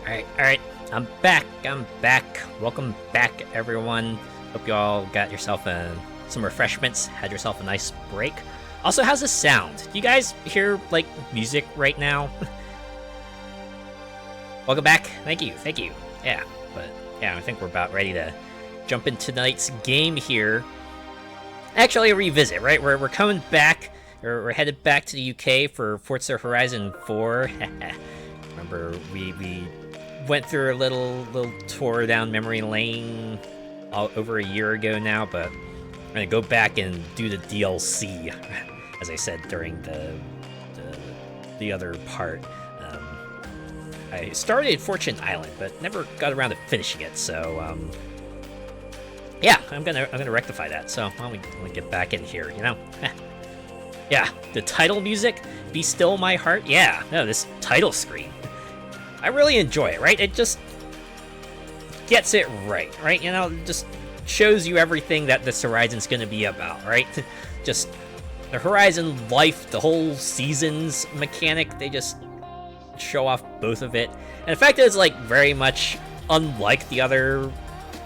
Alright, I'm back. Welcome back, everyone. Hope you all got yourself some refreshments, had yourself a nice break. Also, how's this sound? Do you guys hear, like, music right now? Welcome back. Thank you. Yeah, I think we're about ready to jump into tonight's game here. Actually, a revisit, right? We're coming back. We're headed back to the UK for Forza Horizon 4. Remember, we went through a little tour down memory lane over a year ago now, but I'm gonna go back and do the DLC, as I said during the other part. I started Fortune Island, but never got around to finishing it, so yeah, I'm gonna rectify that. So why don't we get back in here, you know? Yeah, the title music, Be Still My Heart. Yeah, no, this title screen, I really enjoy it, right? It just gets it right? You know, just shows you everything that this Horizon's gonna be about, right? Just the Horizon life, the whole seasons mechanic, they just show off both of it. And the fact that it's, like, very much unlike the other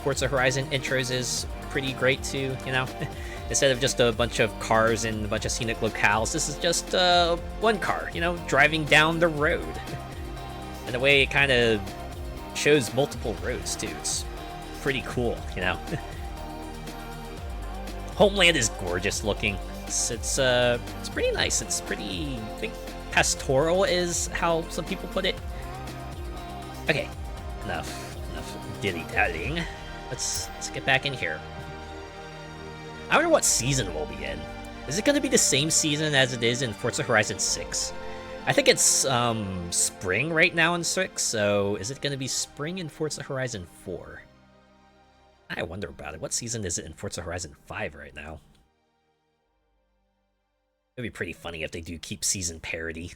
Forza Horizon intros is pretty great, too, you know? Instead of just a bunch of cars and a bunch of scenic locales, this is just one car, you know, driving down the road. And the way it kind of shows multiple roads, too. It's pretty cool, you know? Homeland is gorgeous looking. It's pretty nice. It's pretty, I think, pastoral is how some people put it. Okay, enough dilly-dallying. Let's get back in here. I wonder what season we'll be in. Is it going to be the same season as it is in Forza Horizon 6? I think it's spring right now in 6, so is it going to be spring in Forza Horizon 4? I wonder about it. What season is it in Forza Horizon 5 right now? It'd be pretty funny if they do keep season parity.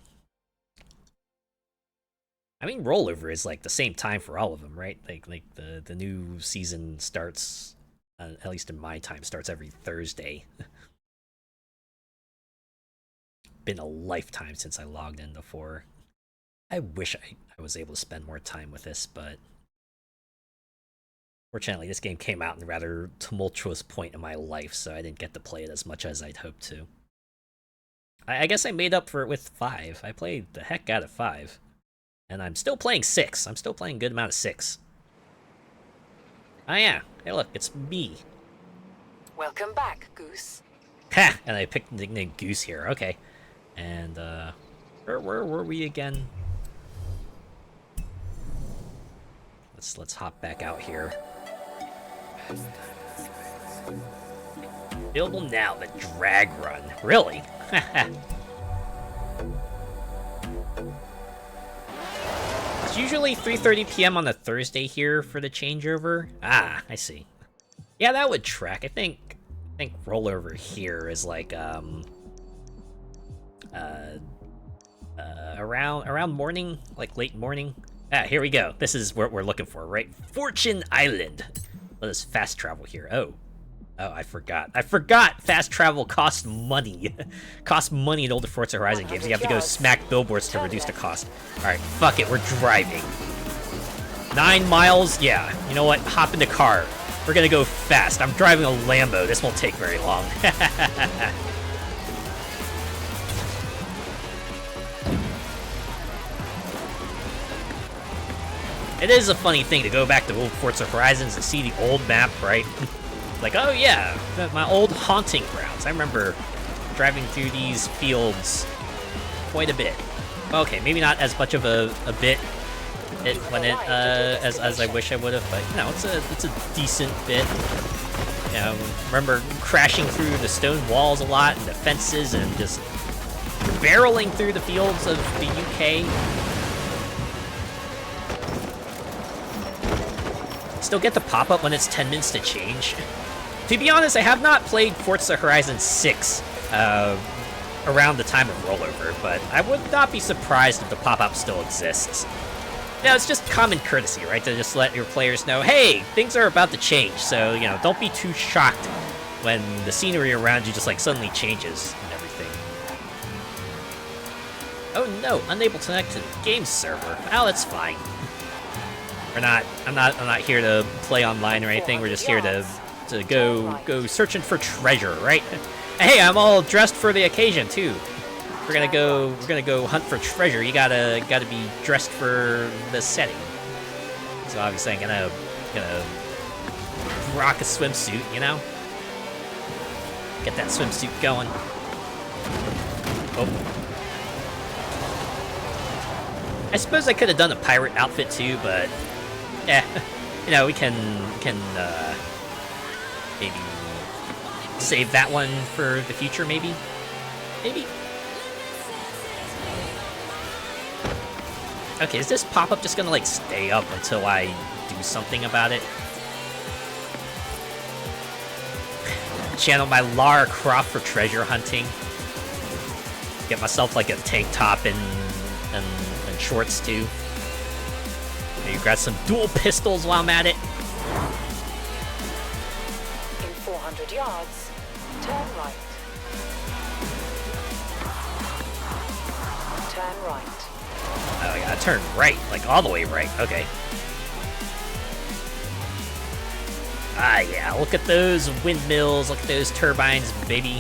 I mean, rollover is like the same time for all of them, right? Like the new season starts, at least in my time, starts every Thursday. Been a lifetime since I logged in before. I wish I was able to spend more time with this, but fortunately this game came out in a rather tumultuous point in my life, so I didn't get to play it as much as I'd hoped to. I guess I made up for it with 5. I played the heck out of 5. And I'm still playing 6. I'm still playing a good amount of 6. Oh yeah, hey look, it's me. Welcome back, Goose. Ha! And I picked the nickname Goose here, okay. And, where were we again? Let's hop back out here. Available now, the drag run. Really? It's usually 3:30 p.m. on a Thursday here for the changeover. Ah, I see. Yeah, that would track. I think rollover here is like around morning, like late morning. Ah, here we go. This is what we're looking for, right? Fortune Island. Let us fast travel here. Oh, I forgot. Fast travel costs money. Costs money in older Forza Horizon games. You have to go smack billboards to reduce the cost. Alright, fuck it, we're driving. 9 miles? Yeah. You know what? Hop in the car. We're gonna go fast. I'm driving a Lambo. This won't take very long. It is a funny thing to go back to old Forza Horizons and see the old map, right? Like, oh yeah, my old haunting grounds. I remember driving through these fields quite a bit. Okay, maybe not as much of a bit as I wish I would have, but you know, it's a decent bit. You know, remember crashing through the stone walls a lot and the fences and just barreling through the fields of the UK. Still get the pop-up when it's 10 minutes to change. To be honest, I have not played Forza Horizon 6 around the time of rollover, but I would not be surprised if the pop-up still exists. Now, it's just common courtesy, right, to just let your players know, hey, things are about to change, so, you know, don't be too shocked when the scenery around you just, like, suddenly changes and everything. Oh no, unable to connect to the game server. Oh, that's fine. I'm not here to play online or anything. We're just here to go searching for treasure, right? Hey, I'm all dressed for the occasion too. We're gonna go hunt for treasure. You gotta be dressed for the setting. So obviously I'm gonna rock a swimsuit, you know? Get that swimsuit going. Oh. I suppose I could have done a pirate outfit too, but yeah, you know, we can maybe save that one for the future, maybe. Okay, is this pop-up just gonna like stay up until I do something about it? Channel my Lara Croft for treasure hunting. Get myself like a tank top and shorts too. Maybe grab some dual pistols while I'm at it. In 400 yards, turn right. Turn right. Oh, I gotta turn right, like all the way right. Okay. Ah, yeah, look at those windmills, look at those turbines, baby.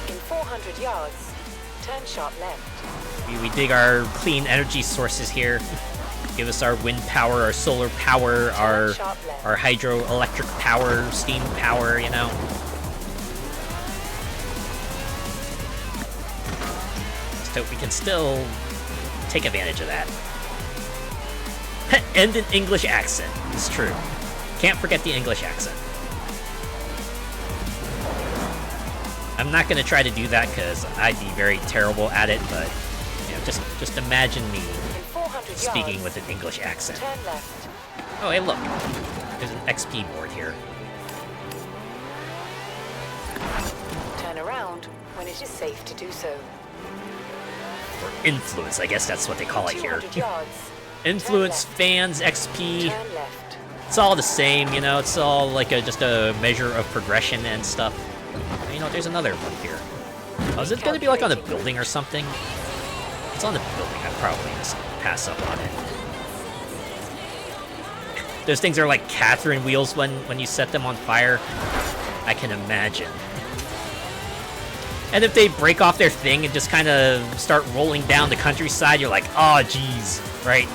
In 400 yards, turn sharp left. We dig our clean energy sources here. Give us our wind power, our solar power, our hydroelectric power, steam power, you know. So we can still take advantage of that. And an English accent. It's true. Can't forget the English accent. I'm not gonna try to do that because I'd be very terrible at it, but you know, just imagine me speaking with an English accent. Turn left. Oh, hey, look. There's an XP board here. Turn around when it is safe to do so. Or influence, I guess that's what they call it here. 200 yards. Influence, fans, XP. Turn left. It's all the same, you know, it's all like just a measure of progression and stuff. You know, there's another one here. Oh, is it gonna be like on a building or something? If it's on the building, I'd probably just pass up on it. Those things are like Catherine wheels when you set them on fire. I can imagine. And if they break off their thing and just kind of start rolling down the countryside, you're like, oh, geez, right?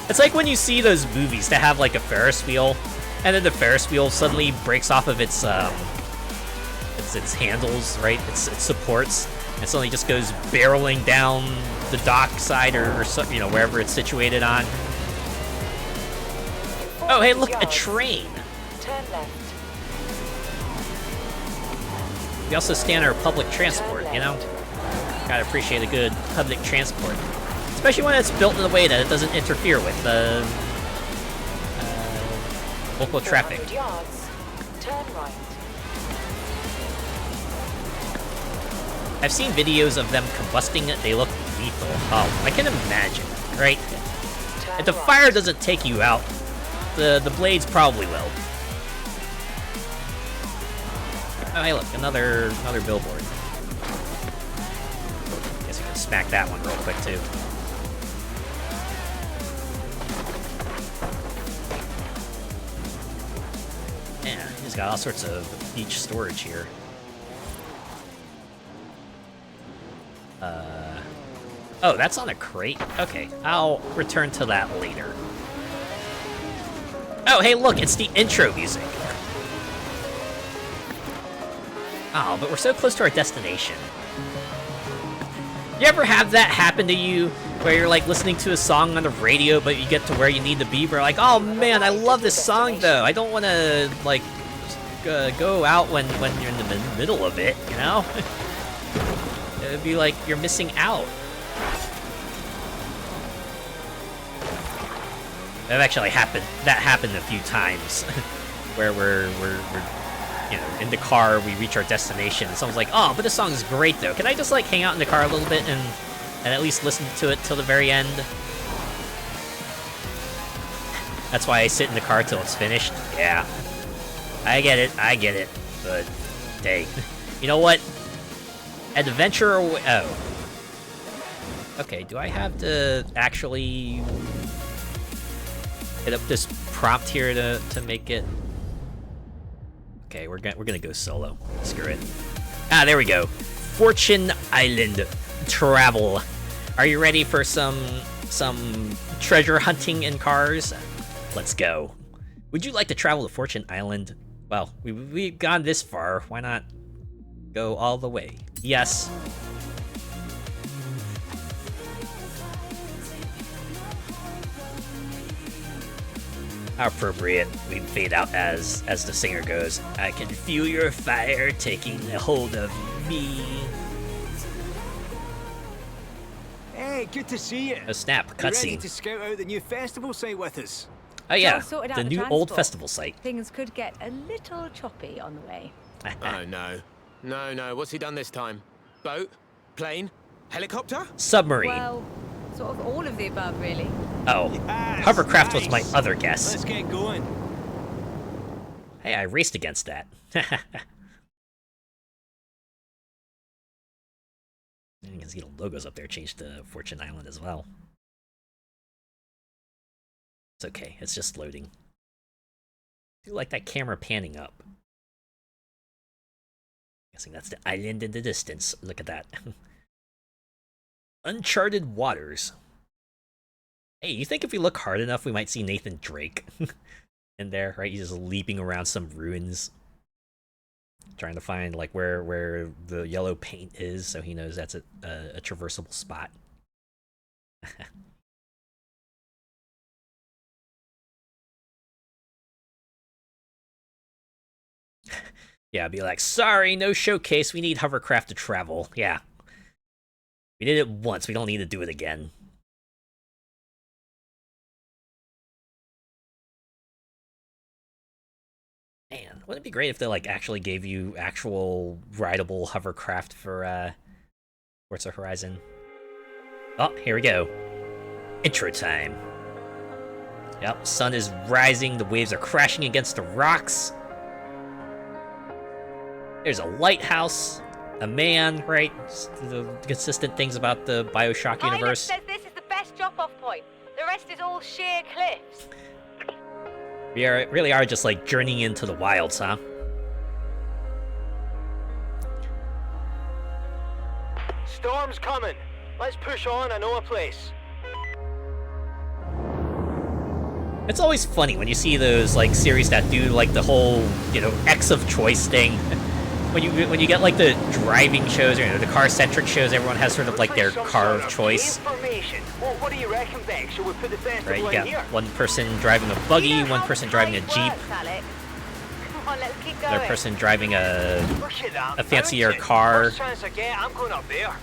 It's like when you see those movies that have like a Ferris wheel, and then the Ferris wheel suddenly breaks off of its handles, right? Its supports, and suddenly just goes barreling down the dock side or you know, wherever it's situated on. Oh, hey, look, a train. Turn left. We also stand our public transport, you know? Gotta appreciate a good public transport. Especially when it's built in a way that it doesn't interfere with local traffic. 400 yards, turn right. I've seen videos of them combusting. They look lethal. Oh, I can imagine, right? Turn If the right. fire doesn't take you out, the blades probably will. Oh, hey, look, another billboard. Guess we can smack that one real quick, too. Yeah, he's got all sorts of beach storage here. Oh, that's on a crate? Okay, I'll return to that later. Oh, hey, look, it's the intro music. Oh, but we're so close to our destination. You ever have that happen to you, where you're like listening to a song on the radio, but you get to where you need to be, but you're like, oh man, I love this song though. I don't want to like go out when you're in the middle of it, you know? It'd be like you're missing out. That actually happened. That happened a few times, where we're you know, in the car, we reach our destination, and someone's like, oh, but this song is great though. Can I just like hang out in the car a little bit and at least listen to it till the very end? That's why I sit in the car till it's finished. Yeah, I get it, but hey, you know what? Adventure away. Oh. Okay, do I have to actually hit up this prompt here to make it. Okay, we're gonna go solo. Screw it. Ah, there we go. Fortune Island travel. Are you ready for some treasure hunting in cars? Let's go. Would you like to travel to Fortune Island? Well, we've gone this far. Why not go all the way? Yes. How appropriate. We fade out as the singer goes. I can feel your fire taking a hold of me. Hey, good to see you. Oh snap, You ready cutscene. to scout out the new festival site with us? Oh yeah, All sorted out the the new old transport. festival site. Things could get a little choppy on the way. Oh no. No, what's he done this time? Boat? Plane? Helicopter? Submarine. Well, sort of all of the above, really. Oh, Yes, hovercraft was my nice. other guess. Let's get going. Hey, I raced against that. You can see the logos up there changed to Fortune Island as well. It's okay, it's just loading. I do like that camera panning up. Guessing that's the island in the distance. Look at that. Uncharted waters. Hey, you think if we look hard enough we might see Nathan Drake in there, right? He's just leaping around some ruins. Trying to find like where the yellow paint is, so he knows that's a traversable spot. Yeah, be like, sorry, no showcase. We need hovercraft to travel. Yeah, we did it once. We don't need to do it again. Man, wouldn't it be great if they like actually gave you actual rideable hovercraft for Forza Horizon? Oh, here we go. Intro time. Yep, sun is rising, the waves are crashing against the rocks. There's a lighthouse, a man, right? Just the consistent things about the BioShock universe. says this is the best drop-off point. The rest is all sheer cliffs. We really are just like journeying into the wilds, huh? Storm's coming. Let's push on. I know a place. It's always funny when you see those like series that do like the whole, you know, X of choice thing. When you get like the driving shows or the car-centric shows, everyone has sort of like their car of choice. Well, what do you reckon, Beck? Shall we put the festival Right, you in got here? one person driving a buggy, one person driving a Jeep, Come on, let's keep going. another person driving a Push it up, fancier mountain. car. First chance I get, I'm going up there.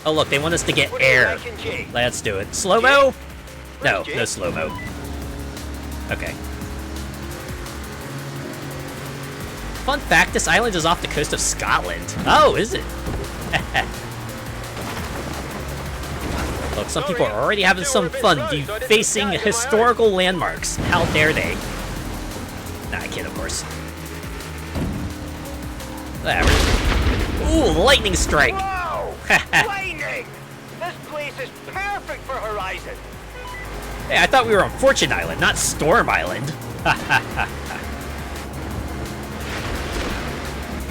Oh look, they want us to get What do you air. reckon, Jay? Let's do it. Slow-mo? No, Jay? no slow-mo. Okay. Fun fact, this island is off the coast of Scotland. Oh, is it? Look, some people are already having some fun defacing historical landmarks. How dare they? Nah, I kid, of course. Whatever. Ooh, lightning strike! Wow! Lightning! This place is perfect for Horizon. Hey, I thought we were on Fortune Island, not Storm Island.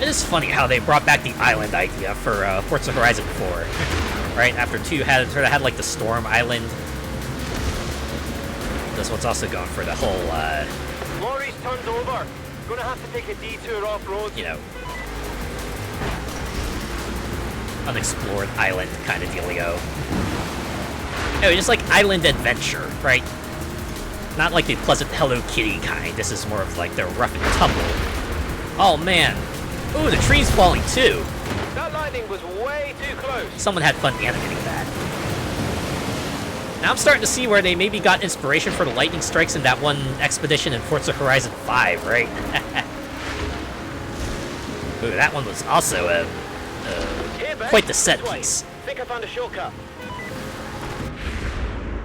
It is funny how they brought back the island idea for Forza Horizon 4. Right, after 2 had like the Storm Island. This one's also going for the whole, Lorry's turned over. Gonna have to take a detour off-road. you know, unexplored island kind of dealio. No, just like island adventure, right? Not like the pleasant Hello Kitty kind. This is more of like the rough and tumble. Oh man. Ooh, the tree's falling too. That lightning was way too close. Someone had fun animating that. Now I'm starting to see where they maybe got inspiration for the lightning strikes in that one expedition in Forza Horizon 5, right? Ooh, that one was also quite the set piece. Think I found a shortcut.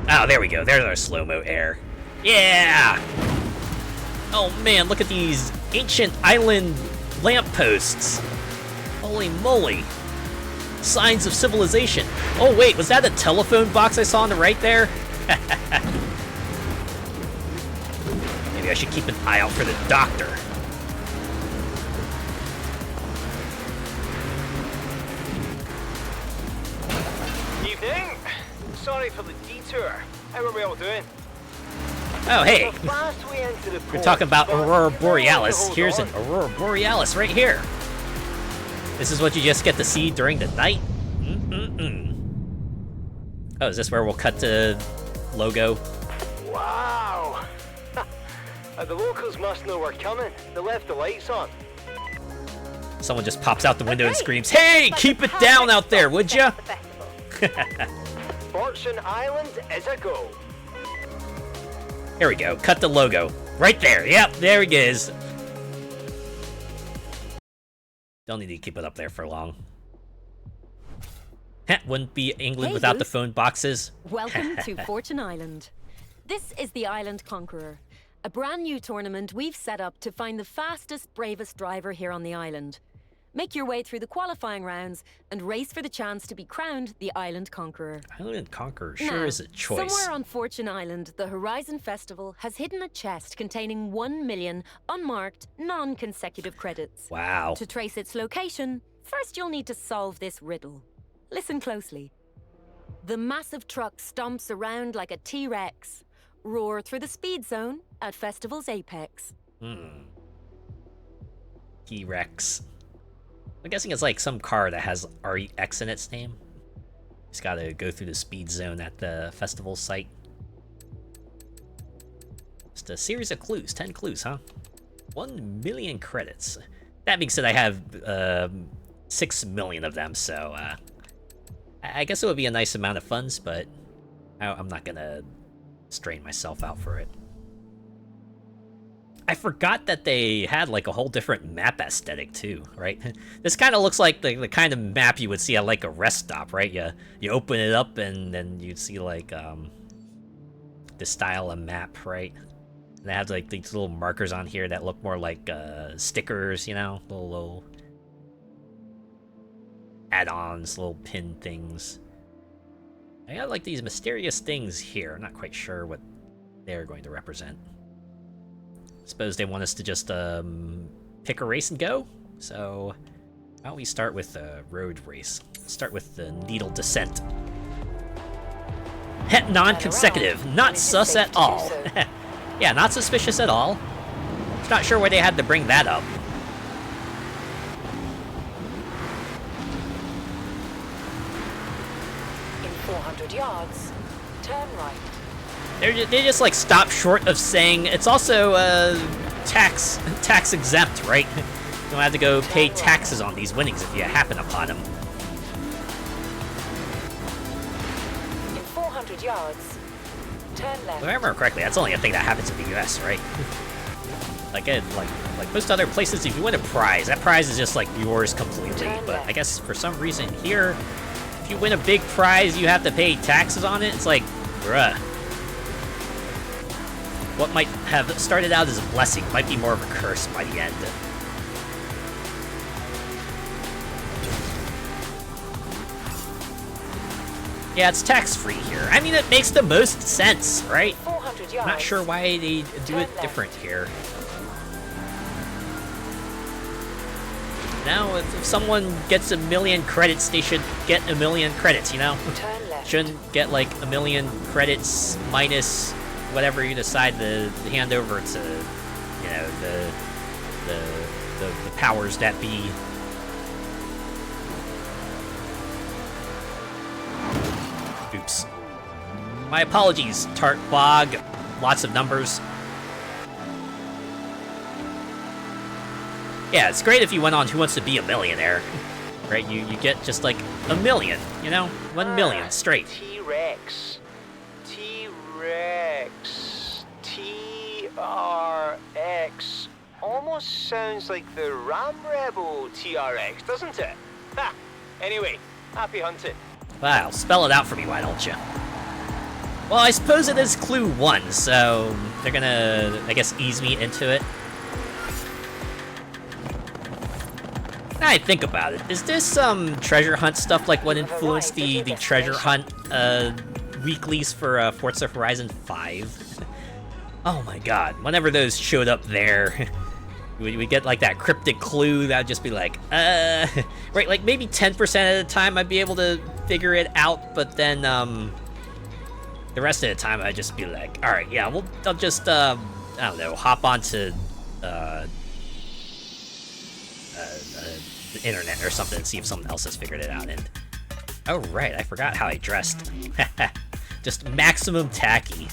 Oh, there we go. There's our slow-mo air. Yeah! Oh man, look at these ancient island lampposts. Holy moly. Signs of civilization. Oh wait, was that a telephone box I saw on the right there? Maybe I should keep an eye out for the doctor. Evening. Sorry for the detour. How are we all doing? Oh, hey! We're fast way into the We're port, talking about but Aurora you know, Borealis. hold Here's on. an Aurora Borealis right here. This is what you just get to see during the night? Oh, is this where we'll cut to logo? Wow! The locals must know we're coming. They left the lights on. Someone just pops out the window and Okay. screams, "Hey, Like keep the it down perfect out there, spot would to ya?" start the festival. Fortune Island is a go. Here we go. Cut the logo. Right there. Yep, there it is. Don't need to keep it up there for long. Heh, wouldn't be England Hey, without the Goose. phone boxes. Welcome to Fortune Island. This is the Island Conqueror, a brand new tournament we've set up to find the fastest, bravest driver here on the island. Make your way through the qualifying rounds and race for the chance to be crowned the Island Conqueror. Island Conqueror sure Now, is a choice. Somewhere on Fortune Island, the Horizon Festival has hidden a chest containing 1 million unmarked, non-consecutive credits. Wow. To trace its location, first you'll need to solve this riddle. Listen closely. The massive truck stomps around like a T-Rex. Roar through the speed zone at festival's apex. T-Rex. I'm guessing it's like some car that has REX in its name. Just gotta go through the speed zone at the festival site. Just a series of clues, 10 clues, huh? 1 million credits. That being said, I have 6 million of them, so I guess it would be a nice amount of funds, but I'm not gonna strain myself out for it. I forgot that they had like a whole different map aesthetic too, right? This kind of looks like the kind of map you would see at like a rest stop, right? You open it up and then you'd see like the style of map, right? And they have like these little markers on here that look more like stickers, you know, little add-ons, little pin things. I got like these mysterious things here. I'm not quite sure what they're going to represent. Suppose they want us to just pick a race and go. So why don't we start with the road race? Start with the needle descent. Non-consecutive, not sus at all. Yeah, not suspicious at all. Just not sure why they had to bring that up. In 400 yards, turn right. They just like stop short of saying it's also tax exempt, right? You don't have to go pay taxes on these winnings if you happen upon them. In 400 yards, turn left. If I remember correctly, that's only a thing that happens in the U.S., right? like most other places, if you win a prize, that prize is just like yours completely. But I guess for some reason here, if you win a big prize, you have to pay taxes on it. It's like, bruh. What might have started out as a blessing might be more of a curse by the end. Yeah, it's tax-free here. I mean, it makes the most sense, right? 400 yards. I'm not sure why they do Turn it left. different here. Now, if someone gets 1 million credits, they should get 1 million credits, you know? Turn left. Shouldn't get like 1 million credits minus whatever you decide to hand over to, you know, the powers that be. Oops. My apologies, Tart Bog. Lots of numbers. Yeah, it's great if you went on Who Wants to Be a Millionaire. Right, you get just like 1 million, you know? 1 million straight. T-Rex. T-Rex. T-R-X. Almost sounds like the Ram Rebel TRX, doesn't it? Ha! Anyway, happy hunting. Wow, spell it out for me, why don't you? Well, I suppose it is clue 1, so they're gonna, I guess, ease me into it. Now I think about it, is this treasure hunt stuff like what influenced the treasure hunt weeklies for Forza Horizon 5? Oh my god, whenever those showed up there, we get like that cryptic clue that would just be like, right, like maybe 10% of the time I'd be able to figure it out, but then, the rest of the time I'd just be like, alright, yeah, I'll just, I don't know, hop onto, the internet or something and see if someone else has figured it out, and, oh right, I forgot how I dressed. Just maximum tacky.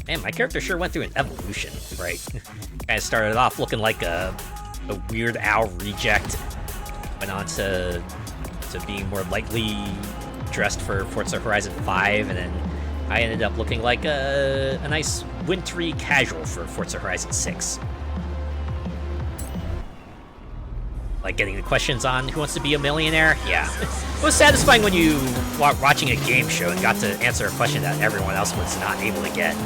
Man, my character sure went through an evolution, right? Kinda started off looking like a Weird Al reject, went on to being more lightly dressed for Forza Horizon 5, and then I ended up looking like a nice wintry casual for Forza Horizon 6. Like getting the questions on Who Wants to Be a Millionaire? Yeah. It was satisfying when you were watching a game show and got to answer a question that everyone else was not able to get.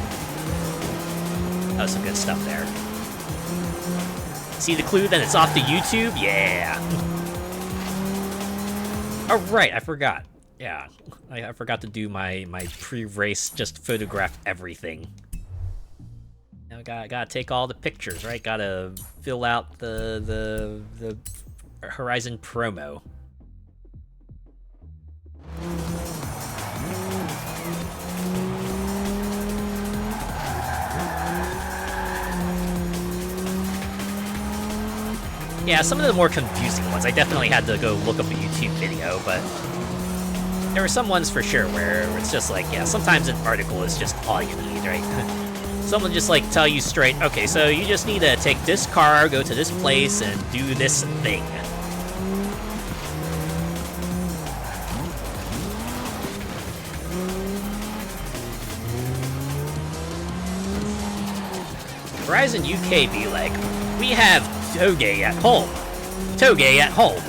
That was some good stuff there. See the clue, then it's off to YouTube? Yeah! Oh, right, I forgot. Yeah, I forgot to do my pre-race, just photograph everything. Now gotta take all the pictures, right? Gotta fill out the Horizon promo. Yeah, some of the more confusing ones, I definitely had to go look up a YouTube video, but there were some ones for sure where it's just like, yeah, sometimes an article is just all you need, right? Someone just like tell you straight, okay, so you just need to take this car, go to this place, and do this thing. Horizon UK be like, we have Toge at home. Toge at home.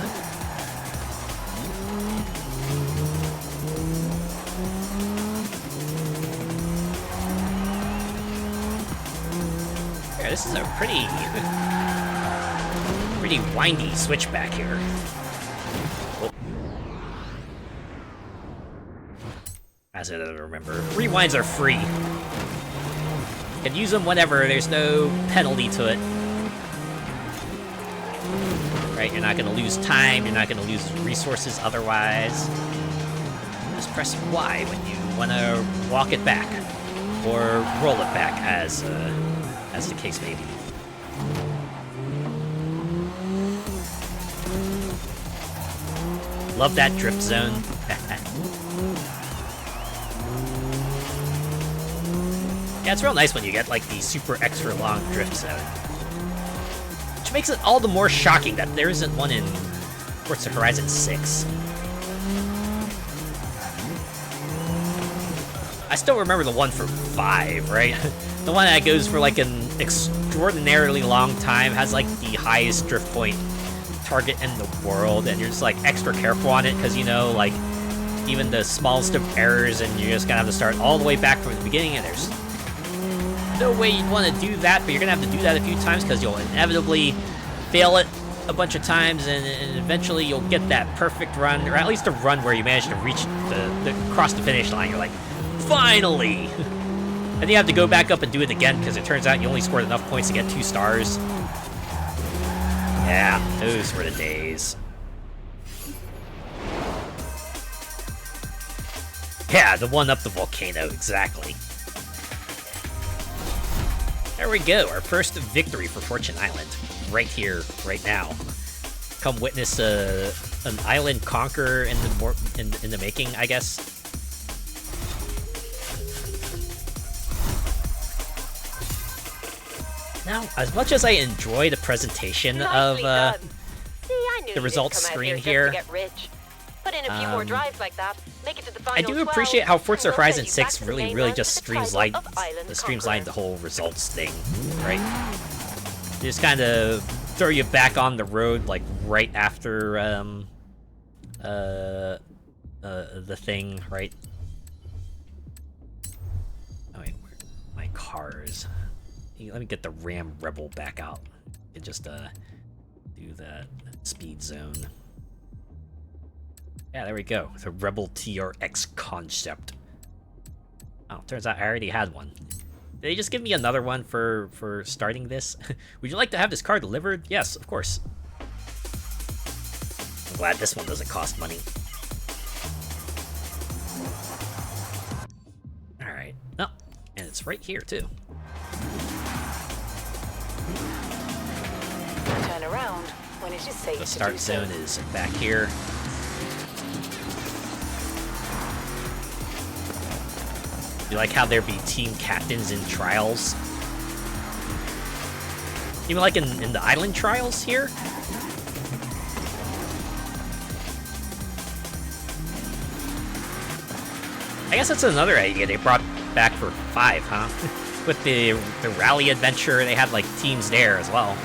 Yeah, this is a pretty windy switchback here. Oh. As I remember, rewinds are free. You can use them whenever, there's no penalty to it. Right, you're not gonna lose time, you're not gonna lose resources otherwise. Just press Y when you wanna walk it back, or roll it back, as the case may be. Love that drift zone. Yeah, it's real nice when you get, like, the super extra long drift zone. Which makes it all the more shocking that there isn't one in Forza Horizon 6. I still remember the one for 5, right? The one that goes for, like, an extraordinarily long time, has, like, the highest drift point target in the world, and you're just, like, extra careful on it, because, you know, like, even the smallest of errors, and you're just gonna have to start all the way back from the beginning, and there's no way you'd want to do that, but you're gonna have to do that a few times because you'll inevitably fail it a bunch of times, and eventually you'll get that perfect run, or at least a run where you manage to reach cross the finish line. You're like, finally! And you have to go back up and do it again because it turns out you only scored enough points to get 2 stars. Yeah, those were the days. Yeah, the one up the volcano, exactly. There we go, our first victory for Fortune Island. Right here, right now. Come witness an island conquer in the making, I guess. Now, as much as I enjoy the presentation of the results screen here, Put in a few more drives like that, make it to the final I do 12, appreciate how Forza and we'll Horizon send you 6 back to the really mainland just with the title of Island streamlined the Conqueror. whole results thing, right? They just kind of throw you back on the road, like, right after, the thing, right? Oh, wait, where my cars? Let me get the Ram Rebel back out. And just, do that speed zone. Yeah, there we go. The Rebel TRX concept. Oh, turns out I already had one. Did they just give me another one for starting this? Would you like to have this car delivered? Yes, of course. I'm glad this one doesn't cost money. Alright. Oh, and it's right here, too. Turn around when it is safe The to start do so. zone is back here. You like how there be team captains in trials? Even like in the island trials here? I guess that's another idea they brought back for 5, huh? With the rally adventure, they had like teams there as well.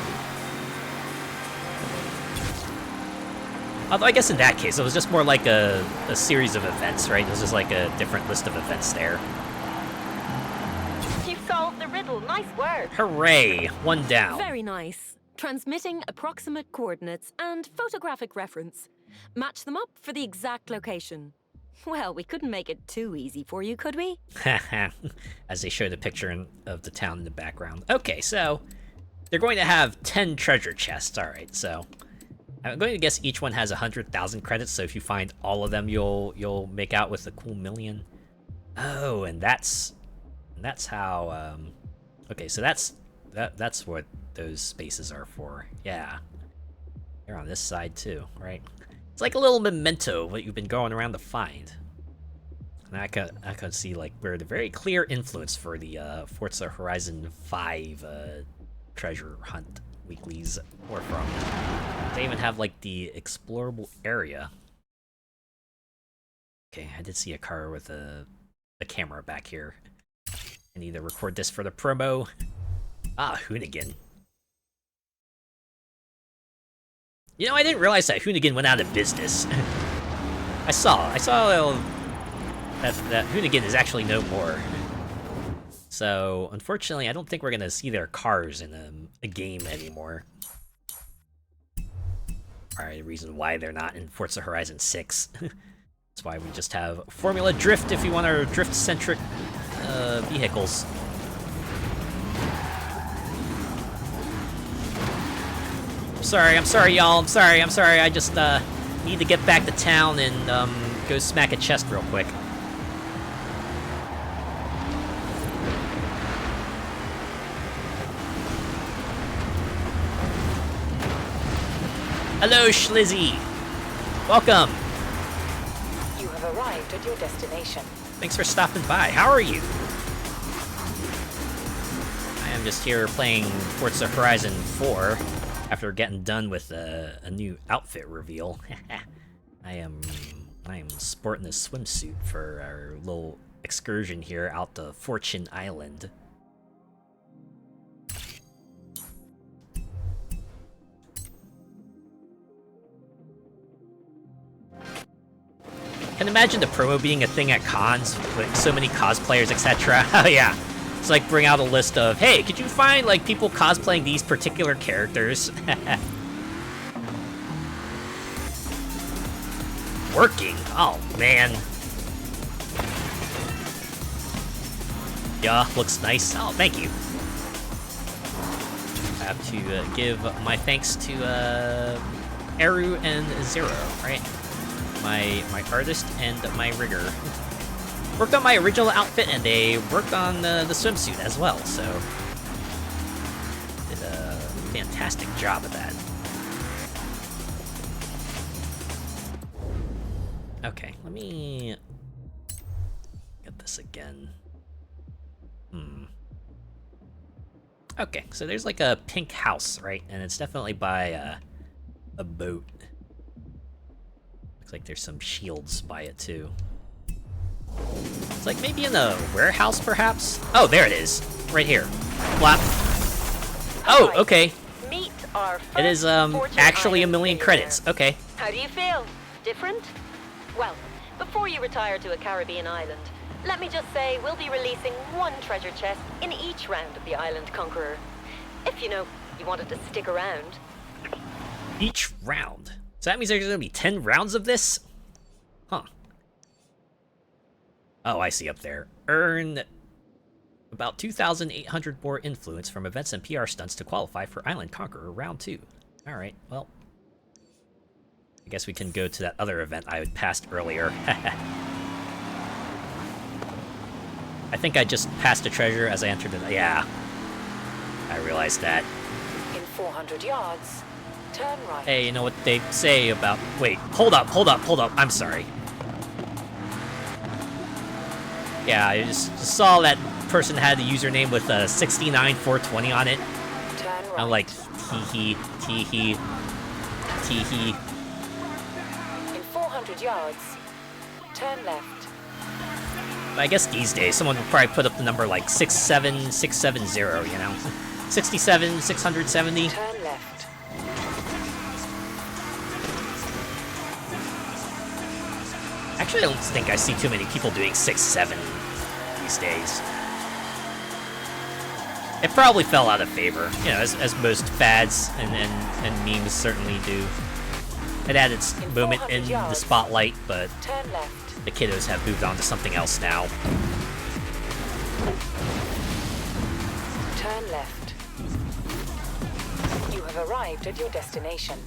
Although I guess in that case, it was just more like a series of events, right? It was just like a different list of events there. You solved the riddle. Nice work. Hooray! One down. Very nice. Transmitting approximate coordinates and photographic reference. Match them up for the exact location. Well, we couldn't make it too easy for you, could we? As they show the picture of the town in the background. Okay, so they're going to have 10 treasure chests. All right, so I'm going to guess each one has 100,000 credits. So if you find all of them, you'll make out with a cool million. Oh, and that's how. Okay, so that's what those spaces are for. Yeah, they're on this side too, right? It's like a little memento of what you've been going around to find. And I could see like where the very clear influence for the Forza Horizon 5 treasure hunt weeklies were from. They even have like the explorable area. Okay, I did see a car with a camera back here. I need to record this for the promo. Ah, Hoonigan. You know, I didn't realize that Hoonigan went out of business. I saw that Hoonigan is actually no more. So, unfortunately, I don't think we're gonna see their cars in a game anymore. Alright, the reason why they're not in Forza Horizon 6. That's why we just have Formula Drift if you want our drift-centric vehicles. I'm sorry, y'all. I'm sorry. I just need to get back to town and go smack a chest real quick. Hello, Schlizzy. Welcome. You have arrived at your destination. Thanks for stopping by. How are you? I am just here playing Forza Horizon 4 after getting done with a new outfit reveal. I am sporting a swimsuit for our little excursion here out to Fortune Island. Can imagine the promo being a thing at cons with so many cosplayers, etc. Oh yeah. It's like bring out a list of, hey, could you find like people cosplaying these particular characters? Working? Oh man. Yeah, looks nice. Oh, thank you. I have to give my thanks to Eru and Zero, right? My artist and my rigger. Worked on my original outfit, and they worked on the swimsuit as well, so did a fantastic job of that. Okay, let me get this again. Okay, so there's like a pink house, right? And it's definitely by a boat. Looks like there's some shields by it too. It's like maybe in a warehouse, perhaps? Oh, there it is. Right here. Flap. Oh, okay. Meet our It is, Fortune actually a Island million millionaire. credits. Okay. How do you feel? Different? Well, before you retire to a Caribbean island, let me just say we'll be releasing one treasure chest in each round of the Island Conqueror. If, you wanted to stick around. Each round. So that means there's gonna be 10 rounds of this? Huh. Oh, I see up there. Earn about 2,800 more influence from events and PR stunts to qualify for Island Conqueror Round 2. Alright, well. I guess we can go to that other event I passed earlier. I think I just passed a treasure as I entered it. Yeah. I realized that. In 400 yards, turn right. Hey, you know what they say about... Wait, hold up. I'm sorry. Yeah, I just saw that person had a username with 69420 on it. Turn right. I'm like, tee-hee. In 400 yards, turn left. I guess these days, someone would probably put up the number like 67670, you know? 67, 670. Turn left. Actually, I don't think I see too many people doing 6-7 these days. It probably fell out of favor, you know, as most fads and memes certainly do. It had its moment in the spotlight, but Turn left. the kiddos have moved on to something else now. Turn left. You have arrived at your destination.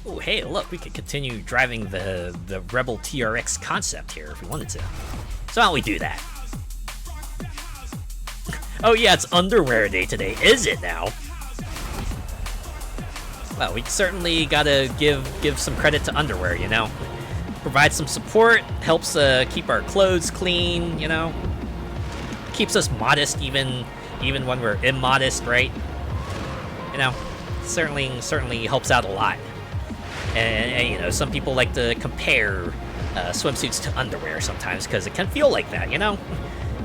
Oh, hey, look, we could continue driving the Rebel TRX concept here if we wanted to. So why don't we do that? Oh yeah, it's underwear day today, is it now? Well, we certainly gotta give some credit to underwear, you know? Provide some support, helps keep our clothes clean, you know? Keeps us modest even when we're immodest, right? You know, certainly helps out a lot. And you know, some people like to compare swimsuits to underwear sometimes because it can feel like that, you know?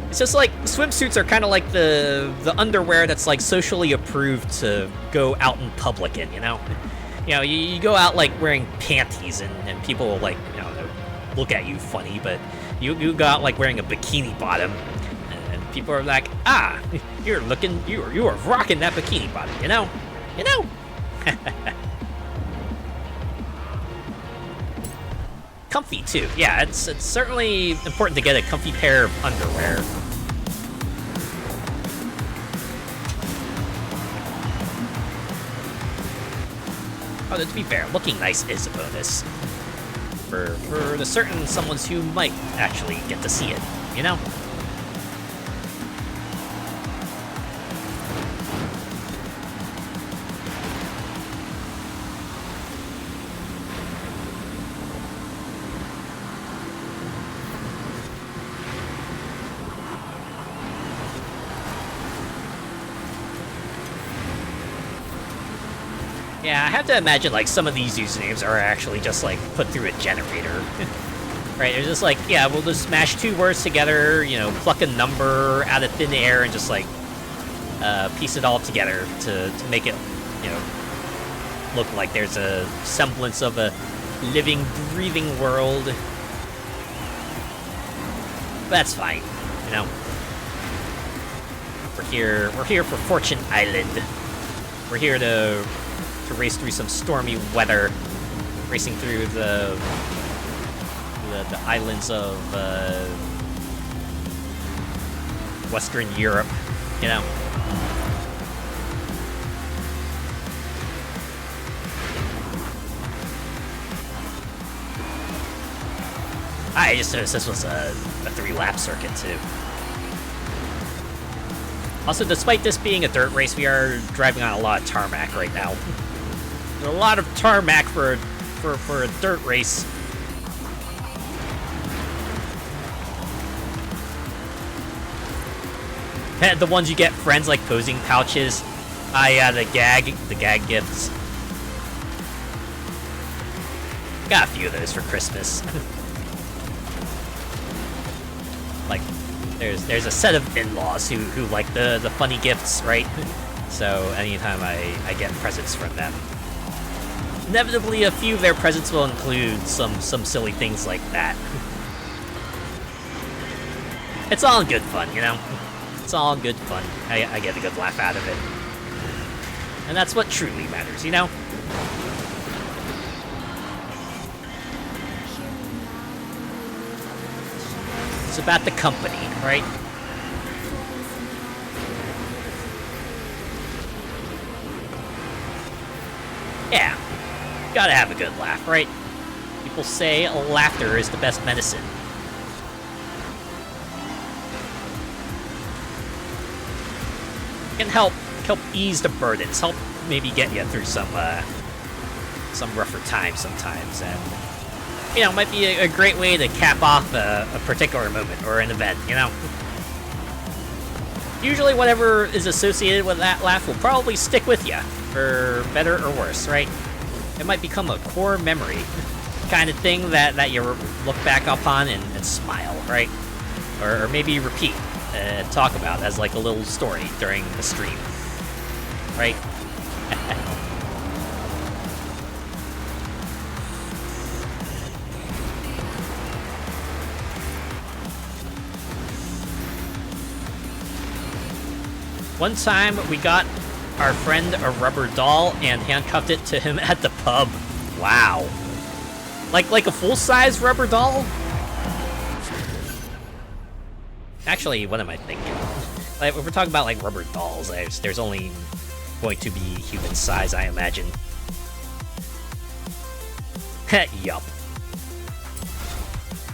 It's just like swimsuits are kind of like the underwear that's like socially approved to go out in public in, you know? You know, you go out like wearing panties and people will like, you know, look at you funny, but you go out like wearing a bikini bottom and people are like, ah, you are rocking that bikini bottom, you know? You know? Comfy too. Yeah, it's certainly important to get a comfy pair of underwear. Although to be fair, looking nice is a bonus. For the certain someones who might actually get to see it, you know? Yeah, I have to imagine, like, some of these usernames are actually just, like, put through a generator. Right, they're just like, yeah, we'll just smash two words together, you know, pluck a number out of thin air and just, like, piece it all together to make it, you know, look like there's a semblance of a living, breathing world. But that's fine, you know. We're here for Fortune Island. We're here to race through some stormy weather, racing through the islands of Western Europe, you know. I just noticed this was a 3-lap circuit too. Also, despite this being a dirt race, we are driving on a lot of tarmac right now. There's a lot of tarmac for a dirt race. The ones you get friends like posing pouches. Yeah, the gag gifts. Got a few of those for Christmas. Like, there's a set of in-laws who like the funny gifts, right? So anytime I get presents from them, inevitably a few of their presents will include some silly things like that. It's all in good fun, you know? It's all in good fun. I get a good laugh out of it. And that's what truly matters, you know? It's about the company, right? Yeah, gotta have a good laugh, right? People say laughter is the best medicine. Can help ease the burdens, help maybe get you through some rougher times sometimes, and you know, might be a great way to cap off a particular moment or an event, you know? Usually whatever is associated with that laugh will probably stick with you, for better or worse, right? It might become a core memory, kind of thing that you look back upon and smile, right? Or maybe repeat and talk about as like a little story during a stream, right? One time, we got our friend a rubber doll and handcuffed it to him at the pub. Wow. Like a full-size rubber doll? Actually, what am I thinking? Like, if we're talking about, like, rubber dolls, there's only going to be human size, I imagine. Yup.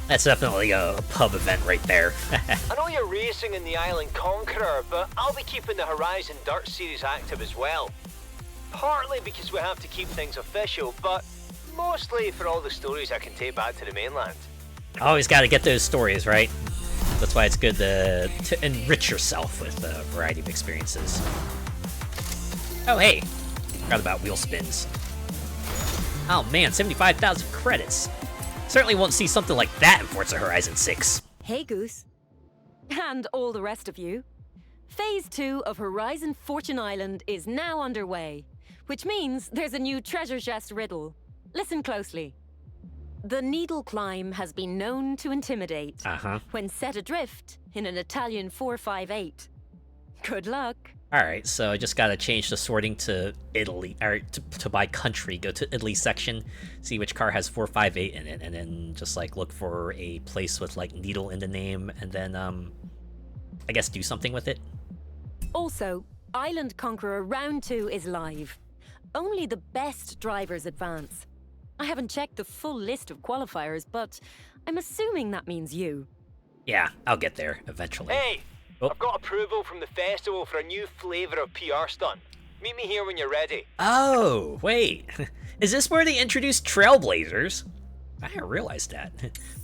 That's definitely a pub event right there. I know you're racing in the Island Conqueror, but I'll be keeping the Horizon Dirt Series active as well. Partly because we have to keep things official, but mostly for all the stories I can take back to the mainland. Always gotta get those stories, right? That's why it's good to enrich yourself with a variety of experiences. Oh, hey! Forgot about wheel spins. Oh man, 75,000 credits. Certainly won't see something like that in Forza Horizon 6. Hey, Goose. And all the rest of you. Phase 2 of Horizon Fortune Island is now underway, which means there's a new treasure chest riddle. Listen closely. The needle climb has been known to intimidate when set adrift in an Italian 458. Good luck. Alright, so I just gotta change the sorting to Italy, or to by country, go to Italy section, see which car has 458 in it, and then just like look for a place with like needle in the name, and then I guess do something with it. Also, Island Conqueror Round 2 is live. Only the best drivers advance. I haven't checked the full list of qualifiers, but I'm assuming that means you. Yeah, I'll get there eventually. Hey! Oh. I've got approval from the festival for a new flavor of PR stunt. Meet me here when you're ready. Oh, wait. Is this where they introduced trailblazers? I didn't realize that.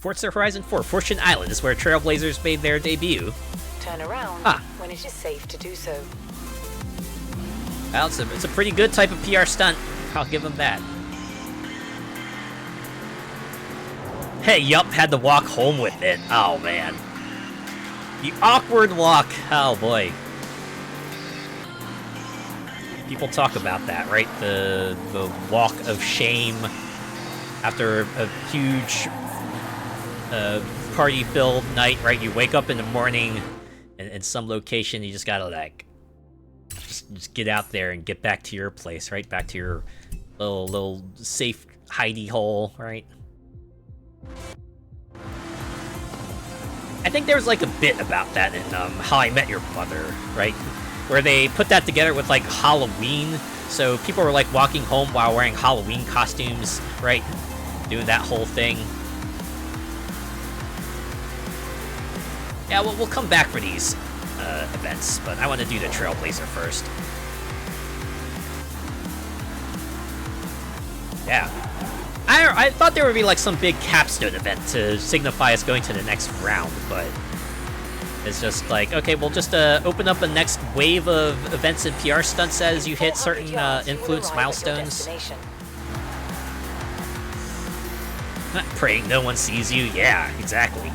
Forza Horizon 4 Fortune Island is where trailblazers made their debut. Turn around when it is safe to do so. Well, it's a pretty good type of PR stunt. I'll give them that. Hey, yup, had to walk home with it. Oh, man. The awkward walk. Oh, boy. People talk about that, right? The walk of shame after a huge party-filled night, right? You wake up in the morning in some location, you just gotta, like, just get out there and get back to your place, right? Back to your little safe hidey hole, right? I think there was like a bit about that in How I Met Your Mother, right? Where they put that together with like Halloween, so people were like walking home while wearing Halloween costumes, right? Doing that whole thing. Yeah, we'll come back for these events, but I want to do the Trailblazer first. Yeah. I thought there would be like some big capstone event to signify us going to the next round, but it's just like, okay, we'll just open up a next wave of events and PR stunts as you hit certain influence milestones. Praying no one sees you. Yeah, exactly.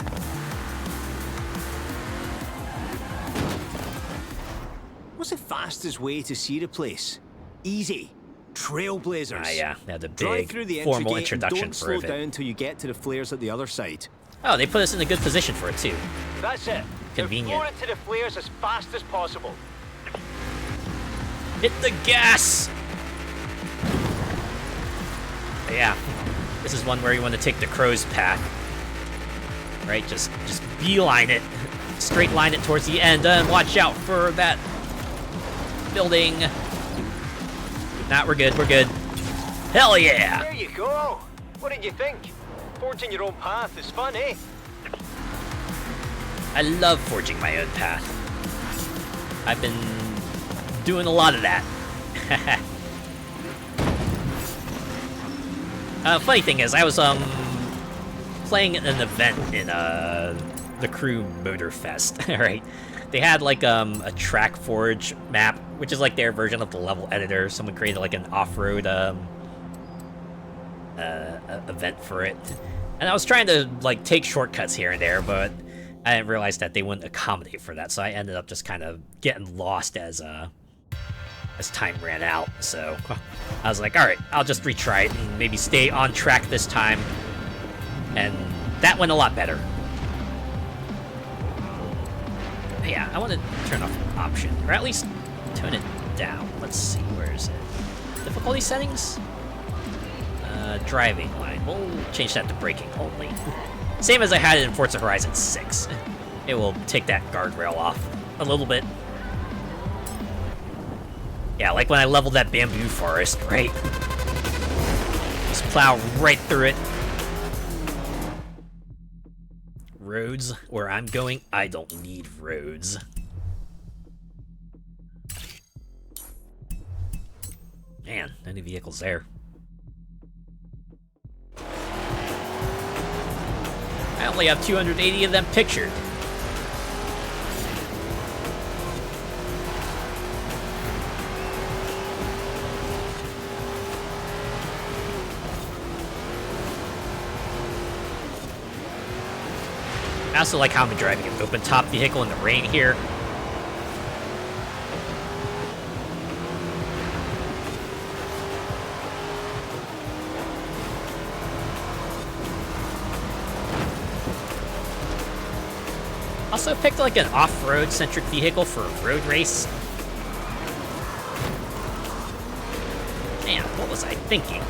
What's the fastest way to see the place? Easy. Trailblazers. Ah, yeah, the Drive big through the formal entry gate and introduction don't for slow it. down until you get to the flares at the other side. Oh, they put us in a good position for it too. That's it. Convenient. Floor it to the flares as fast as possible. Hit the gas! Yeah, this is one where you want to take the crow's path. right? Just beeline it, straight line it towards the end, and watch out for that building. Nah, we're good, we're good. Hell yeah! There you go. What did you think? Forging your own path is fun, eh? I love forging my own path. I've been doing a lot of that. Funny thing is, I was playing an event in the Crew Motorfest. Right? They had like a track forge map, which is like their version of the level editor. Someone created like an off-road event for it, and I was trying to like take shortcuts here and there, but I didn't realize that they wouldn't accommodate for that, so I ended up just kind of getting lost as time ran out. So I was like, all right, I'll just retry it and maybe stay on track this time, and that went a lot better. But yeah, I want to turn off option, or at least tone it down. Let's see, where is it? Difficulty settings? Driving line. We'll change that to braking only. Same as I had it in Forza Horizon 6. It will take that guardrail off a little bit. Yeah, like when I leveled that bamboo forest, right? Just plow right through it. Roads, where I'm going, I don't need roads. Man, any vehicles there. I only have 280 of them pictured. I also like how I'm driving an open top vehicle in the rain here. Also picked like an off-road centric vehicle for a road race. Man, what was I thinking?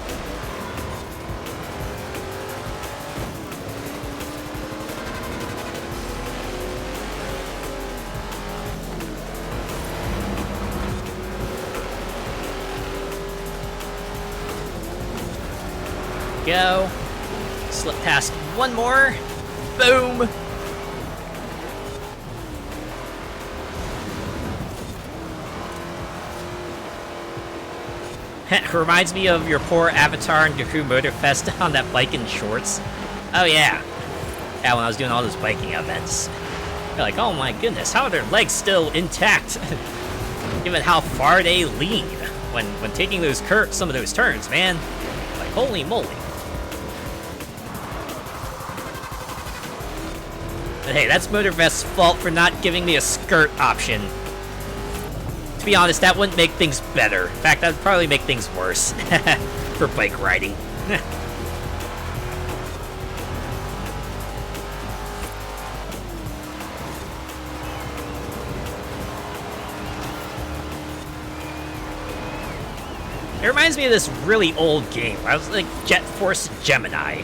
Go. Slip past one more. Boom. Reminds me of your poor avatar in Crew Motorfest on that bike in shorts. Oh yeah. Yeah, when I was doing all those biking events. You're like, oh my goodness, how are their legs still intact? Given how far they lean when taking those some of those turns, man. Like, holy moly. But hey, that's Motorfest's fault for not giving me a skirt option. To be honest, that wouldn't make things better. In fact, that would probably make things worse for bike riding. It reminds me of this really old game. I was like Jet Force Gemini.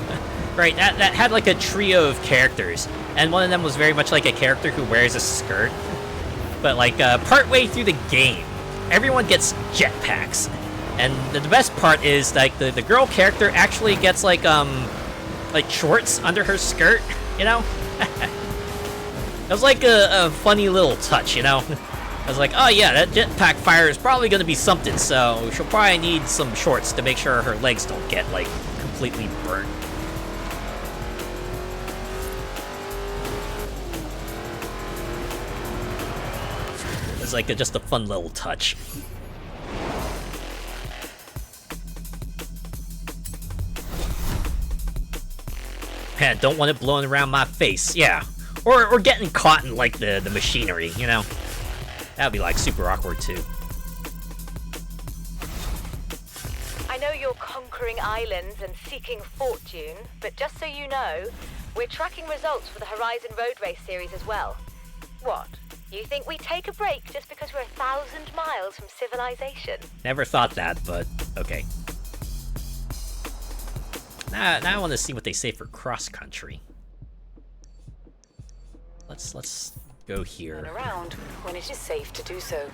Right, that had like a trio of characters, and one of them was very much like a character who wears a skirt. But like partway through the game, everyone gets jetpacks, and the best part is like the girl character actually gets like shorts under her skirt, you know. It was like a funny little touch, you know. I was like, oh yeah, that jetpack fire is probably going to be something, so she'll probably need some shorts to make sure her legs don't get like completely burnt. It's like just a fun little touch. Man, don't want it blowing around my face, yeah. Or getting caught in like the machinery, you know? That'd be like super awkward too. I know you're conquering islands and seeking fortune, but just so you know, we're tracking results for the Horizon Road Race series as well. What? You think we take a break just because we're 1,000 miles from civilization? Never thought that, but okay. Now I want to see what they say for cross-country. Let's go here. Turn around when it is safe to do so.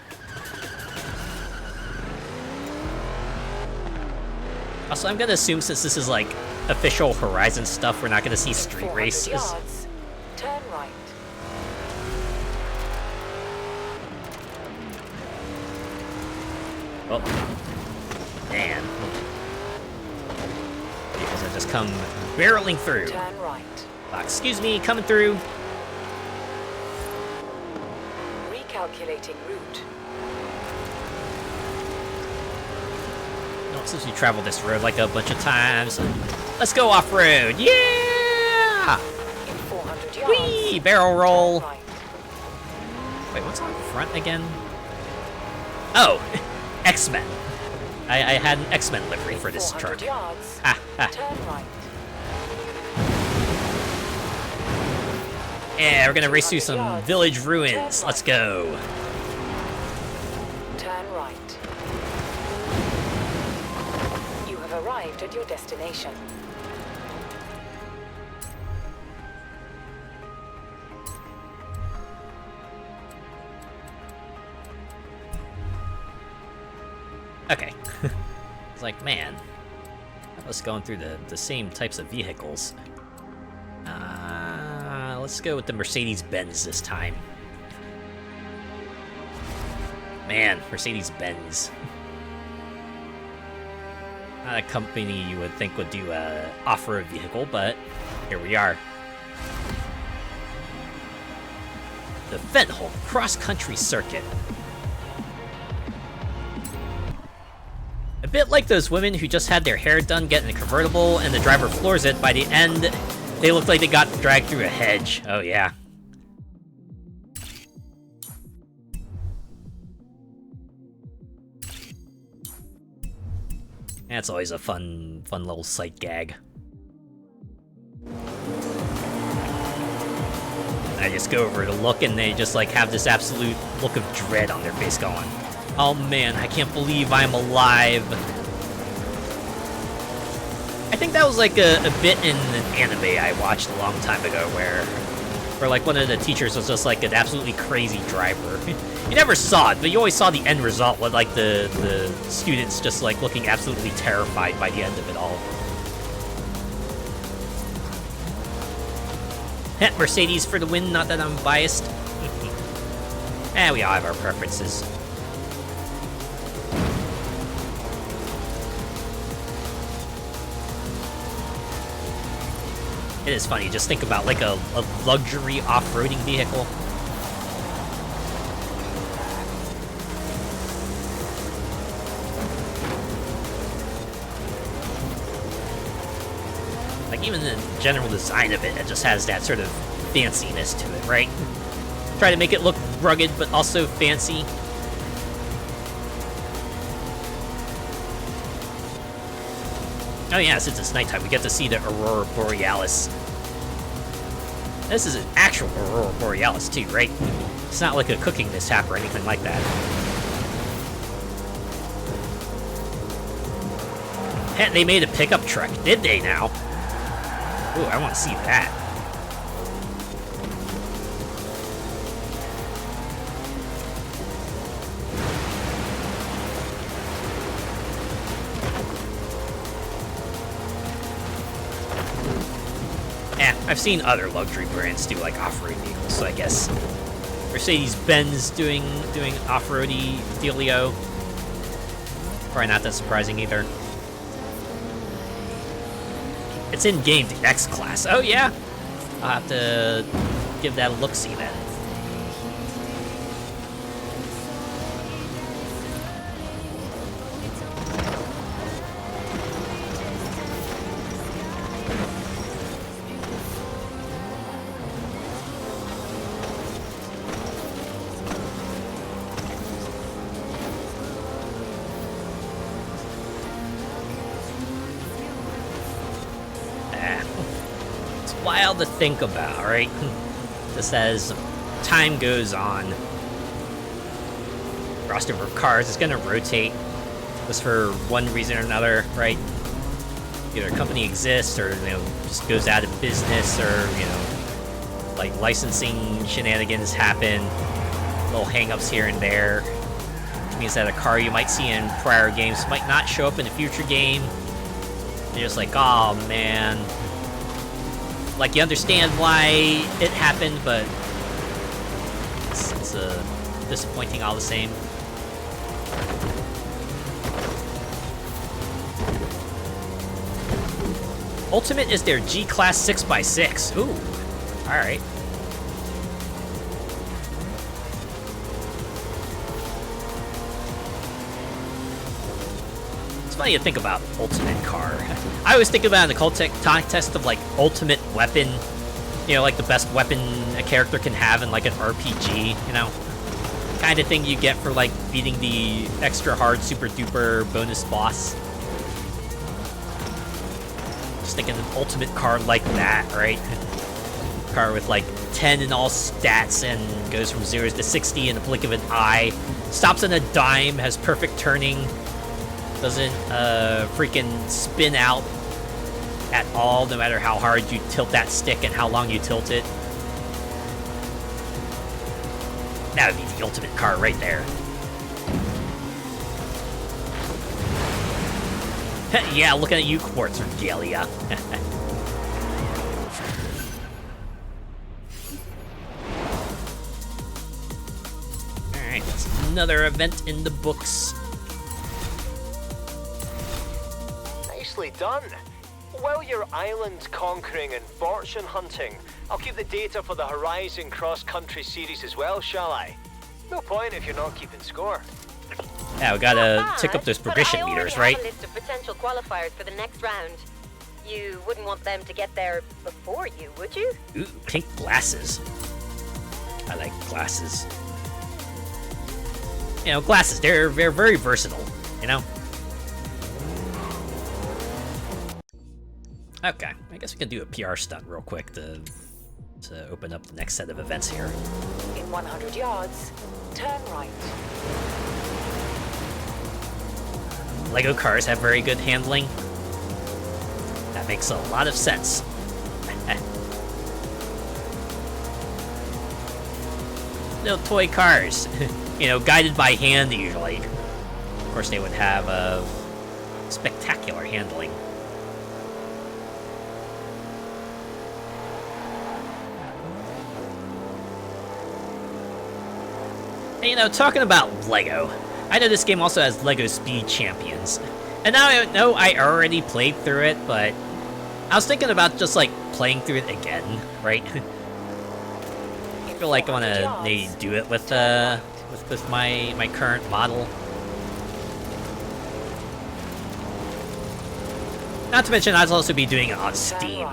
Also, I'm gonna assume since this is like official Horizon stuff, we're not gonna see In street 400 races. yards, turn right. Oh, man. Vehicles have just come barreling through. Turn right. Excuse me, coming through. Recalculating route. No, since we traveled this road like a bunch of times, let's go off-road. Yeah! In 400 yards. Whee! Barrel roll. Turn right. Wait, what's on front again? Oh, X-Men. I had an X-Men livery for this 400 truck. yards. Ah, ah. Turn right. Yeah, we're gonna race through some village ruins. Let's go. Turn right. You have arrived at your destination. Okay. It's like, man, I was going through the same types of vehicles. Let's go with the Mercedes-Benz this time. Man, Mercedes-Benz. Not a company you would think would do a off-road vehicle, but here we are. The Fentholm Cross-Country Circuit. A bit like those women who just had their hair done getting a convertible and the driver floors it. By the end, they look like they got dragged through a hedge. Oh yeah. That's always a fun little sight gag. I just go over to look and they just like have this absolute look of dread on their face going, oh man, I can't believe I'm alive. I think that was like a bit in an anime I watched a long time ago where like one of the teachers was just like an absolutely crazy driver. You never saw it, but you always saw the end result with like the students just like looking absolutely terrified by the end of it all. Mercedes for the win, not that I'm biased. We all have our preferences. It is funny, just think about like a luxury off-roading vehicle. Like even the general design of it just has that sort of fanciness to it, right? Try to make it look rugged, but also fancy. Oh yeah, since it's nighttime, we get to see the Aurora Borealis. This is an actual Aurora Borealis too, right? It's not like a cooking mishap or anything like that. Heck, they made a pickup truck, did they now? Ooh, I want to see that. I've seen other luxury brands do like off-road vehicles, so I guess Mercedes-Benz doing off-roady dealio. Probably not that surprising either. It's in game, the X-Class. Oh yeah, I'll have to give that a look-see then. Wild to think about, right? Just as time goes on, roster of cars is going to rotate just for one reason or another, right? Either a company exists or, just goes out of business or, like licensing shenanigans happen, little hang-ups here and there. It means that a car you might see in prior games might not show up in a future game. You're just like, oh man. Like, you understand why it happened, but it's disappointing all the same. Ultimate is their G-Class 6x6. Ooh, alright. It's funny to think about Ultimate car. I always think about it in the context of, like, Ultimate Weapon. You know, like the best weapon a character can have in, like, an RPG, you know? Kind of thing you get for, like, beating the extra hard, super duper bonus boss. Just thinking an ultimate car like that, right? Car with like 10 in all stats and goes from 0s to 60 in the blink of an eye. Stops on a dime, has perfect turning. Doesn't freaking spin out at all, no matter how hard you tilt that stick and how long you tilt it. That would be the ultimate car right there. Yeah, looking at you, Quartz Regalia. Alright, that's another event in the books. Nicely done. While you're island conquering and fortune hunting, I'll keep the data for the Horizon Cross Country series as well, shall I? No point if you're not keeping score. Yeah, we gotta tick up those progression meters, right? I have a list of potential qualifiers for the next round. You wouldn't want them to get there before you, would you? Ooh, pink glasses. I like glasses. You know, glasses, they're very versatile, you know? Okay, I guess we can do a PR stunt real quick to open up the next set of events here. In 100 yards, turn right. Lego cars have very good handling. That makes a lot of sense. No toy cars. You know, guided by hand usually. Of course, they would have spectacular handling. And, you know, talking about Lego, I know this game also has Lego Speed Champions. And now I know I already played through it, but I was thinking about just, like, playing through it again, right? I feel like I want to maybe do it with my current model. Not to mention, I'll also be doing it on Steam.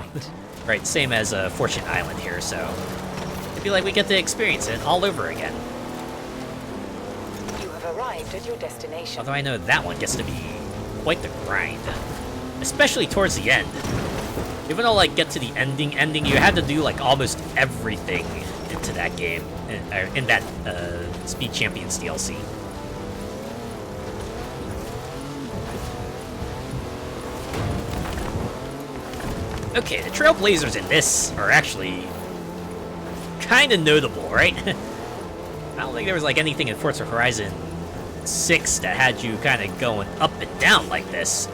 Right, same as Fortune Island here, so I feel like we get to experience it all over again. You have arrived at your destination. Although I know that one gets to be quite the grind. Especially towards the end. Even though, like, get to the ending, you had to do, like, almost everything into that game. In that, Speed Champions DLC. Okay, the trailblazers in this are actually kind of notable, right? I don't think there was, like, anything in Forza Horizon 6 that had you kind of going up and down like this.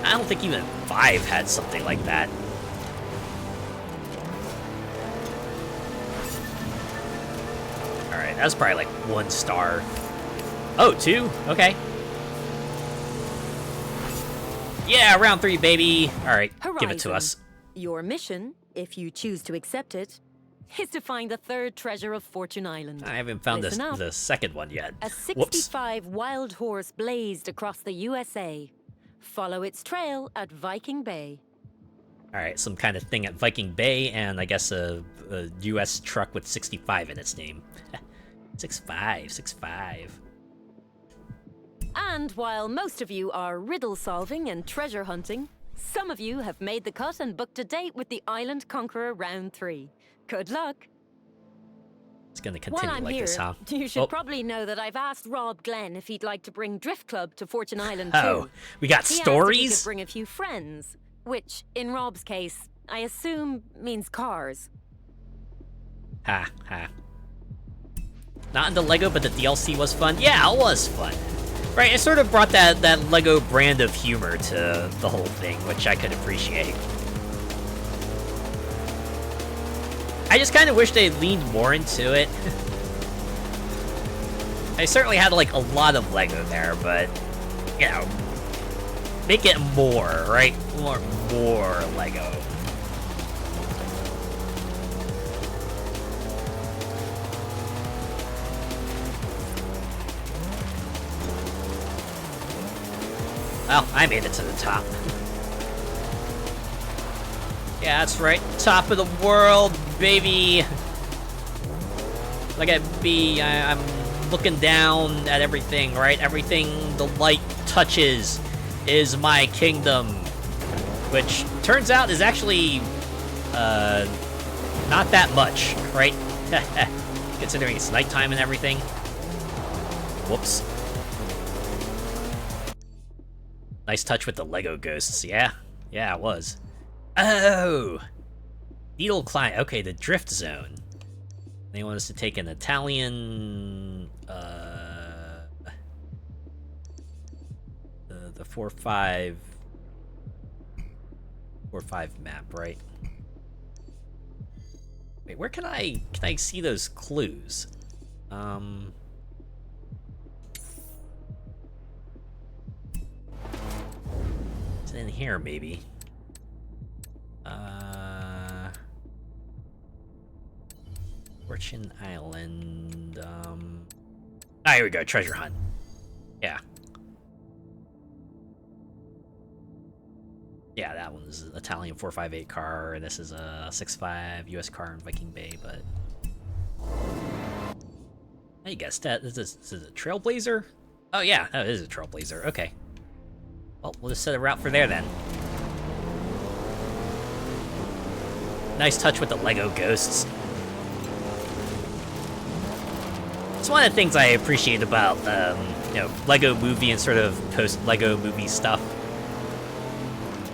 I don't think even 5 had something like that. Alright, that was probably like 1 star. Oh, 2? Okay. Yeah, round 3, baby! Alright, give it to us. Your mission, if you choose to accept it, is to find the 3rd treasure of Fortune Island. I haven't found Listen up. the second one yet. A Whoops. 65 wild horse blazed across the USA. Follow its trail at Viking Bay. Alright, some kind of thing at Viking Bay, and I guess a US truck with 65 in its name. 65. And while most of you are riddle solving and treasure hunting, some of you have made the cut and booked a date with the Island Conqueror Round 3. Good luck. It's gonna While continue I'm like here, this, huh? you should Oh. probably know that I've asked Rob Glenn if he'd like to bring Drift Club to Fortune Island too. Oh, we got He asked if he stories? could bring a few friends, which, in Rob's case, I assume means cars. Ha, ha. Not into Lego, but the DLC was fun? Yeah, it was fun. Right, it sort of brought that Lego brand of humor to the whole thing, which I could appreciate. I just kind of wish they leaned more into it. I certainly had, like, a lot of Lego there, but, you know, make it more, right? More Lego. Well, I made it to the top. Yeah, that's right. Top of the world, baby! Look at me. I'm looking down at everything, right? Everything the light touches is my kingdom. Which, turns out, is actually, not that much, right? Considering it's nighttime and everything. Whoops. Nice touch with the Lego ghosts, yeah? Yeah, it was. Oh! Needle climb. Okay, the drift zone. They want us to take an Italian... the 4-5... 4-5 map, right? Wait, where can I see those clues? It's in here, maybe. Fortune Island, Ah, here we go, treasure hunt. Yeah. Yeah, that one's an Italian 458 car, and this is a 65 US car in Viking Bay, but... I guess that, is this a trailblazer? Oh yeah, that is a trailblazer, okay. Well, we'll just set a route for there then. Nice touch with the Lego ghosts. It's one of the things I appreciate about, you know, Lego movie and sort of post-Lego movie stuff.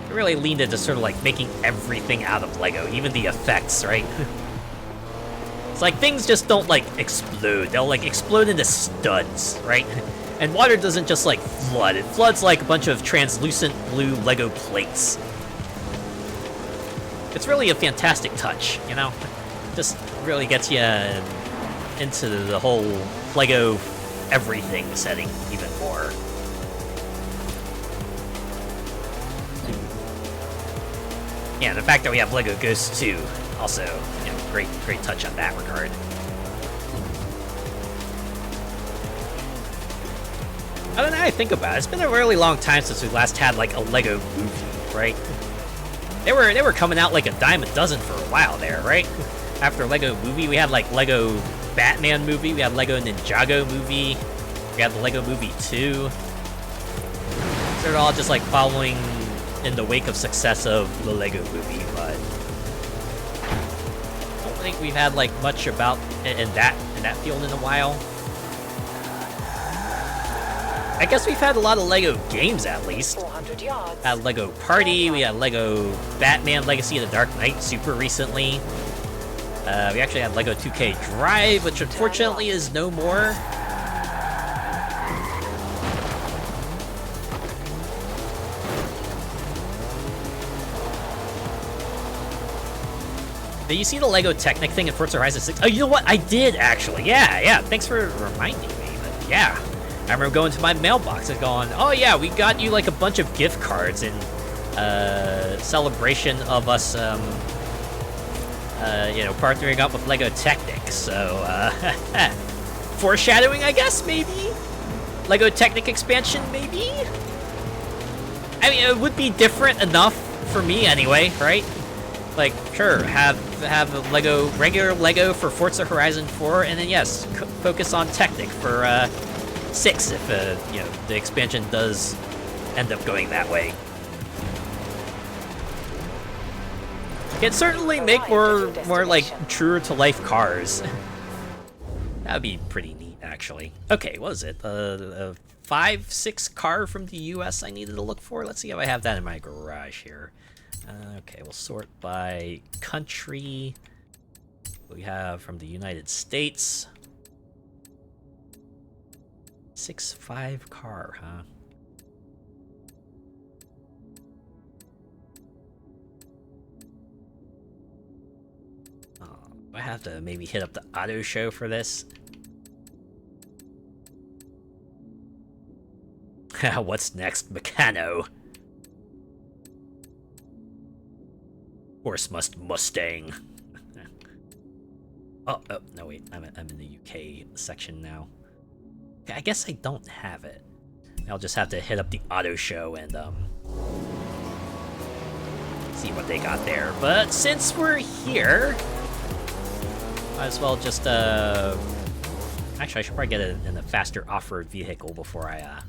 It really leaned into sort of like making everything out of Lego, even the effects, right? It's like things just don't like explode. They'll like explode into studs, right? And water doesn't just like flood. It floods like a bunch of translucent blue Lego plates. It's really a fantastic touch, you know? Just really gets you into the whole Lego everything setting even more. Yeah, the fact that we have Lego Ghosts too, also, you know, great touch on that regard. I don't know how I think about it. It's been a really long time since we last had like a Lego movie, right? They were coming out like a dime a dozen for a while there, right? After Lego movie, we had like Lego Batman movie, we had Lego Ninjago movie, we had the Lego Movie 2. They're all just like following in the wake of success of the Lego movie, but I don't think we've had like much about in that field in a while. I guess we've had a lot of Lego games at least. 400 yards. Had Lego Party, we had Lego Batman Legacy of the Dark Knight super recently. We actually had Lego 2K Drive, which unfortunately is no more. Did you see the Lego Technic thing in Forza Horizon 6? Oh, you know what? I did, actually. Yeah. Thanks for reminding me. But yeah. I remember going to my mailbox and going, oh yeah, we got you like a bunch of gift cards in celebration of us, you know, partnering up with Lego Technic. So, foreshadowing, I guess, maybe? Lego Technic expansion, maybe? I mean, it would be different enough for me anyway, right? Like, sure, have a regular Lego for Forza Horizon 4, and then yes, focus on Technic for 6 if you know, the expansion does end up going that way. Can certainly make more like truer to life cars. That would be pretty neat, actually. Okay, what was it? 5, 6 car from the US I needed to look for. Let's see if I have that in my garage here. Okay, we'll sort by country. We have from the United States. 6.5 car, huh? I have to maybe hit up the auto show for this. What's next, Meccano? Horse must Mustang. oh, no wait, I'm in the UK section now. Okay, I guess I don't have it. I'll just have to hit up the auto show and see what they got there. But since we're here, might as well just actually I should probably get in a faster off-road vehicle before I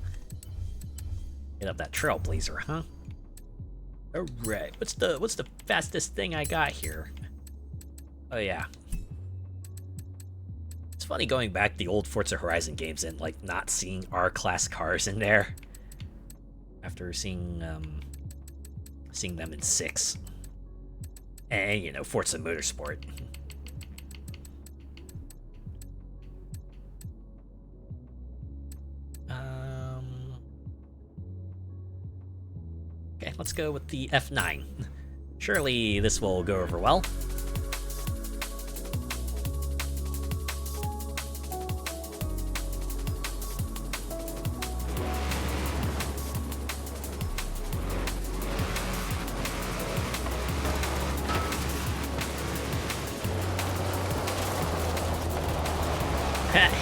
hit up that trailblazer, huh? Alright, what's the fastest thing I got here? Oh yeah. It's funny going back to the old Forza Horizon games and like not seeing R-class cars in there. After seeing them in 6. And you know, Forza Motorsport. Okay, let's go with the F9. Surely this will go over well.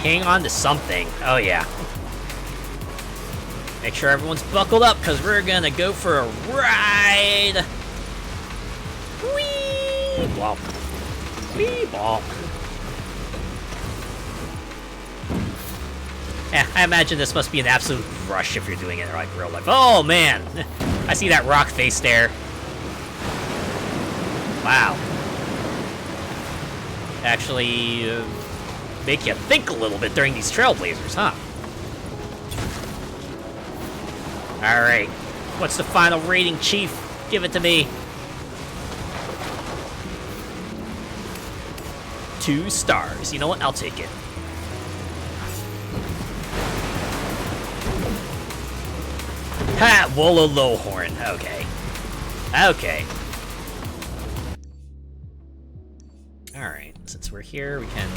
Hang on to something. Oh yeah. Make sure everyone's buckled up, because we're gonna go for a ride! Whee! Bwomp. Whee! Bwomp. Yeah, I imagine this must be an absolute rush if you're doing it in like real life. Oh man! I see that rock face there. Wow. Actually, make you think a little bit during these trailblazers, huh? Alright, what's the final rating, Chief? Give it to me. 2 stars. You know what? I'll take it. Ha! Wolo Lowhorn. Okay. Okay. Alright, since we're here, we can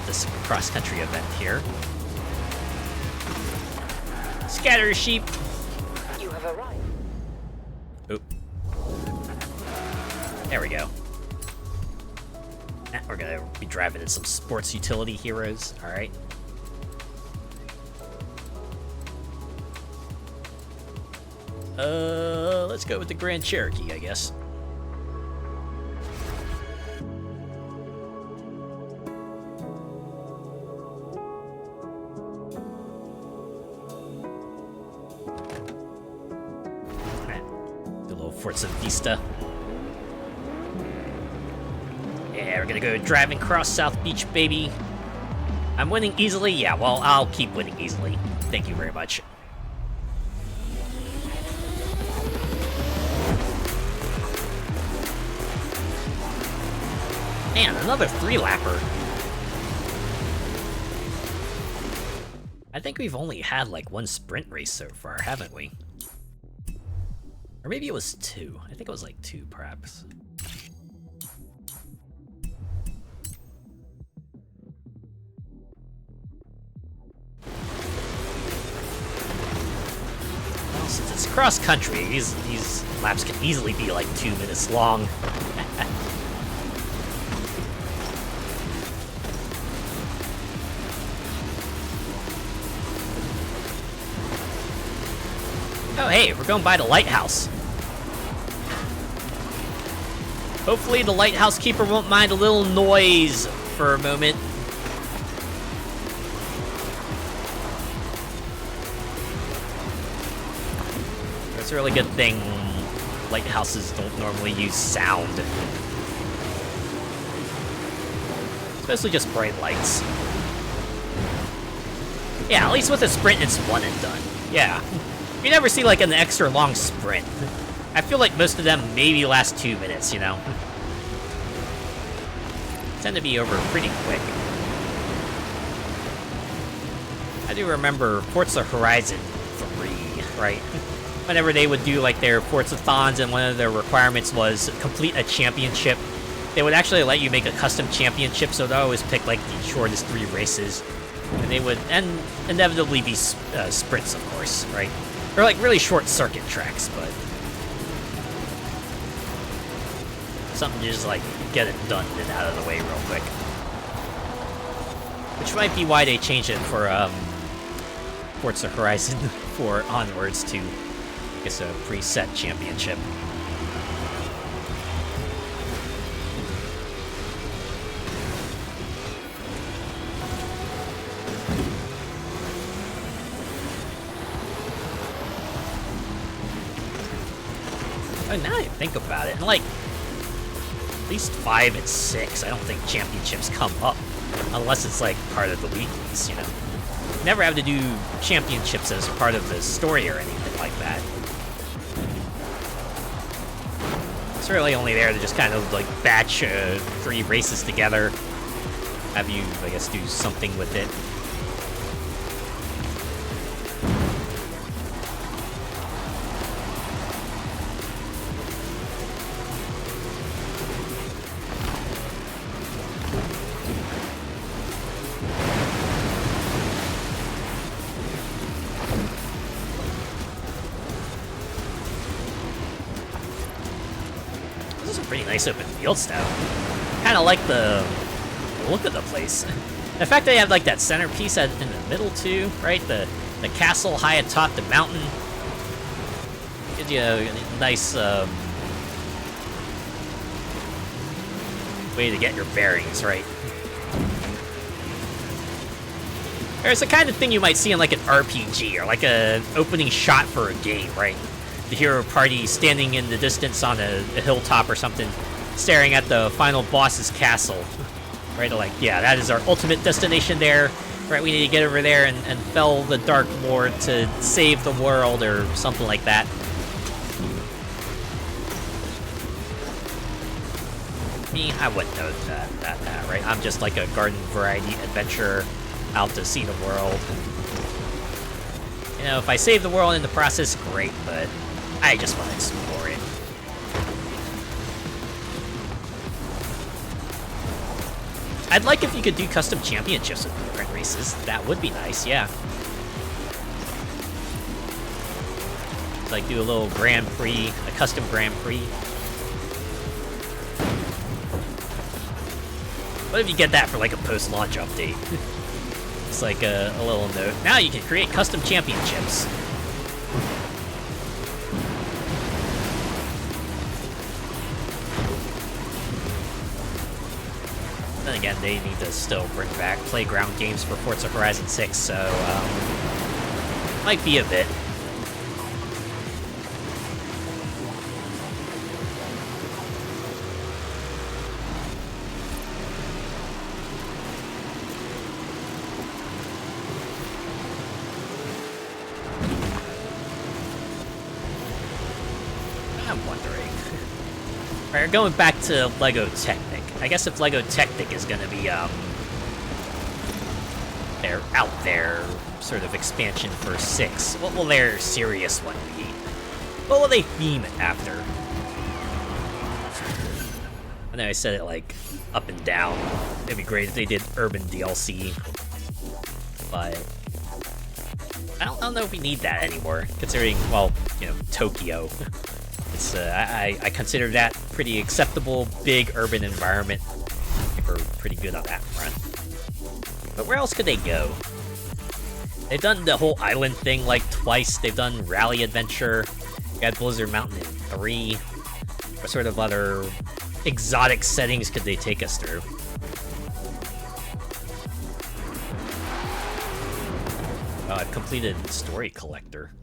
this cross-country event here. Scatter, sheep! You have arrived. Oop. There we go. We're gonna be driving in some sports utility heroes, alright. Let's go with the Grand Cherokee, I guess. Forza Vista. Yeah, we're gonna go driving across South Beach, baby. I'm winning easily? Yeah, well, I'll keep winning easily. Thank you very much. Man, another 3-lapper. I think we've only had like 1 sprint race so far, haven't we? Or maybe it was 2. I think it was like 2, perhaps. Well, since it's cross country, these laps can easily be like 2 minutes long. Oh hey, we're going by the lighthouse. Hopefully the lighthouse keeper won't mind a little noise for a moment. That's a really good thing. Lighthouses don't normally use sound. Mostly just bright lights. Yeah, at least with a sprint, it's one and done. Yeah. You never see, like, an extra long sprint. I feel like most of them maybe last 2 minutes, you know? Tend to be over pretty quick. I do remember Forza Horizon 3, right? Whenever they would do, like, their Forza-thons, and one of their requirements was complete a championship, they would actually let you make a custom championship, so they'd always pick, like, the shortest 3 races. And they would, and inevitably be sprints, of course, right? Or, like, really short circuit tracks, but something to just, like, get it done and out of the way real quick. Which might be why they changed it for, Forza Horizon 4 onwards to, I guess, a preset championship. Oh, now I think about it, and like, at least 5 and 6, I don't think championships come up. Unless it's, like, part of the weeklies, you know? Never have to do championships as part of the story or anything like that. It's really only there to just kind of, like, batch 3 races together. Have you, I guess, do something with it. Nice open fields now. Kind of like the look of the place. The fact they have like that centerpiece in the middle too, right? The castle high atop the mountain gives you a nice way to get your bearings, right? It's the kind of thing you might see in like an RPG or like an opening shot for a game, right? The hero party standing in the distance on a hilltop or something, staring at the final boss's castle. Right, like, yeah, that is our ultimate destination there. Right, we need to get over there and fell the Dark Lord to save the world or something like that. Me, I wouldn't know that, right? I'm just like a garden variety adventurer out to see the world. You know, if I save the world in the process, great, but I just want to explore it. I'd like if you could do custom championships with different races. That would be nice, yeah. Like do a little Grand Prix, a custom Grand Prix. What if you get that for like a post-launch update? It's like a little note. Now you can create custom championships. Then again, they need to still bring back playground games for Forza Horizon 6, so, might be a bit. I'm wondering. Alright, going back to Lego Technic. I guess if Lego Technic is gonna be, their out there sort of expansion for 6, what will their serious one be? What will they theme it after? I know I said it, like, up and down. It'd be great if they did Urban DLC. But I don't know if we need that anymore, considering, well, you know, Tokyo. It's, I consider that pretty acceptable, big urban environment. I think we're pretty good on that front. But where else could they go? They've done the whole island thing, like, twice. They've done Rally Adventure. You got Blizzard Mountain in 3. What sort of other exotic settings could they take us through? I've completed Story Collector.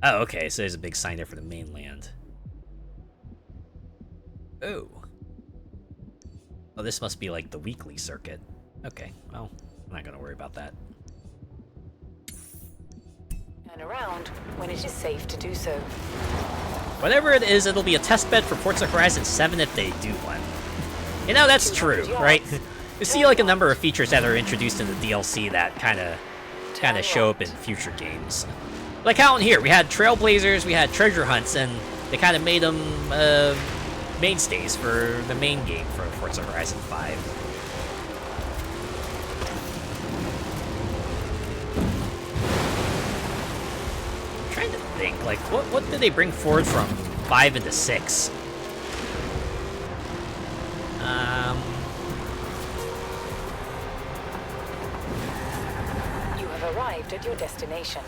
Oh, okay, so there's a big sign there for the mainland. Oh. Oh, this must be like the weekly circuit. Okay, well, I'm not gonna worry about that. Turn around when it is safe to do so. Whatever it is, it'll be a testbed for Forza Horizon 7 if they do one. You know, that's true, right? You see like a number of features that are introduced in the DLC that kind of show up in future games. Like how in here, we had trailblazers, we had treasure hunts, and they kind of made them mainstays for the main game for Forza Horizon 5. I'm trying to think, like, what did they bring forward from 5 into 6? You have arrived at your destination.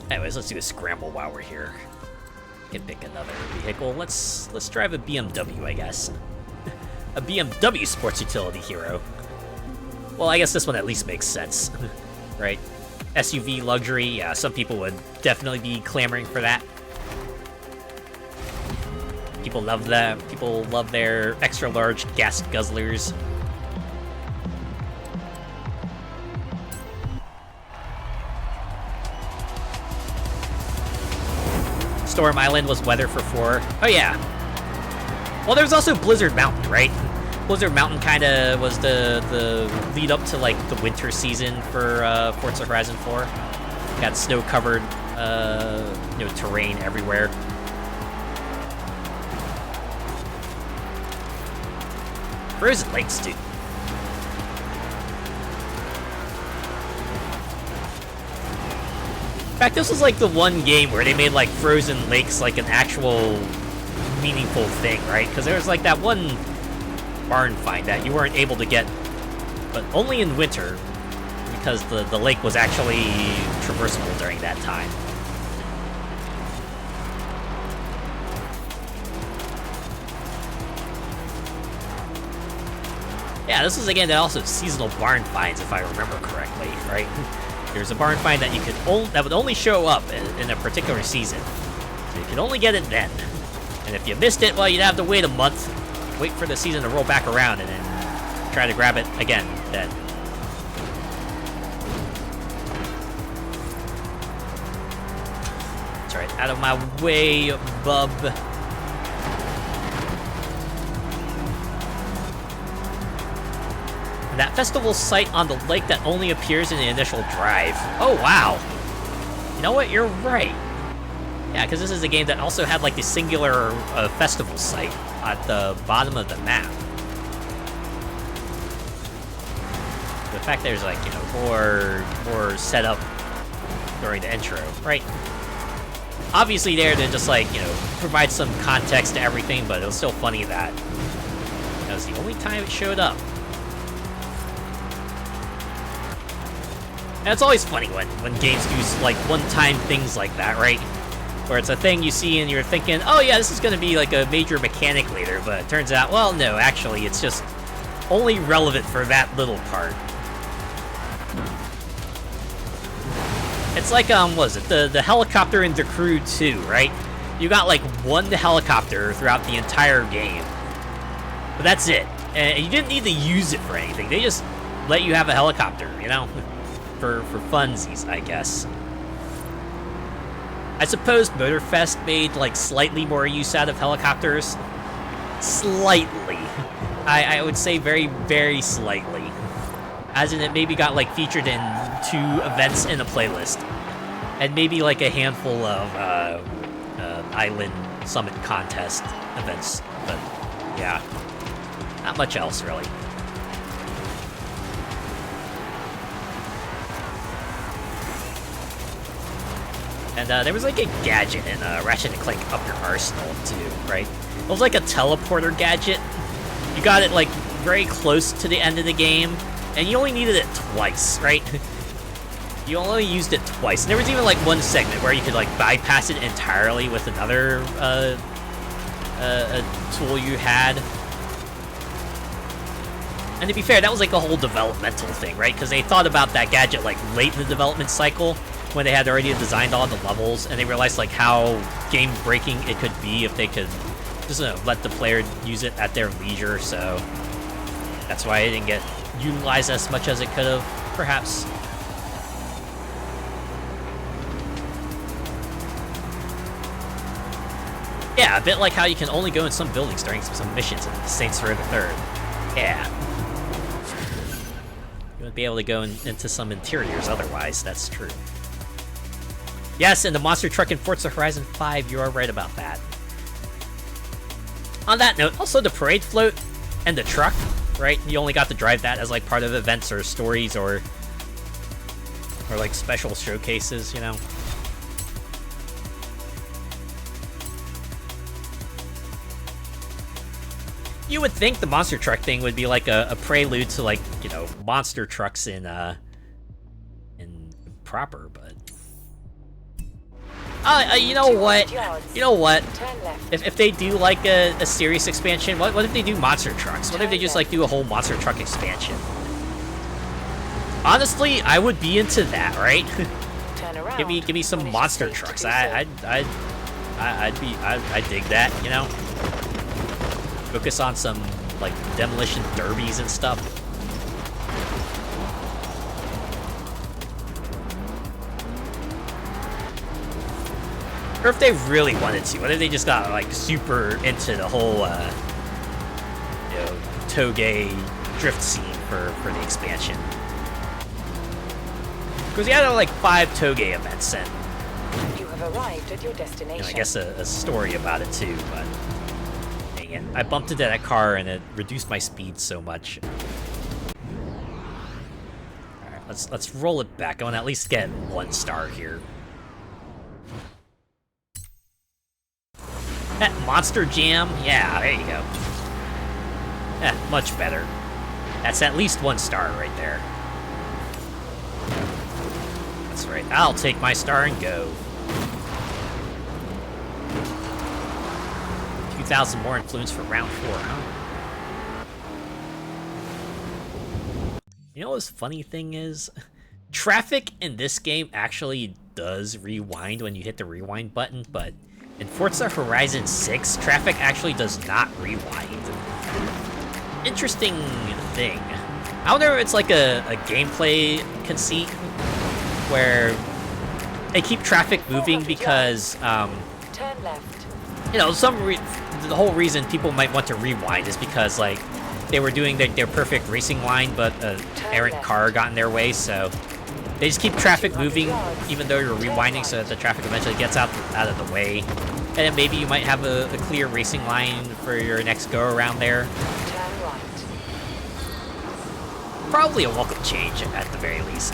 Anyways, let's do a scramble while we're here. We can pick another vehicle. Let's drive a BMW, I guess. A BMW sports utility hero. Well, I guess this one at least makes sense, right? SUV luxury, yeah, some people would definitely be clamoring for that. People love that. People love their extra large gas guzzlers. Storm Island was weather for 4. Oh yeah. Well, there's also Blizzard Mountain, right? Blizzard Mountain kind of was the lead up to like the winter season for Forza Horizon 4. Got snow-covered, terrain everywhere. Frozen Lakes, dude. In fact, this was like the one game where they made like Frozen Lakes like an actual meaningful thing, right? Because there was like that one barn find that you weren't able to get, but only in winter, because the lake was actually traversable during that time. Yeah, this was a game that also seasonal barn finds, if I remember correctly, right? There's a barn find that that would only show up in a particular season. So you could only get it then. And if you missed it, well, you'd have to wait a month, wait for the season to roll back around, and then try to grab it again then. That's right, out of my way, bub. That festival site on the lake that only appears in the initial drive. Oh, wow. You know what? You're right. Yeah, because this is a game that also had, like, the singular festival site at the bottom of the map. The fact there's, like, more setup during the intro, right? Obviously there to just, like, provide some context to everything, but it was still funny that that was the only time it showed up. And it's always funny when games do, like, one-time things like that, right? Where it's a thing you see and you're thinking, oh yeah, this is going to be, like, a major mechanic later, but it turns out, well, no, actually, it's just only relevant for that little part. It's like, what was it, the helicopter in The Crew 2, right? You got, like, one helicopter throughout the entire game. But that's it. And you didn't need to use it for anything. They just let you have a helicopter, For funsies, I guess. I suppose Motorfest made, like, slightly more use out of helicopters. Slightly. I would say very, very slightly. As in, it maybe got, like, featured in 2 events in a playlist. And maybe, like, a handful of Island Summit contest events. But, yeah. Not much else, really. And there was, like, a gadget in Ratchet & Clank Up Your Arsenal, too, right? It was like a teleporter gadget. You got it, like, very close to the end of the game, and you only needed it twice, right? You only used it twice. And there was even, like, one segment where you could, like, bypass it entirely with another tool you had. And to be fair, that was, like, a whole developmental thing, right? Because they thought about that gadget, like, late in the development cycle, when they had already designed all the levels, and they realized, like, how game-breaking it could be if they could just let the player use it at their leisure, so that's why it didn't get utilized as much as it could have, perhaps. Yeah, a bit like how you can only go in some buildings during some missions in Saints Row the Third. Yeah. You wouldn't be able to go into some interiors otherwise, that's true. Yes, and the monster truck in Forza Horizon 5, you are right about that. On that note, also the parade float and the truck, right? You only got to drive that as like part of events or stories or like special showcases, you know? You would think the monster truck thing would be like a prelude to, like, you know, monster trucks in proper, but you know what? You know what? If they do like a serious expansion, what if they do monster trucks? What if they just like do a whole monster truck expansion? Honestly, I would be into that, right? give me some monster trucks. I'd dig that, you know? Focus on some, like, demolition derbies and stuff. Or if they really wanted to. What if they just got, like, super into the whole, you know, Toge drift scene for the expansion. Because we had, like, 5 Toge events, and You have arrived at your destination. you know, I guess a story about it, too, but it. I bumped into that car and it reduced my speed so much. Alright, let's roll it back. I want to at least get 1 star here. That Monster Jam? Yeah, there you go. Yeah, much better. That's at least 1 star right there. That's right. I'll take my star and go. 2,000 more influence for round 4, huh? You know what the funny thing is? Traffic in this game actually does rewind when you hit the rewind button, but in Forza Horizon 6, traffic actually does not rewind. Interesting thing. I wonder if it's like a gameplay conceit where they keep traffic moving because, Turn left. you know, the whole reason people might want to rewind is because, like, they were doing their perfect racing line, but an errant car got in their way, so they just keep traffic moving, even though you're rewinding, so that the traffic eventually gets out of the way. And then maybe you might have a clear racing line for your next go-around there. Turn right. Probably a welcome change, at the very least.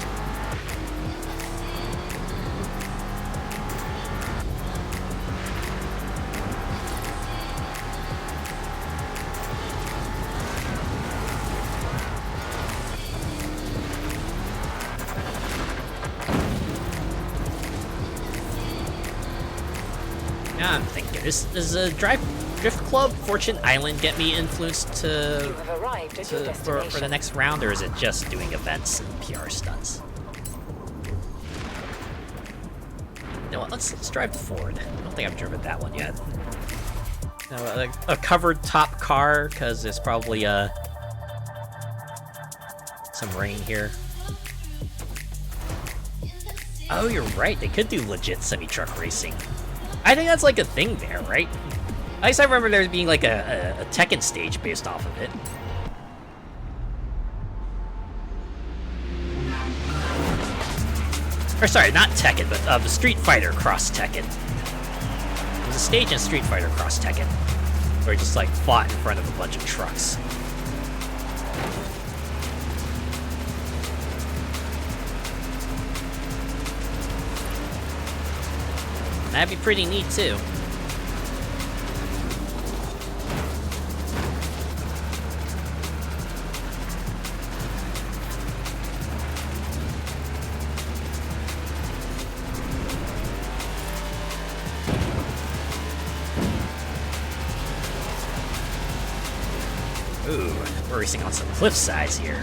I'm thinking, does a Drift Club Fortune Island get me influenced You have arrived at your destination. for the next round, or is it just doing events and PR stunts? You know what, let's drive the Ford. I don't think I've driven that one yet. No, a covered top car, because there's probably some rain here. Oh, you're right, they could do legit semi-truck racing. I think that's like a thing there, right? At least I remember there being like a Tekken stage based off of it. Or sorry, not Tekken, but the Street Fighter Cross Tekken. There's a stage in Street Fighter Cross Tekken where he just like fought in front of a bunch of trucks. That'd be pretty neat, too. Ooh, we're racing on some cliff sides here.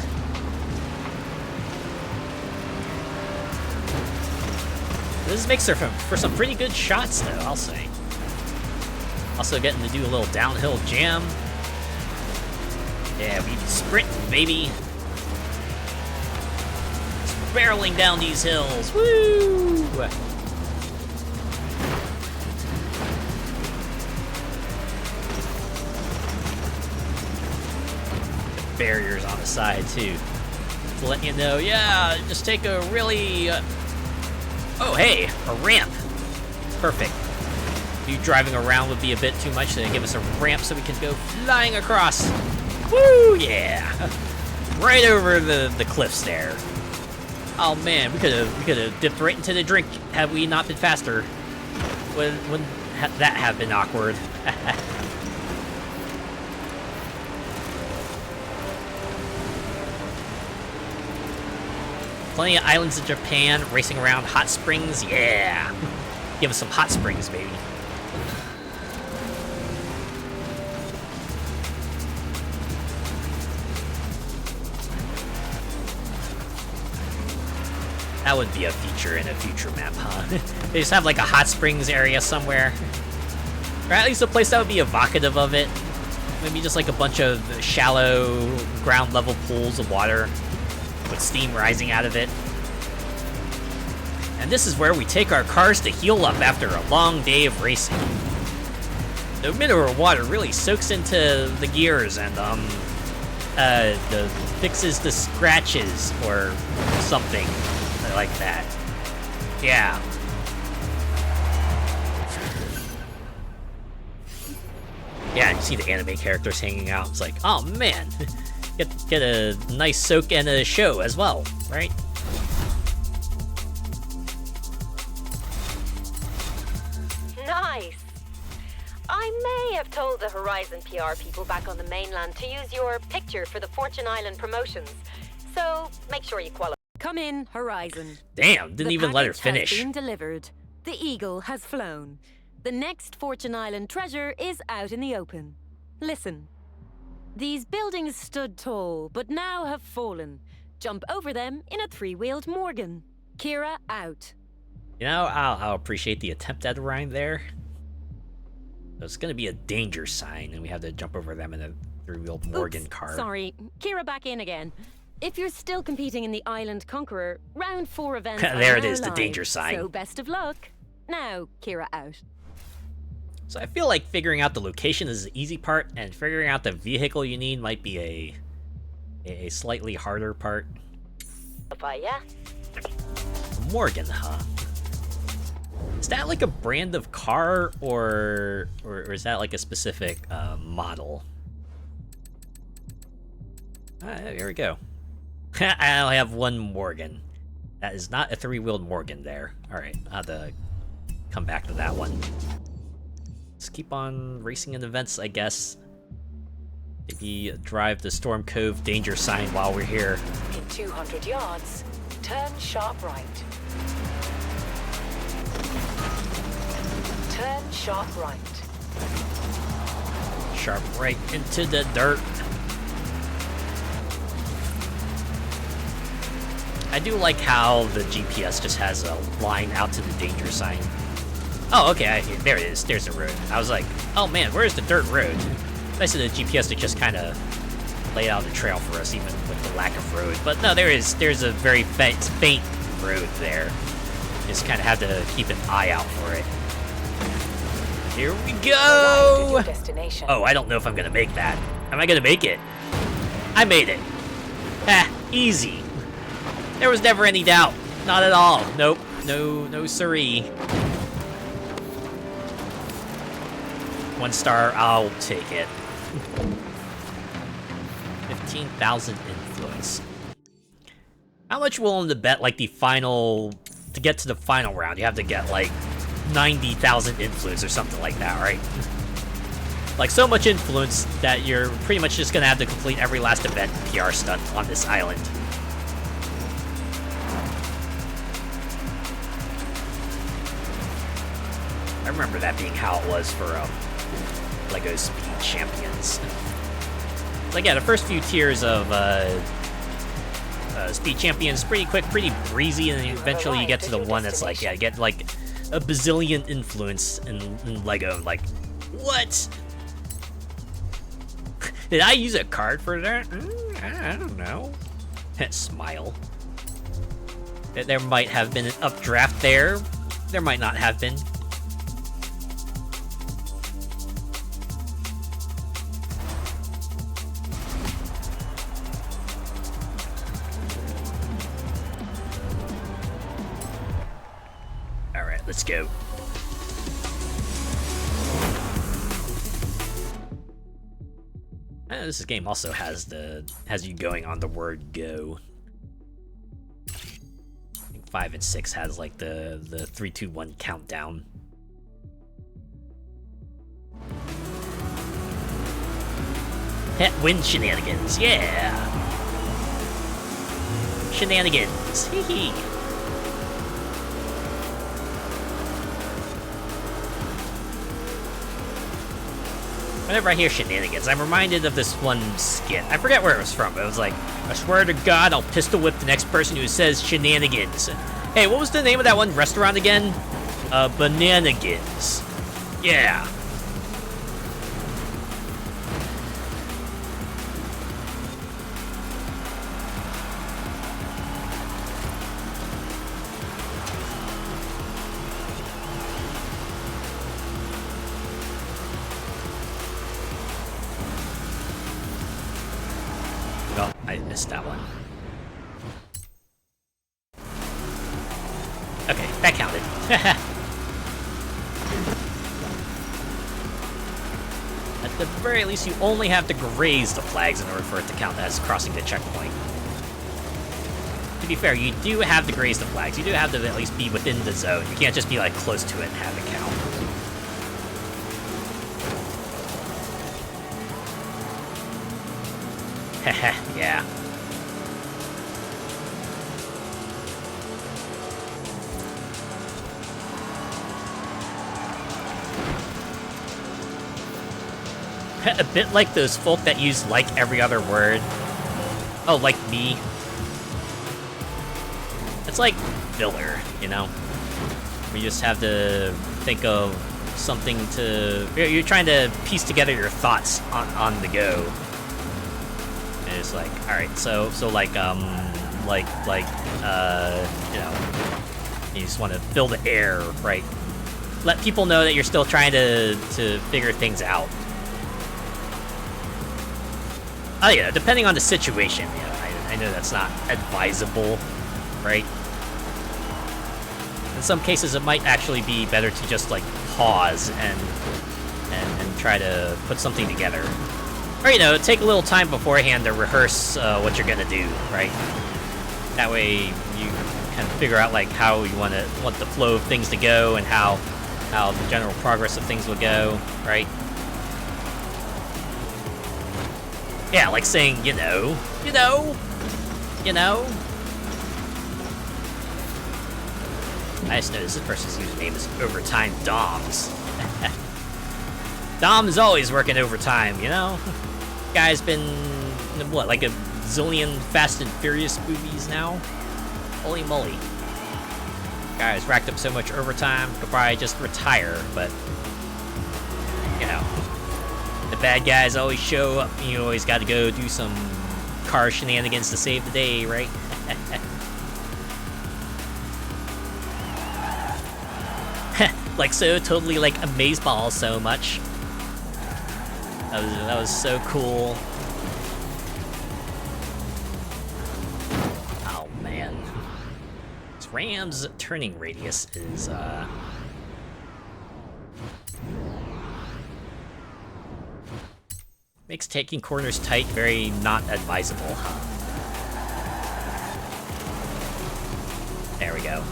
This makes for some pretty good shots, though, I'll say. Also getting to do a little downhill jam. Yeah, we sprinting, baby. Just barreling down these hills. Woo! Barriers on the side too, to let you know. Yeah, just take a really. Oh, hey, a ramp. Perfect. You driving around would be a bit too much, so they give us a ramp so we can go flying across. Woo, yeah! Right over the cliffs there. Oh man, we could have dipped right into the drink had we not been faster. Wouldn't that have been awkward? Plenty of islands in Japan, racing around hot springs, yeah! Give us some hot springs, baby. That would be a feature in a future map, huh? They just have like a hot springs area somewhere. Or at least a place that would be evocative of it. Maybe just like a bunch of shallow, ground level pools of water with steam rising out of it. And this is where we take our cars to heal up after a long day of racing. The mineral water really soaks into the gears and fixes the scratches or something like that. Yeah. Yeah, you see the anime characters hanging out. It's like, oh man, get a nice soak and a show as well, right? Nice. I may have told the Horizon PR people back on the mainland to use your picture for the Fortune Island promotions, so make sure you qualify. Come in, Horizon. Damn, didn't even let her finish. The package has been delivered. The Eagle has flown. The next Fortune Island treasure is out in the open. Listen. These buildings stood tall, but now have fallen. Jump over them in a three-wheeled Morgan. Kira out. You know, I'll appreciate the attempt at a rhyme there. So it's gonna be a danger sign, and we have to jump over them in a three-wheeled Morgan car. Sorry, Kira back in again. If you're still competing in the Island Conqueror, round 4 events there are it is, now the live, danger sign. So best of luck. Now, Kira out. So I feel like figuring out the location is the easy part, and figuring out the vehicle you need might be a slightly harder part. Yeah? Morgan, huh? Is that like a brand of car, or is that like a specific model? Here we go. I only have one Morgan. That is not a three-wheeled Morgan there. Alright, I'll have to come back to that one. Let's keep on racing in events, I guess. Maybe drive the Storm Cove danger sign while we're here. In 200 yards, turn sharp right. Turn sharp right. Sharp right into the dirt. I do like how the GPS just has a line out to the danger sign. Oh, okay, there it is. There's the road. I was like, oh man, where's the dirt road? Nice of the GPS to just kind of lay out the trail for us, even with the lack of road. But no, there's a very faint road there. Just kind of have to keep an eye out for it. Here we go! Oh, I don't know if I'm gonna make that. Am I gonna make it? I made it. Ha, easy. There was never any doubt. Not at all. Nope. No siree. 1 star, I'll take it. 15,000 influence. How much willing to bet, like, to get to the final round, you have to get, like, 90,000 influence or something like that, right? Like, so much influence that you're pretty much just gonna have to complete every last event PR stunt on this island. I remember that being how it was for LEGO Speed Champions. Like, yeah, the first few tiers of Speed Champions, pretty quick, pretty breezy, and then eventually you get to the one that's like, yeah, you get like a bazillion influence in LEGO, like What? Did I use a card for that? I don't know. Smile. There might have been an updraft there. There might not have been. All right, let's go. This game also has you going on the word go. I think 5 and 6 has like the 3, 2, 1 countdown. Win shenanigans, yeah. Shenanigans, hee hee. Whenever I hear shenanigans, I'm reminded of this one skit. I forget where it was from, but it was like, I swear to God, I'll pistol whip the next person who says shenanigans. Hey, what was the name of that one restaurant again? Bananagans. Yeah. Oh, I missed that one. Okay, that counted. At the very least, you only have to graze the flags in order for it to count as crossing the checkpoint. To be fair, you do have to graze the flags. You do have to at least be within the zone. You can't just be like close to it and have it count. Heh, yeah. A bit like those folk that use like every other word. Oh, like me. It's like filler, you know? We just have to think of something to... You're trying to piece together your thoughts on the go. And it's like, alright, so like, you know, you just want to fill the air, right? Let people know that you're still trying to figure things out. Oh yeah, depending on the situation, you know, I know that's not advisable, right? In some cases, it might actually be better to just like pause and try to put something together, or you know, take a little time beforehand to rehearse what you're gonna do, right? That way, you can figure out like how you want the flow of things to go and how the general progress of things will go, right? Yeah, like saying, you know. I just noticed this person's username is Overtime Doms. Dom is always working overtime, you know? Guy's been, what, like a zillion Fast and Furious movies now? Holy moly. Guy's racked up so much overtime, could probably just retire, but, you know. The bad guys always show up, and you always gotta go do some car shenanigans to save the day, right? Like so, totally like amazeballs so much. That was so cool. Oh man. This Ram's turning radius is makes taking corners tight very not advisable, huh? There we go.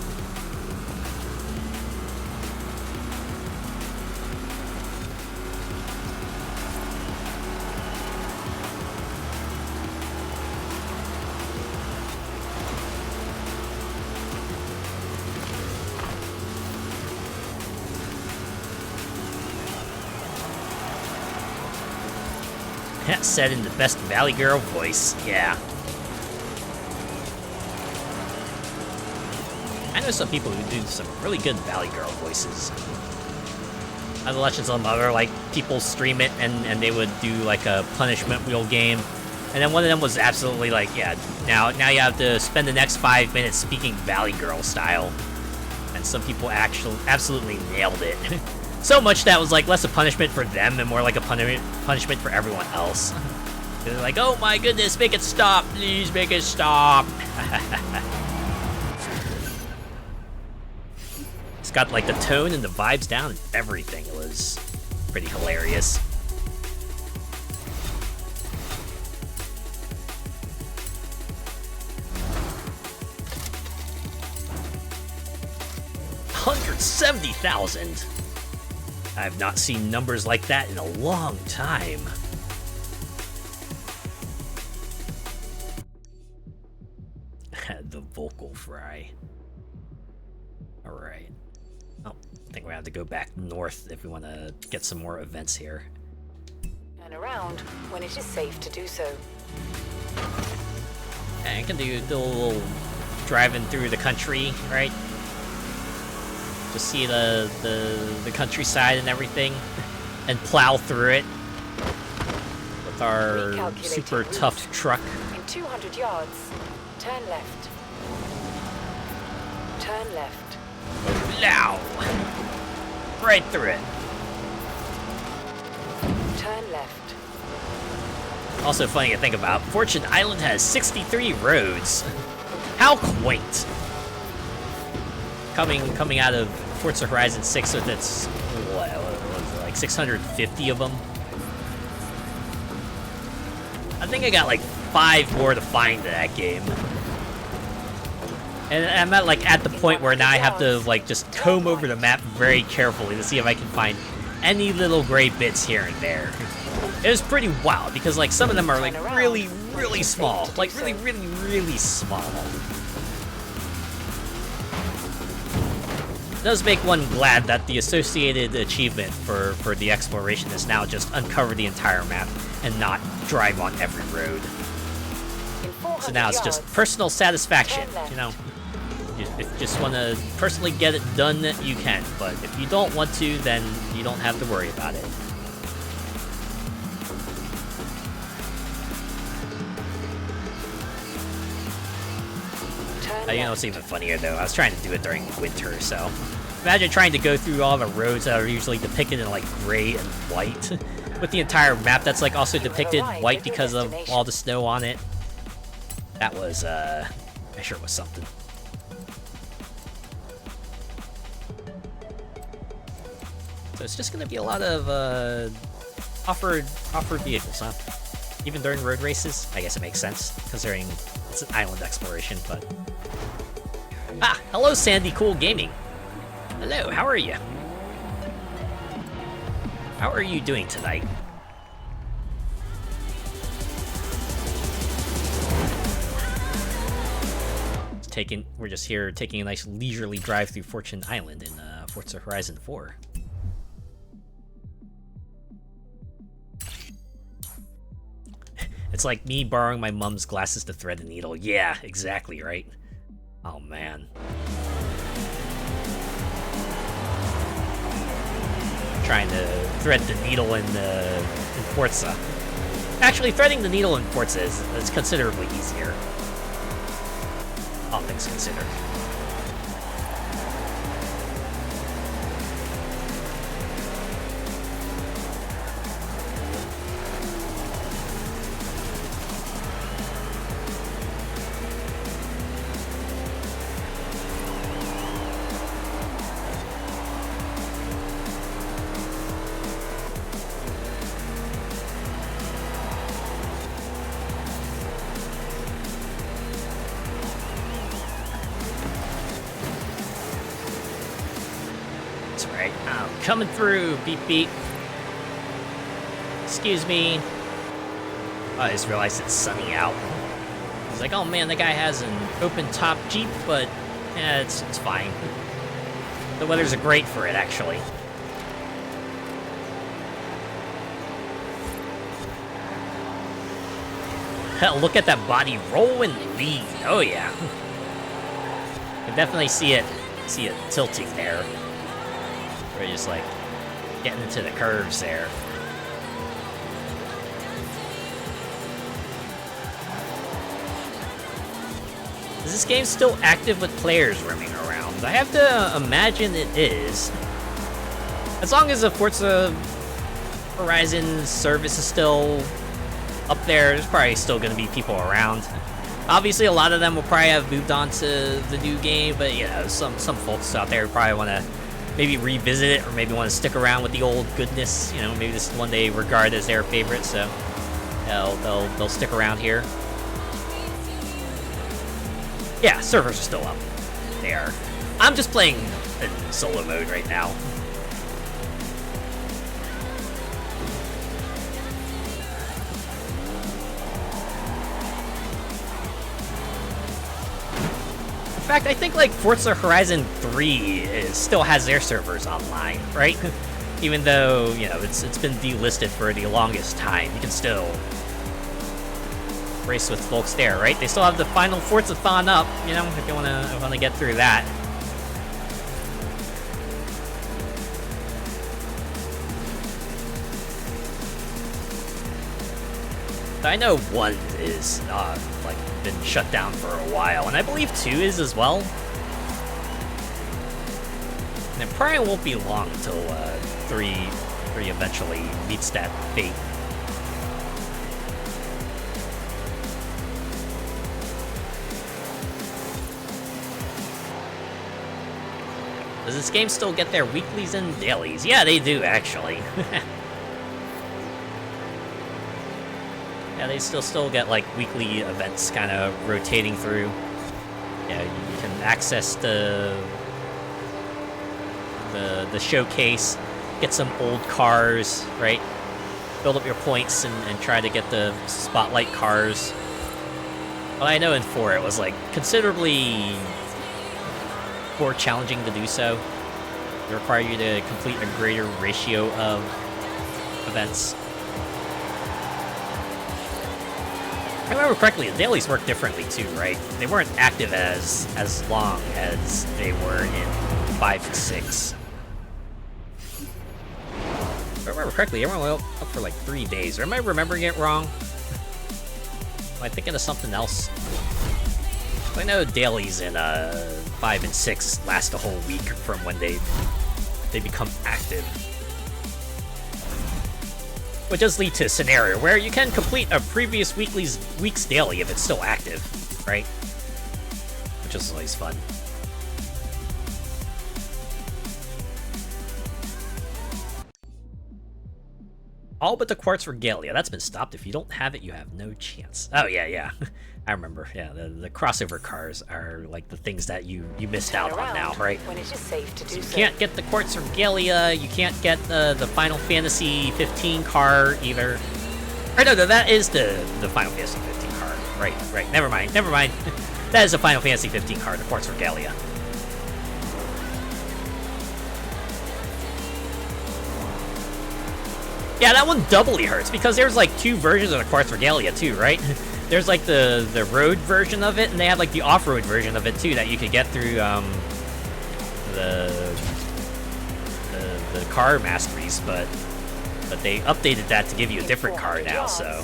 Said in the best Valley Girl voice, yeah. I know some people who do some really good Valley Girl voices. Unless it's some other, like, people stream it and they would do, like, a punishment wheel game. And then one of them was absolutely like, yeah, now you have to spend the next 5 minutes speaking Valley Girl style. And some people actually absolutely nailed it. So much that was, like, less a punishment for them and more like a punishment for everyone else. They're like, oh my goodness, make it stop, please make it stop. It's got, like, the tone and the vibes down and everything. It was pretty hilarious. $170,000. I've not seen numbers like that in a long time. The vocal fry. Alright. Oh, I think we have to go back north if we want to get some more events here. Turn around when it is safe to do so. And I can do a little driving through the country, right? Just see the countryside and everything, and plow through it with our super tough truck. In 200 yards, turn left. Turn left. Plow! Right through it. Turn left. Also funny to think about, Fortune Island has 63 roads. How quaint. Coming out of Forza Horizon 6 with its, what was it, like 650 of them? I think I got like 5 more to find in that game. And I'm at the point where now I have to like just comb over the map very carefully to see if I can find any little gray bits here and there. It was pretty wild because like some of them are like really, really small. Like really, really, really small. It does make one glad that the associated achievement for the exploration is now just uncover the entire map and not drive on every road. So now it's just personal satisfaction, you know. If you just want to personally get it done, you can. But if you don't want to, then you don't have to worry about it. You know, it's even funnier though. I was trying to do it during winter, so imagine trying to go through all the roads that are usually depicted in like gray and white, with the entire map that's like also depicted white because of all the snow on it. That was, I sure was something. So it's just gonna be a lot of off-road vehicles, huh? Even during road races, I guess it makes sense considering it's an island exploration, but. Ah, hello Sandy Cool Gaming. Hello, how are you? How are you doing tonight? We're just here taking a nice leisurely drive through Fortune Island in Forza Horizon 4. It's like me borrowing my mom's glasses to thread the needle. Yeah, exactly, right? Oh, man. Trying to thread the needle in Forza. Actually, threading the needle in Forza is considerably easier. All things considered. Coming through, beep beep. Excuse me. Oh, I just realized it's sunny out. It's like, oh man, the guy has an open top Jeep, but yeah, it's fine. The weather's great for it, actually. Hell, look at that body roll and lean. Oh yeah. You can definitely see it tilting there. Where you're just like, getting into the curves there. Is this game still active with players roaming around? I have to imagine it is. As long as the Forza Horizon service is still up there's probably still going to be people around. Obviously, a lot of them will probably have moved on to the new game, but you know, some folks out there probably want to maybe revisit it, or maybe want to stick around with the old goodness. You know, maybe this is one they regard as their favorite, so they'll stick around here. Yeah, servers are still up. They are. I'm just playing in solo mode right now. In fact, I think like Forza Horizon 3 still has their servers online, right? Even though, you know, it's been delisted for the longest time, you can still race with folks there, right? They still have the final Forza-thon up, you know, if you wanna get through that. I know 1 is like been shut down for a while, and I believe 2 is as well. And it probably won't be long until 3 eventually meets that fate. Does this game still get their weeklies and dailies? Yeah, they do, actually. Yeah, they still get, like, weekly events kind of rotating through. Yeah, you can access the showcase, get some old cars, right? Build up your points and try to get the spotlight cars. Well, I know in 4 it was, like, considerably more challenging to do so. It required you to complete a greater ratio of events. If I remember correctly, the dailies work differently too, right? They weren't active as long as they were in 5 and 6. If I remember correctly, everyone went up for like 3 days. Or am I remembering it wrong? Am I thinking of something else? I know dailies in 5 and 6 last a whole week from when they become active. Which does lead to a scenario where you can complete a previous week's daily if it's still active, right? Which is always fun. All but the Quartz Regalia. That's been stopped. If you don't have it, you have no chance. Oh, yeah. I remember. Yeah, the crossover cars are like the things that you missed out on now, right? When it is safe to do You so. can't get the Quartz Regalia. You can't get the Final Fantasy 15 car either. Or no, that is the Final Fantasy 15 car. Right. Never mind. That is the Final Fantasy 15 car, the Quartz Regalia. Yeah, that one doubly hurts, because there's like 2 versions of the Quartz Regalia too, right? There's like the road version of it, and they have like the off-road version of it too that you could get through the car masteries, but they updated that to give you a different car now, so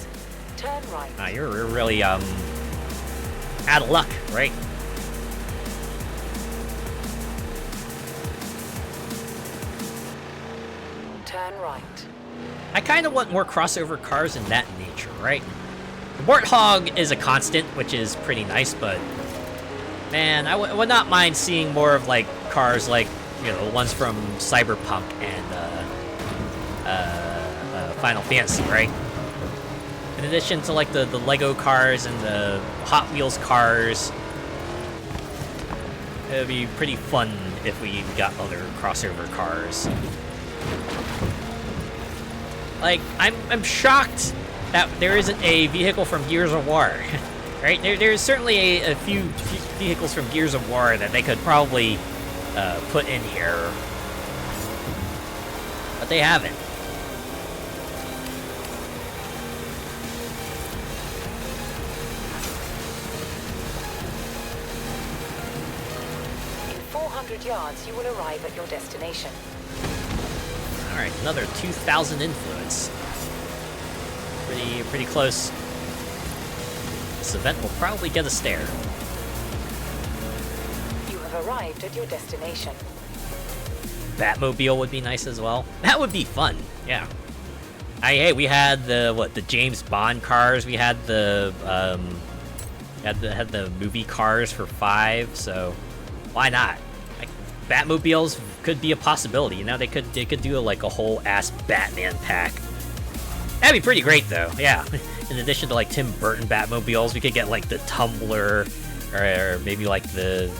Turn right. you're really out of luck, right? Turn right. I kind of want more crossover cars in that nature, right? The Warthog is a constant, which is pretty nice, but man, I would not mind seeing more of like cars like, you know, the ones from Cyberpunk and Final Fantasy, right? In addition to like the Lego cars and the Hot Wheels cars, it would be pretty fun if we got other crossover cars. Like, I'm shocked that there isn't a vehicle from Gears of War, right? There's certainly a few vehicles from Gears of War that they could probably put in here, but they haven't. In 400 yards, you will arrive at your destination. Alright, another 2,000 influence. Pretty close. This event will probably get a stare. You have arrived at your destination. Batmobile would be nice as well. That would be fun, yeah. Hey, we had the James Bond cars. We had the had the movie cars for 5. So why not? Like, Batmobiles could be a possibility. You know, they could do like a whole ass Batman pack. That'd be pretty great though. Yeah. In addition to like Tim Burton Batmobiles, we could get like the Tumbler, or maybe like the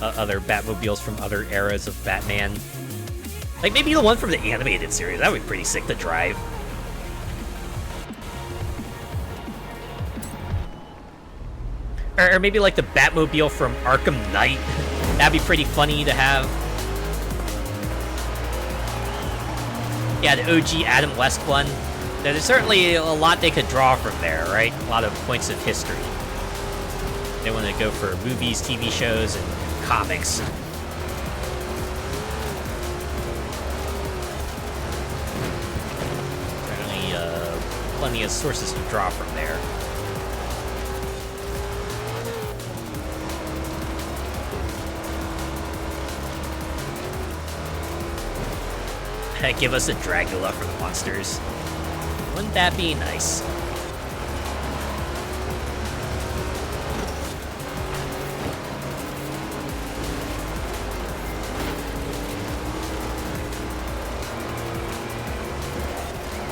other Batmobiles from other eras of Batman. Like maybe the one from the animated series. That would be pretty sick to drive. Or maybe like the Batmobile from Arkham Knight. That'd be pretty funny to have. Yeah, the OG Adam West one. There's certainly a lot they could draw from there, right? A lot of points of history. They want to go for movies, TV shows, and comics. Certainly plenty of sources to draw from there. Give us a Dracula for the monsters. Wouldn't that be nice?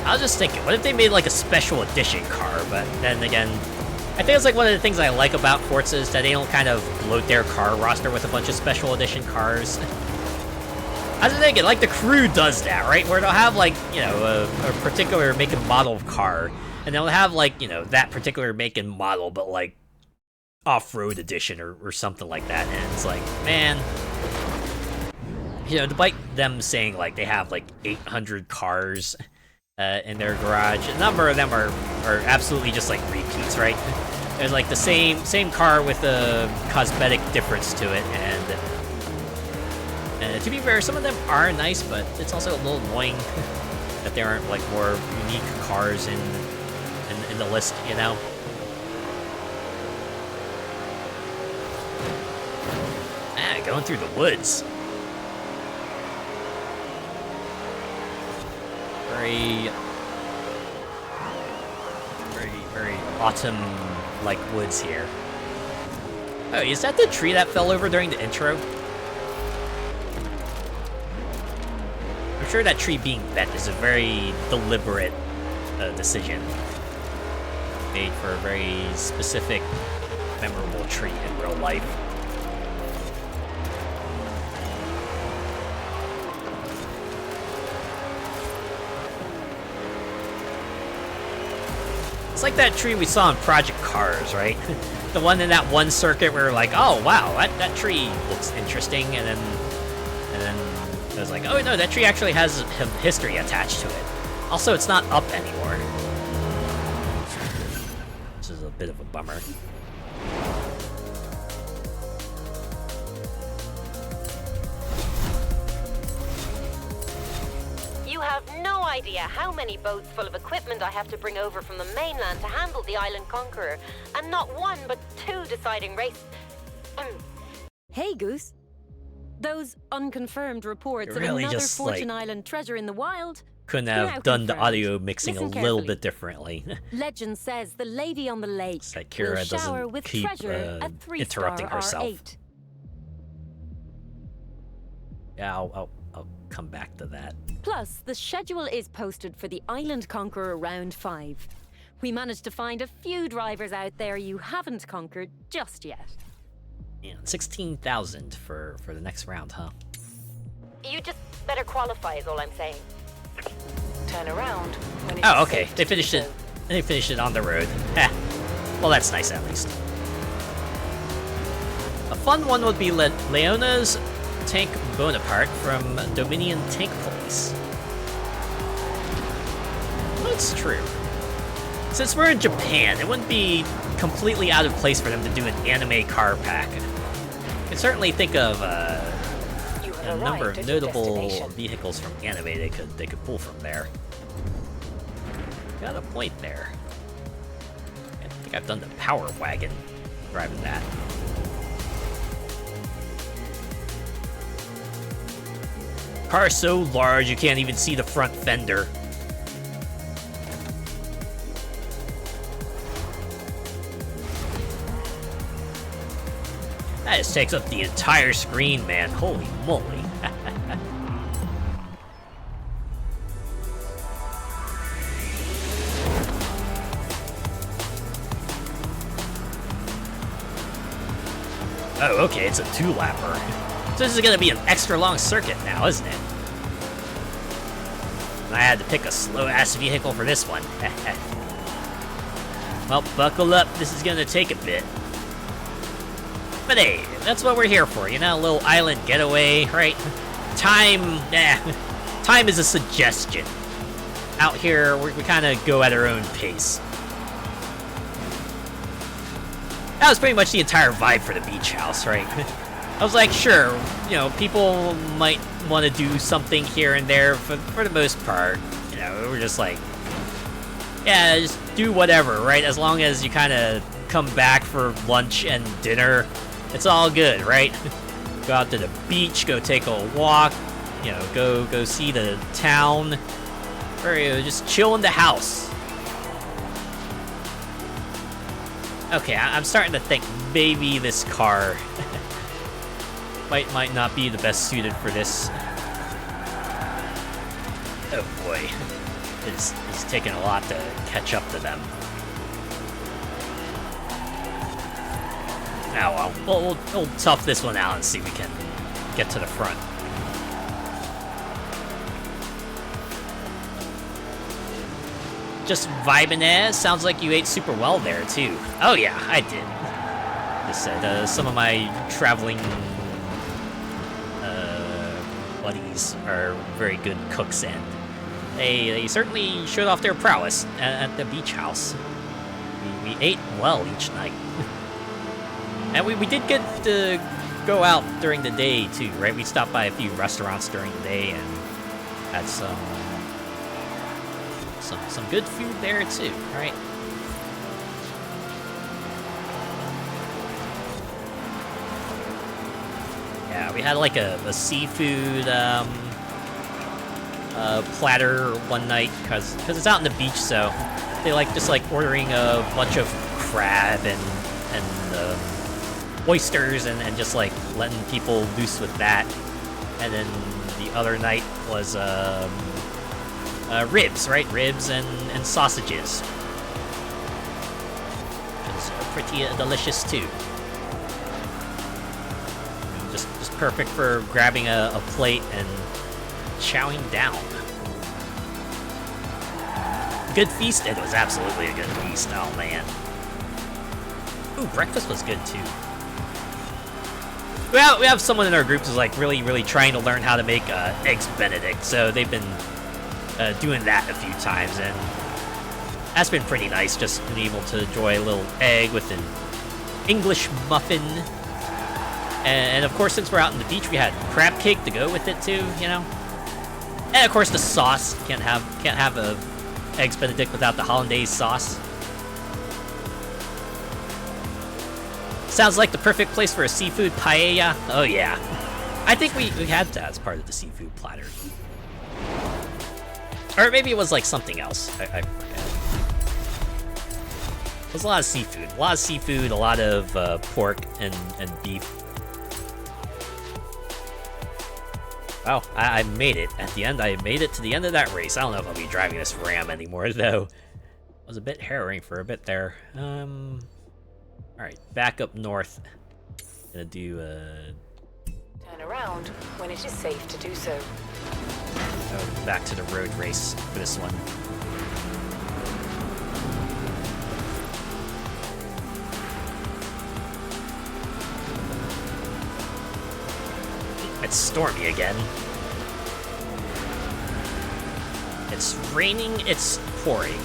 I was just thinking, what if they made like a special edition car? But then again, I think it's like one of the things I like about Forza is that they don't kind of bloat their car roster with a bunch of special edition cars. I was thinking, like, the Crew does that, right? Where they'll have, like, a particular make and model of car, and they'll have, like, that particular make and model, but, like, off-road edition or something like that, and it's like, man, despite them saying, like, they have, like, 800 cars in their garage, a number of them are absolutely just, like, repeats, right? There's, like, the same car with a cosmetic difference to it, and to be fair, some of them are nice, but it's also a little annoying that there aren't like more unique cars in the list, Going through the woods. Very autumn-like woods here. Oh, is that the tree that fell over during the intro? I'm sure that tree being bent is a very deliberate decision. Made for a very specific, memorable tree in real life. It's like that tree we saw in Project Cars, right? The one in that one circuit where we're like, oh wow, that tree looks interesting, and then I was like, oh no, that tree actually has history attached to it. Also, it's not up anymore. This is a bit of a bummer. You have no idea how many boats full of equipment I have to bring over from the mainland to handle the Island Conqueror, and not one but 2 deciding race. Hey, Goose. Those unconfirmed reports Really of another just, Fortune like, Island treasure in the wild. Couldn't Now have done the confirmed. audio mixing Listen a little carefully. bit differently. Legend says the lady on the lake So that will Kira shower doesn't with keep treasure a 3-star interrupting herself. R8. Yeah, I'll come back to that. Plus, the schedule is posted for the Island Conqueror Round 5. We managed to find a few drivers out there you haven't conquered just yet. Yeah, 16,000 for the next round, huh? You just better qualify is all I'm saying. Turn around when it's Oh, okay. safe They to finished do it. so. They finished it on the road. Heh. Well, that's nice at least. A fun one would be Leona's Tank Bonaparte from Dominion Tank Police. That's true. Since we're in Japan, it wouldn't be completely out of place for them to do an anime car pack. I can certainly think of You have a number arrived of at your notable destination. vehicles from anime they could pull from there. Got a point there. I think I've done the power wagon driving that. Car so large you can't even see the front fender. That just takes up the entire screen, man. Holy moly. Oh, okay, it's a two-lapper. So this is gonna be an extra long circuit now, isn't it? I had to pick a slow-ass vehicle for this one. Well, buckle up, this is gonna take a bit. But hey, that's what we're here for, you know, a little island getaway, right? Time is a suggestion. Out here, we kind of go at our own pace. That was pretty much the entire vibe for the beach house, right? I was like, sure, you know, people might want to do something here and there, but for the most part, you know, we're just like, yeah, just do whatever, right? As long as you kind of come back for lunch and dinner, it's all good, right? Go out to the beach, go take a walk, you know, go see the town, or you know, just chill in the house. Okay, I'm starting to think maybe this car might not be the best suited for this. Oh boy, it's taking a lot to catch up to them. Oh well, we'll tough this one out and see if we can get to the front. Just vibing there. Sounds like you ate super well there, too. Oh, yeah, I did. Just said, some of my traveling buddies are very good cooks, and they certainly showed off their prowess at the beach house. We ate well each night. And we did get to go out during the day, too, right? We stopped by a few restaurants during the day and had some good food there too, right? Yeah, we had like a seafood platter one night because it's out on the beach, so they just like ordering a bunch of crab and oysters and just like letting people loose with that. And then the other night was ribs, right? Ribs and sausages. It was pretty delicious too. Just perfect for grabbing a plate and chowing down. Good feast. It was absolutely a good feast. Oh man. Ooh, breakfast was good too. Well, we have someone in our group who's like really trying to learn how to make eggs Benedict, so they've been doing that a few times, and that's been pretty nice, just being able to enjoy a little egg with an English muffin. And of course, since we're out on the beach, we had crab cake to go with it too, you know. And of course, the sauce. Can't have a eggs Benedict without the hollandaise sauce. Sounds like the perfect place for a seafood paella. Oh yeah, I think we had that as part of the seafood platter. Or maybe it was like something else. I forget. There's a lot of seafood. A lot of pork and beef. Wow, I made it. At the end, I made it to the end of that race. I don't know if I'll be driving this Ram anymore, though. It was a bit harrowing for a bit there. Alright, back up north. Gonna do, Turn around when it is safe to do so. back to the road race for this one. It's stormy again. It's raining, it's pouring.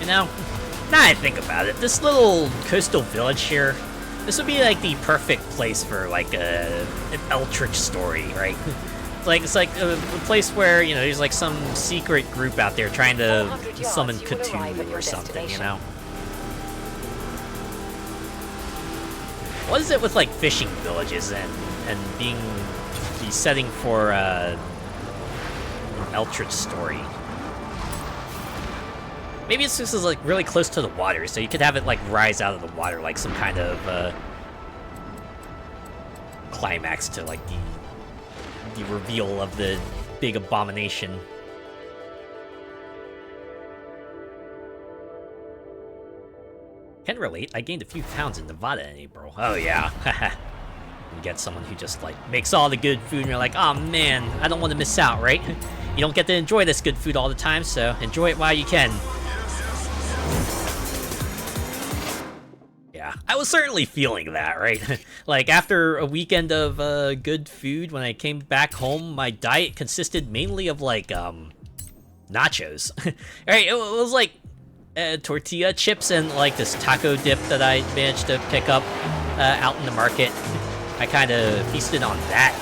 know? Now I think about it, this little coastal village here, this would be like the perfect place for like an Eldritch story, right? It's like a place where, you know, there's like some secret group out there trying to 400 yards, summon you will arrive at Cthulhu your or something, you destination. know? What is it with like fishing villages and being the setting for an Eldritch story? Maybe it's just like really close to the water, so you could have it like rise out of the water like some kind of climax to like the reveal of the big abomination. Can relate. I gained a few pounds in Nevada in April. Oh yeah. You get someone who just like makes all the good food and you're like, oh man, I don't want to miss out, right? You don't get to enjoy this good food all the time, so enjoy it while you can. Yeah, I was certainly feeling that, right? Like, after a weekend of good food, when I came back home, my diet consisted mainly of, like, nachos. Right, it was, like, tortilla chips and, like, this taco dip that I managed to pick up out in the market. I kind of feasted on that.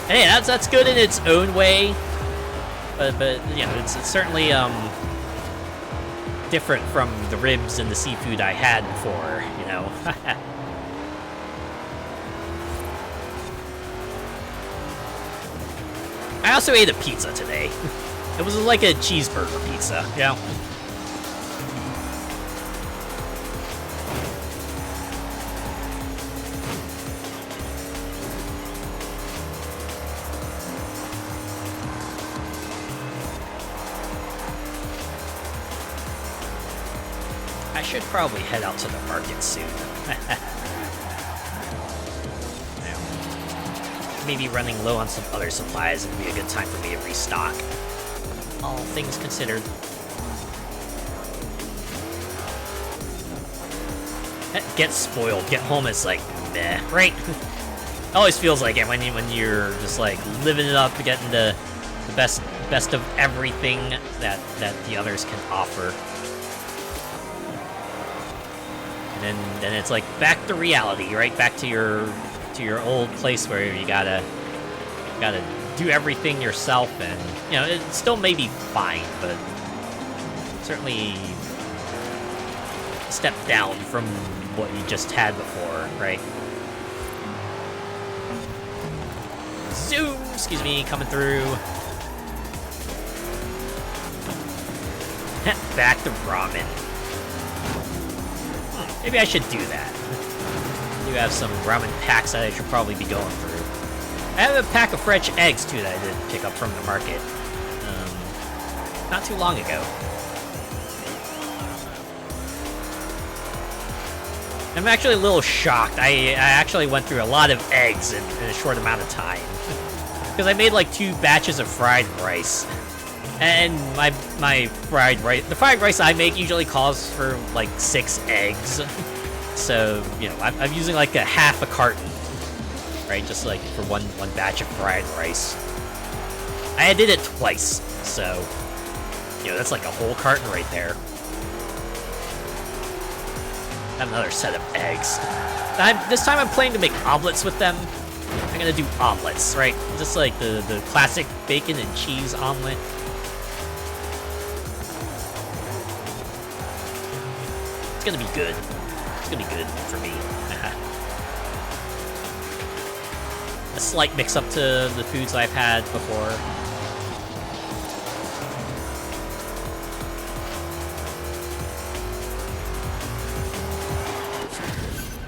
And, hey, that's good in its own way, but you know, it's certainly, different from the ribs and the seafood I had before, you know. I also ate a pizza today. It was like a cheeseburger pizza, you know. I should probably head out to the market soon. Maybe running low on some other supplies would be a good time for me to restock. All things considered. Get spoiled. Get home is like, meh, right? It always feels like it when you're just like living it up, getting the best of everything that the others can offer. And then it's like back to reality, right? Back to your old place where you gotta do everything yourself, and you know it still may be fine, but certainly a step down from what you just had before, right? Zoom, excuse me, coming through. Back to ramen. Maybe I should do that. I do have some ramen packs that I should probably be going through. I have a pack of fresh eggs, too, that I did pick up from the market. Not too long ago. I'm actually a little shocked. I actually went through a lot of eggs in a short amount of time. Because I made like 2 batches of fried rice. And my fried rice, the fried rice I make usually calls for like 6 eggs. So, you know, I'm using like a half a carton, right? Just like for one batch of fried rice. I did it twice, so, you know, that's like a whole carton right there. I have another set of eggs. This time I'm planning to make omelets with them. I'm gonna do omelets, right? Just like the classic bacon and cheese omelet. It's gonna be good. It's gonna be good for me. A slight mix-up to the foods I've had before.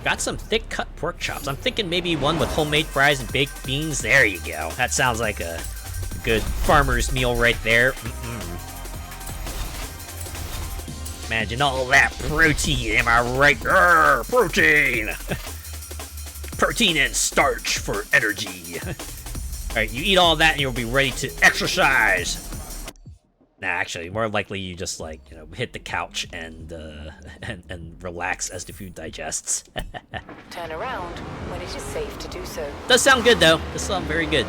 Got some thick-cut pork chops. I'm thinking maybe one with homemade fries and baked beans. There you go. That sounds like a good farmer's meal right there. Imagine all that protein, am I right? Urgh, protein! Protein and starch for energy. Alright, you eat all that and you'll be ready to exercise. Nah, actually, more likely you just, like, you know, hit the couch and relax as the food digests. Turn around when it is safe to do so. Does sound good, though. Does sound very good.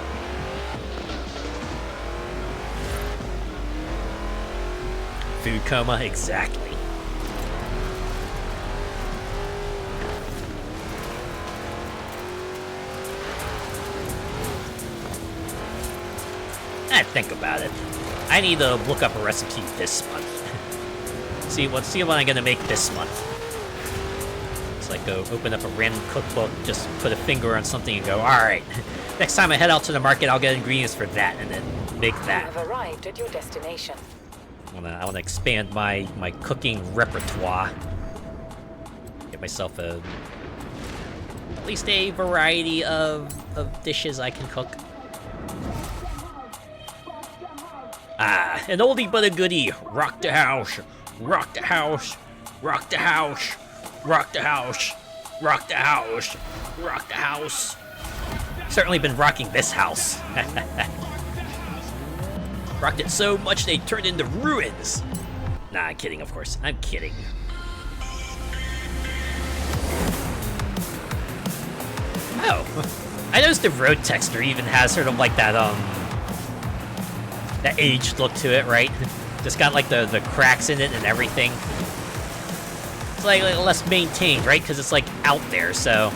Food coma, exactly. Think about it. I need to look up a recipe this month. see what I'm gonna make this month. It's like go open up a random cookbook, just put a finger on something and go, alright, next time I head out to the market, I'll get ingredients for that, and then make that. You have arrived at your destination. I wanna expand my cooking repertoire. Get myself at least a variety of dishes I can cook. Ah, an oldie but a goodie. Rock the house, rock the house, rock the house, rock the house, rock the house, rock the house. Certainly been rocking this house. Rocked it so much they turned into ruins. Nah, I'm kidding, of course. I'm kidding. Oh, I noticed the road texture even has sort of like that aged look to it, right? Just got like the cracks in it and everything. It's like less maintained, right? Because it's like out there, so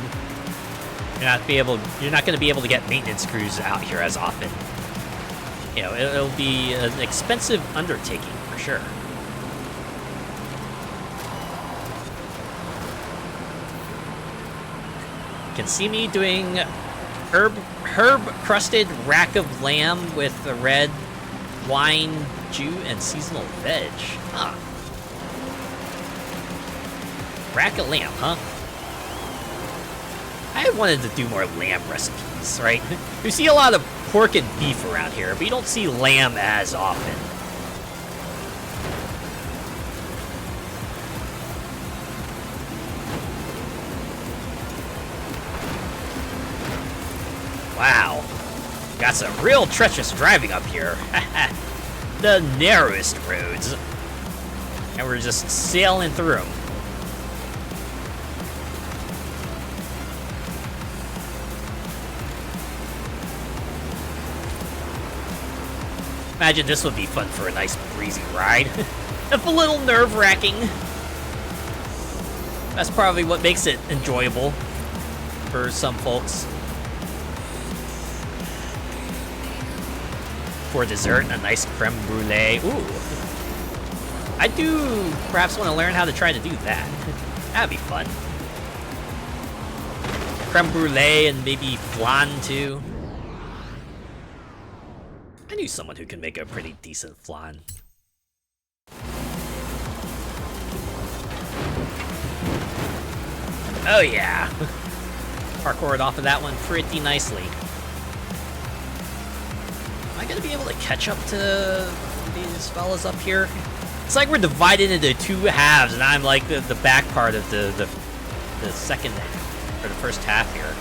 you're not going to be able to get maintenance crews out here as often. You know, it'll be an expensive undertaking for sure. You can see me doing herb-crusted rack of lamb with a red wine, Jew, and seasonal veg. Huh. Rack of lamb, huh? I wanted to do more lamb recipes, right? You see a lot of pork and beef around here, but you don't see lamb as often. Wow. Got some real treacherous driving up here. The narrowest roads. And we're just sailing through them. Imagine this would be fun for a nice breezy ride. If a little nerve-wracking. That's probably what makes it enjoyable for some folks. For dessert, a nice creme brulee. Ooh. I do perhaps want to learn how to try to do that. That'd be fun. Creme brulee and maybe flan too. I knew someone who could make a pretty decent flan. Oh yeah. Parkoured off of that one pretty nicely. Am I gonna be able to catch up to these fellas up here? It's like we're divided into two halves, and I'm like the back part of the second, or the first half here.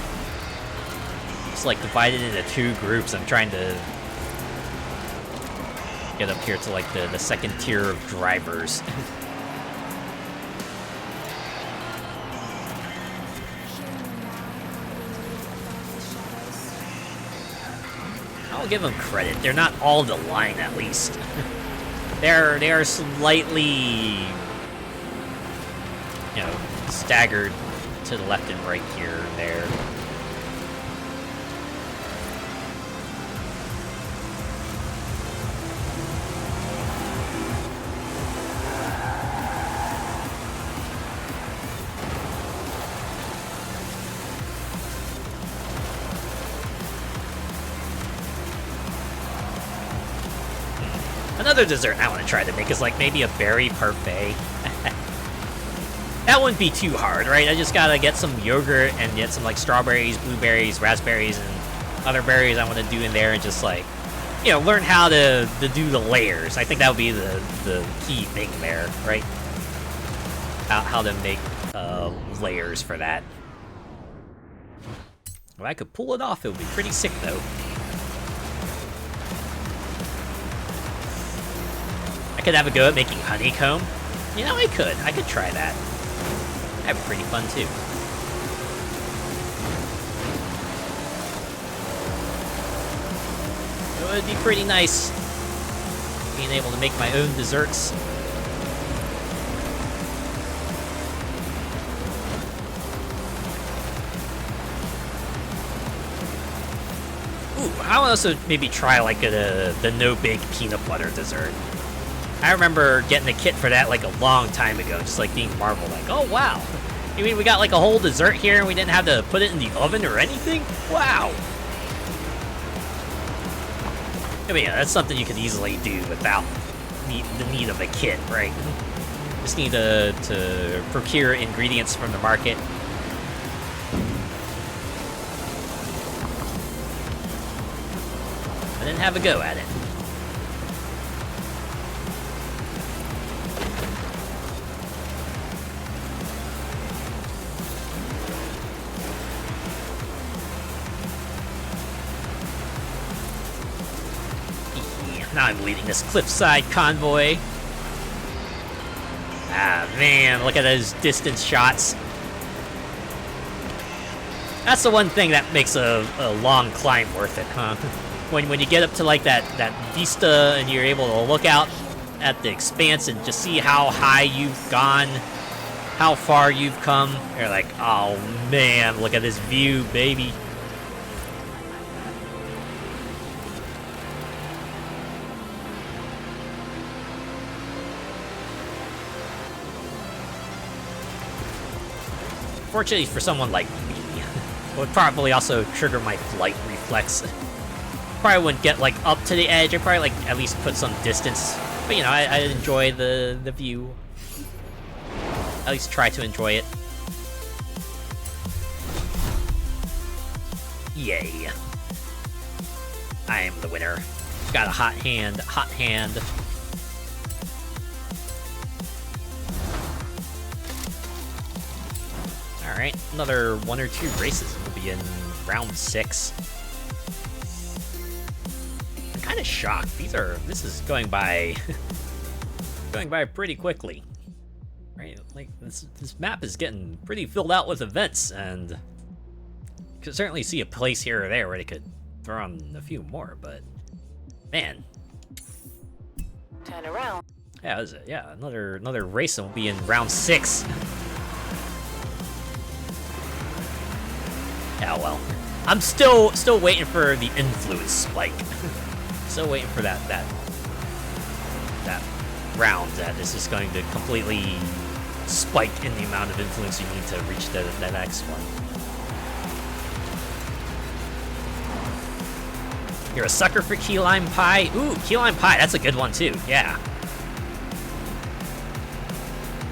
It's like divided into two groups. I'm trying to get up here to like the second tier of drivers. I'll give them credit. They're not all the line, at least. They are slightly, you know, staggered to the left and right here and there. Another dessert I want to try to make is like maybe a berry parfait. That wouldn't be too hard, right? I just gotta get some yogurt and get some like strawberries, blueberries, raspberries, and other berries I want to do in there, and just like, you know, learn how to do the layers. I think that would be the key thing there, right? How to make layers for that. If I could pull it off, it would be pretty sick though. I could have a go at making honeycomb. You know, I could try that. That'd be pretty fun too. It would be pretty nice being able to make my own desserts. Ooh, I would also maybe try like the no bake peanut butter dessert. I remember getting a kit for that like a long time ago, just like being marveled, like, oh wow. You mean we got like a whole dessert here and we didn't have to put it in the oven or anything? Wow. I mean, yeah, that's something you could easily do without the need of a kit, right? Just need to procure ingredients from the market. And then have a go at it. Now I'm leading this cliffside convoy. Ah, man, look at those distance shots. That's the one thing that makes a long climb worth it, huh? When you get up to like that vista and you're able to look out at the expanse and just see how high you've gone, how far you've come, you're like, oh man, look at this view, baby. Fortunately for someone like me, it would probably also trigger my flight reflex. Probably wouldn't get like up to the edge. I'd probably like at least put some distance. But you know, I enjoy the view. At least try to enjoy it. Yay. I am the winner. Got a hot hand, hot hand. Alright, another 1 or 2 races will be in round 6. I'm kind of shocked. This is going by pretty quickly. Right? Like this map is getting pretty filled out with events, and you could certainly see a place here or there where they could throw on a few more, but man. Turn around. Yeah, another race will be in round 6. Yeah, well, I'm still waiting for the influence spike. Still waiting for that round that is just going to completely spike in the amount of influence you need to reach the next one. You're a sucker for key lime pie? Ooh, key lime pie, that's a good one too, yeah.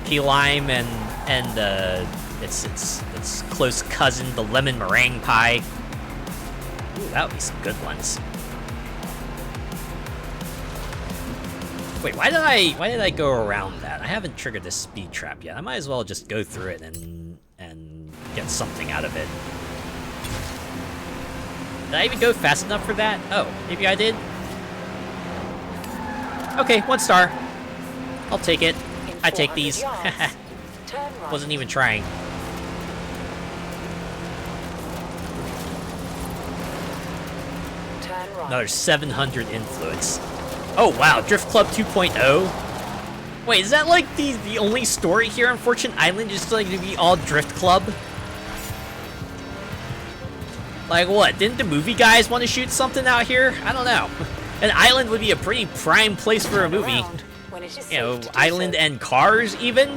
Key lime and its close cousin, the lemon meringue pie. Ooh, that would be some good ones. Wait, why did I go around that? I haven't triggered this speed trap yet. I might as well just go through it and get something out of it. Did I even go fast enough for that? Oh, maybe I did? Okay, 1 star. I'll take it. I take these. Wasn't even trying. Turn right. Another 700 influence. Oh wow, Drift Club 2.0? Wait, is that like the only story here on Fortune Island? Just like to be all Drift Club? Like what, didn't the movie guys want to shoot something out here? I don't know. An island would be a pretty prime place for a movie. You know, island and cars even?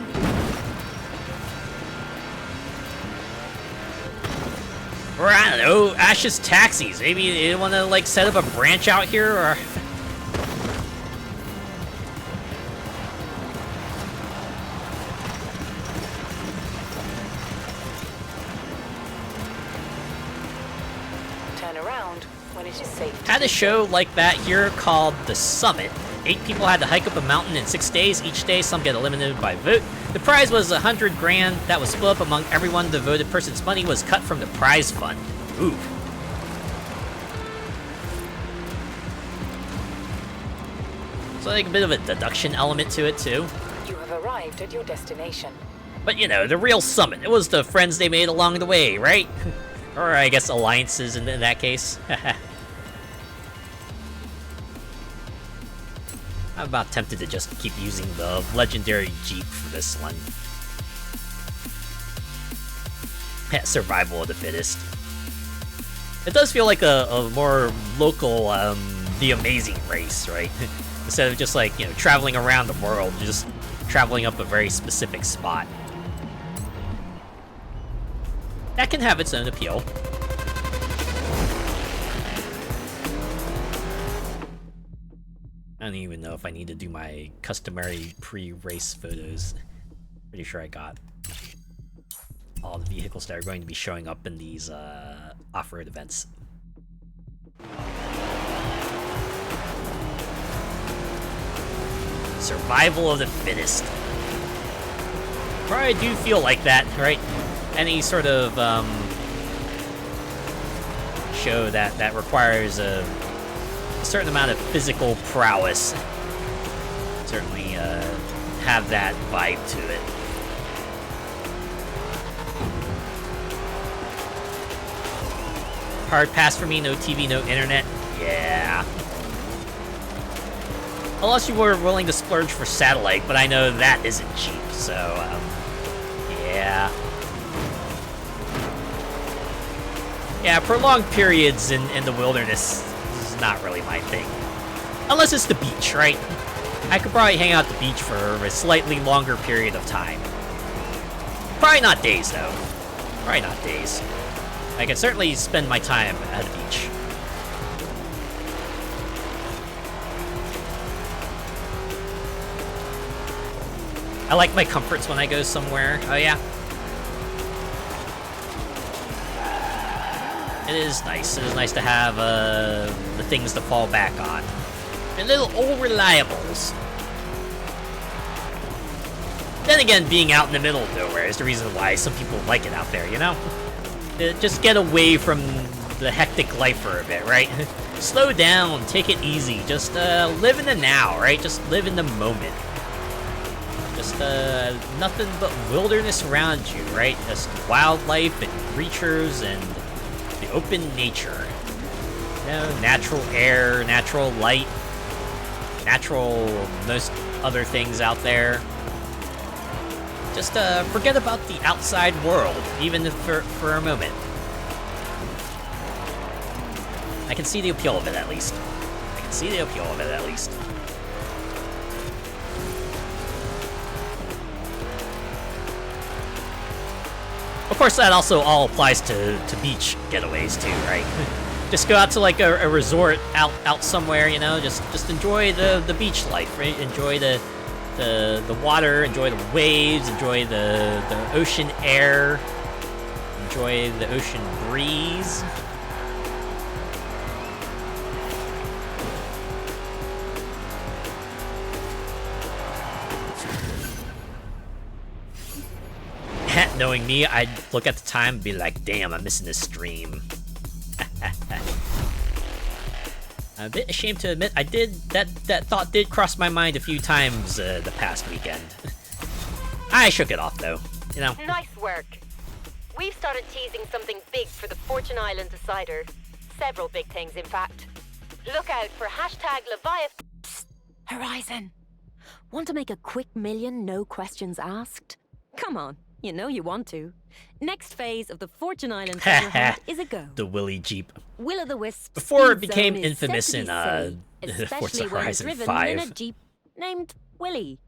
Or I don't know, Ash's Taxis. Maybe they want to like set up a branch out here, or... Turn around when it is safe. Had a show like that here called The Summit. 8 people had to hike up a mountain in 6 days. Each day, some get eliminated by vote. The prize was $100 grand that was split up among everyone. The voted person's money was cut from the prize fund. Ooh. So like a bit of a deduction element to it too. You have arrived at your destination. But you know, the real summit. It was the friends they made along the way, right? Or I guess alliances in that case. I'm about tempted to just keep using the legendary Jeep for this one. Yeah, survival of the fittest. It does feel like a more local, The Amazing Race, right? Instead of just like, you know, traveling around the world, just traveling up a very specific spot. That can have its own appeal. I don't even know if I need to do my customary pre-race photos. Pretty sure I got all the vehicles that are going to be showing up in these off-road events. Survival of the fittest. Probably do feel like that, right? Any sort of show that requires a certain amount of physical prowess certainly have that vibe to it. Hard pass for me, no TV, no internet. Yeah. Unless you were willing to splurge for satellite, but I know that isn't cheap, so, yeah. Yeah, prolonged periods in the wilderness is not really my thing. Unless it's the beach, right? I could probably hang out at the beach for a slightly longer period of time. Probably not days, though. Probably not days. I can certainly spend my time at the beach. I like my comforts when I go somewhere. Oh, yeah. It is nice. It is nice to have the things to fall back on. And little old reliables. Then again, being out in the middle of nowhere is the reason why some people like it out there, you know? Just get away from the hectic life for a bit, right? Slow down, take it easy, just live in the now, right? Just live in the moment. Just nothing but wilderness around you, right? Just wildlife and creatures and the open nature. You know, natural air, natural light, natural most other things out there. Just forget about the outside world, even if for a moment. I can see the appeal of it, at least. I can see the appeal of it, at least. Of course, that also all applies to beach getaways, too, right? Just go out to, like, a resort out somewhere, you know? Just enjoy the beach life, right? Enjoy the water, enjoy the waves, enjoy the ocean air, enjoy the ocean breeze. Knowing me, I'd look at the time and be like, damn, I'm missing this stream. I'm a bit ashamed to admit, I did, that thought did cross my mind a few times the past weekend. I shook it off, though, you know. Nice work. We've started teasing something big for the Fortune Island Decider. Several big things, in fact. Look out for hashtag Leviathan. Psst, Horizon. Want to make a quick million, no questions asked? Come on, you know you want to. Next phase of the Fortune Island treasure hunt is a go. The Willy Jeep. Will-o'-the-wisp. Before it became infamous in Forza Horizon driven 5. in a Jeep named Willy.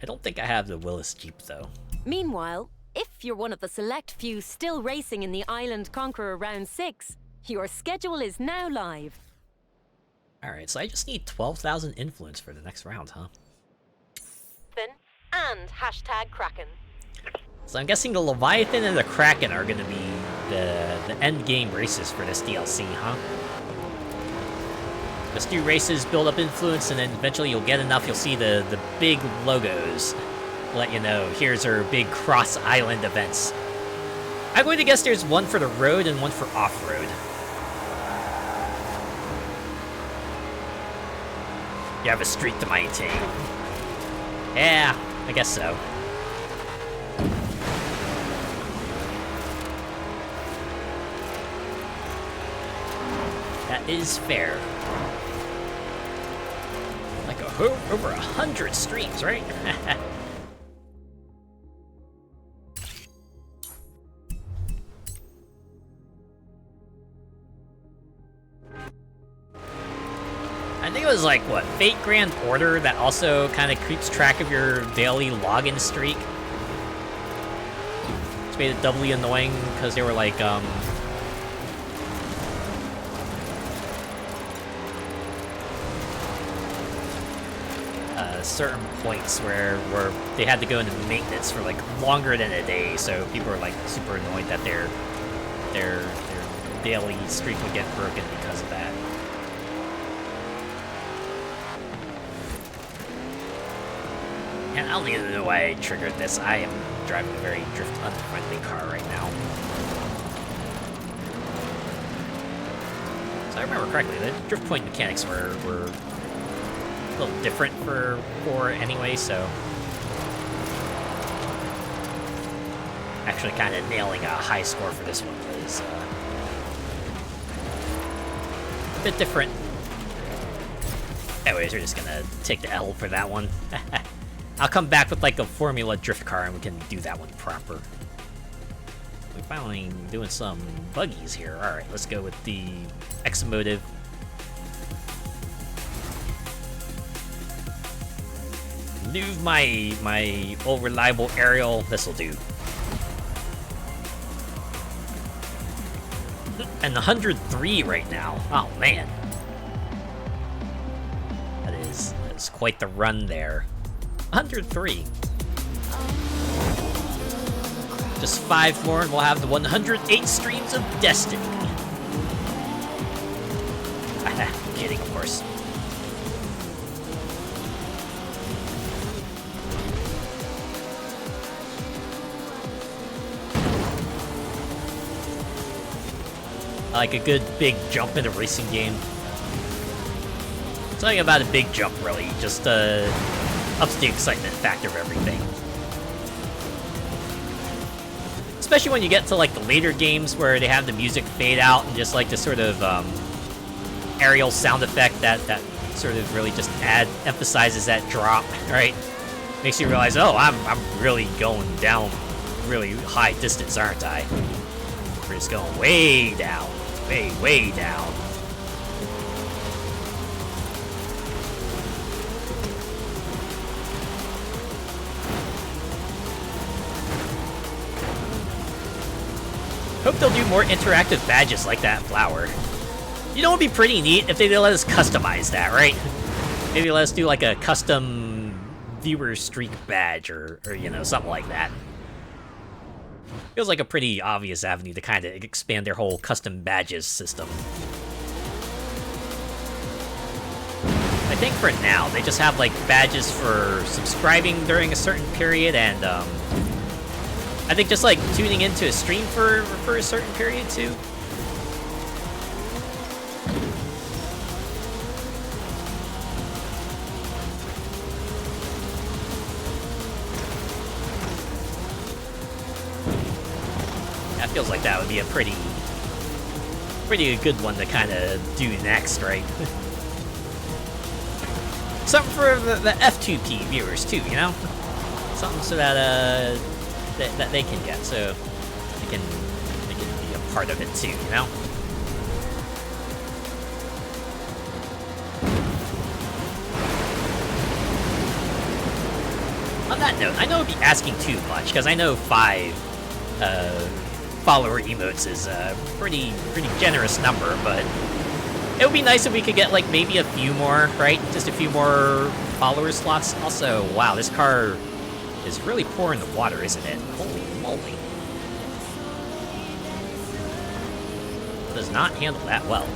I don't think I have the Willis Jeep, though. Meanwhile, if you're one of the select few still racing in the Island Conqueror Round 6, your schedule is now live. Alright, so I just need 12,000 influence for the next round, huh? And hashtag Kraken. So I'm guessing the Leviathan and the Kraken are gonna be the end game races for this DLC, huh? Just do races, build up influence, and then eventually you'll get enough, you'll see the big logos. Let you know, here's our big cross-island events. I'm going to guess there's one for the road and one for off-road. You have a streak to maintain. Yeah, I guess so. That is fair. Like over 100 streams, right? I think it was like, what, Fate Grand Order that also kind of keeps track of your daily login streak. Which made it doubly annoying because they were like, certain points where they had to go into maintenance for like longer than a day, so people were like super annoyed that their daily streak would get broken because of that. And I don't even know why I triggered this. I am driving a very drift unfriendly car right now. So I remember correctly, the drift point mechanics were a little different for 4 anyway, so actually kind of nailing a high score for this one was a bit different. Anyways, we're just gonna take the L for that one. I'll come back with like a Formula drift car and we can do that one proper. We're finally doing some buggies here. Alright, let's go with the X-Motive. Move my old reliable aerial. This'll do. And 103 right now. Oh man, that's quite the run there. 103. Just 5 more, and we'll have the 108 streams of destiny. I'm kidding, of course. I like a good big jump in a racing game. Something about a big jump really just ups the excitement factor of everything. Especially when you get to like the later games where they have the music fade out and just like this sort of aerial sound effect that sort of really just emphasizes that drop, right? Makes you realize, oh, I'm really going down really high distance, aren't I? We're just going way down. Way down. Hope they'll do more interactive badges like that flower. You know what would be pretty neat if they let us customize that, right? Maybe let us do like a custom viewer streak badge or you know, something like that. Feels like a pretty obvious avenue to kind of expand their whole custom badges system. I think for now, they just have like badges for subscribing during a certain period and I think just like tuning into a stream for a certain period too. Feels like that would be a pretty good one to kind of do next, right? Something for the F2P viewers too, you know? Something so that that they can get, so they can be a part of it too, you know? On that note, I know it'd be asking too much because I know 5 follower emotes is a pretty generous number, but it would be nice if we could get like maybe a few more, right? Just a few more follower slots. Also, wow, this car is really poor in the water, isn't it? Holy moly. Does not handle that well.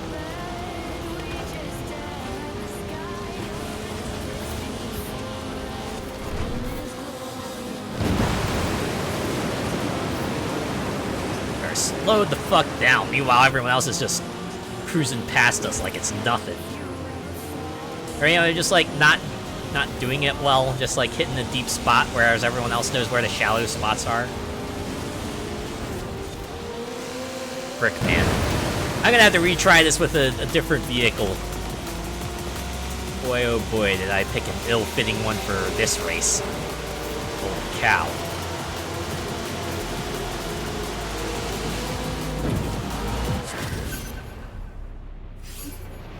Slowed the fuck down. Meanwhile, everyone else is just cruising past us like it's nothing. Or, you know, just like not doing it well, just like hitting the deep spot, whereas everyone else knows where the shallow spots are. Frick, man. I'm gonna have to retry this with a different vehicle. Boy, oh boy, did I pick an ill-fitting one for this race. Holy cow.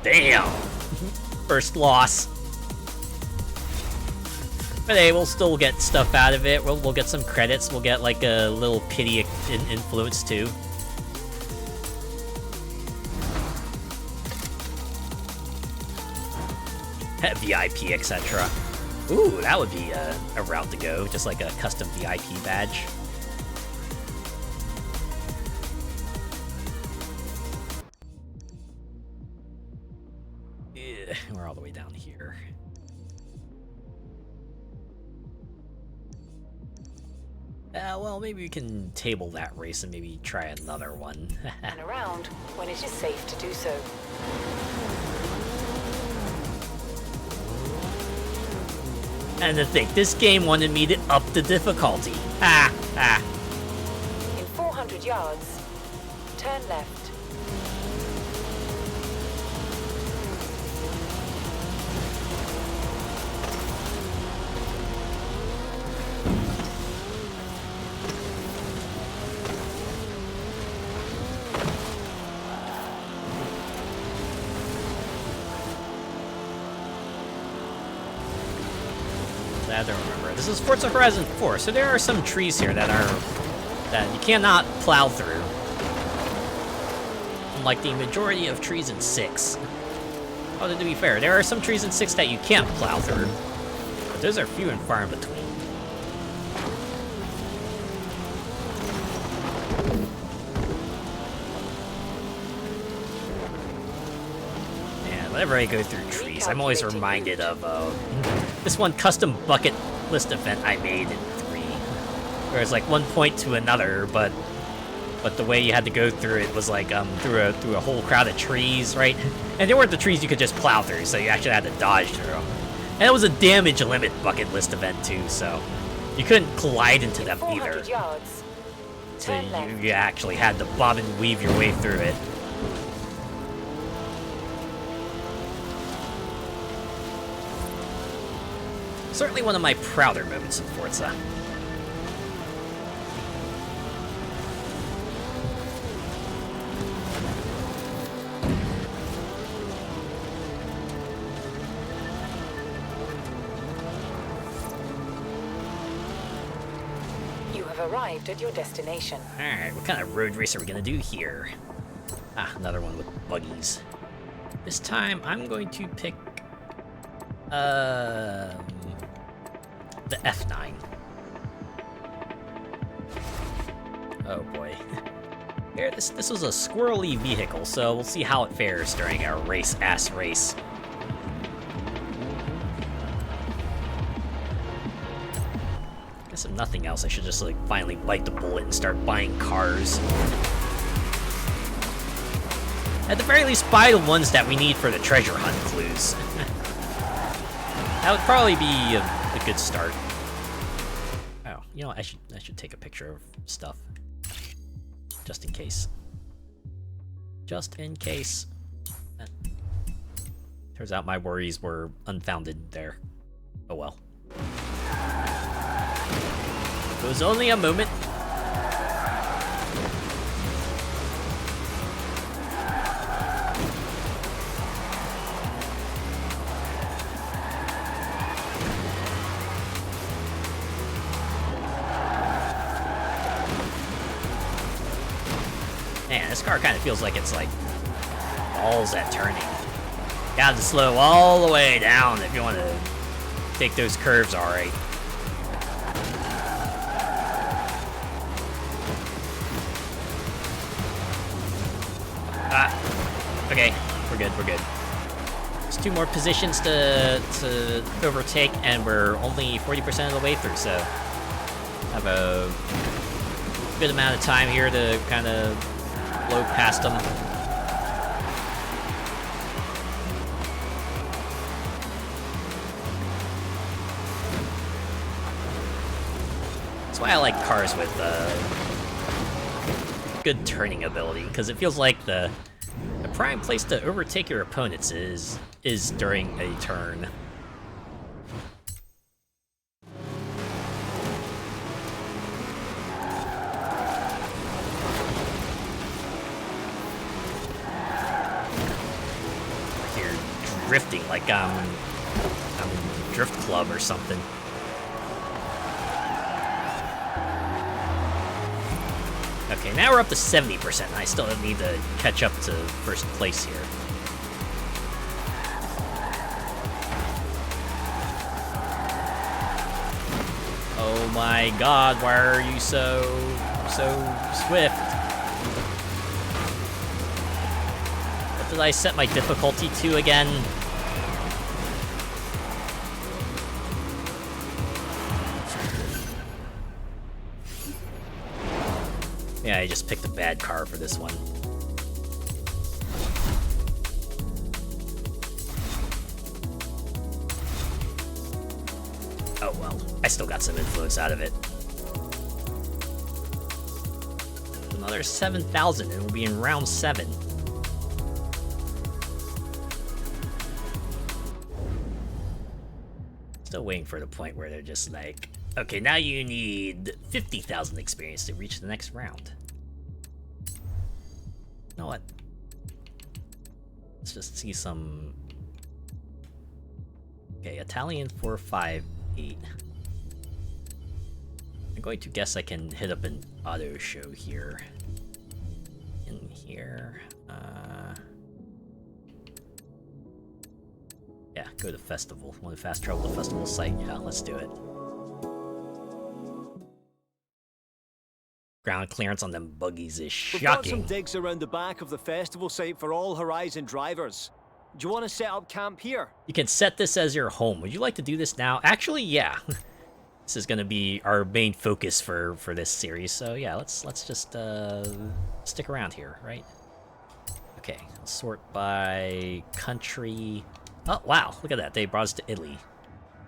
Damn! First loss. But hey, we'll still get stuff out of it. We'll get some credits. We'll get like a little pity influence too. VIP, etc. Ooh, that would be a route to go. Just like a custom VIP badge. Yeah, we're all the way down here. Well, maybe we can table that race and maybe try another one. And around when it is safe to do so. And to think, this game wanted me to up the difficulty. Ha! Ha! In 400 yards, turn left. I don't remember. This is Forza Horizon 4, so there are some trees here that you cannot plow through. Unlike the majority of trees in 6. Although to be fair, there are some trees in 6 that you can't plow through. But those are few and far in between. Whenever I go through trees, I'm always reminded of this one custom bucket list event I made in 3. Where it's like one point to another, but the way you had to go through it was like through a whole crowd of trees, right? And there weren't the trees you could just plow through, so you actually had to dodge through them. And it was a damage limit bucket list event too, so you couldn't collide into them either. Yards, so you actually had to bob and weave your way through it. Certainly one of my prouder moments in Forza. you have arrived at your destination. Alright, what kind of road race are we gonna do here? Ah, another one with buggies. This time, I'm going to pick... the F9. Oh boy. Here, this was a squirrely vehicle, so we'll see how it fares during our race-ass race. Guess if nothing else, I should just like finally bite the bullet and start buying cars. At the very least, buy the ones that we need for the treasure hunt clues. That would probably be a good start. Oh, you know what? I should take a picture of stuff. Just in case. Just in case. Turns out my worries were unfounded there. Oh well. It was only a moment. Man, this car kind of feels like it's like balls at turning. You have to slow all the way down if you want to take those curves all right. Okay, we're good, we're good. There's 2 more positions to overtake, and we're only 40% of the way through, so have a good amount of time here to kind of blow past them. That's why I like cars with good turning ability, because it feels like the prime place to overtake your opponents is during a turn. drifting like I'm in Drift Club or something. Okay, now we're up to 70%, and I still need to catch up to first place here. Oh my god, why are you so swift? What did I set my difficulty to again? Yeah, I just picked a bad car for this one. Oh well, I still got some influence out of it. Another 7,000 and we'll be in round 7. Still waiting for the point where they're just like, okay, now you need 50,000 experience to reach the next round. You know what? Let's just see some... Okay, Italian 458. I'm going to guess I can hit up an auto show here. In here. Yeah, go to festival. Want to fast travel to festival site? Yeah, let's do it. Ground clearance on them buggies is We've got shocking. some digs around the back of the festival site for all Horizon drivers. Do you want to set up camp here? You can set this as your home. Would you like to do this now? Actually, yeah. This is gonna be our main focus for this series. So yeah, let's just stick around here, right? Okay, I'll sort by country. Oh wow, look at that. They brought us to Italy.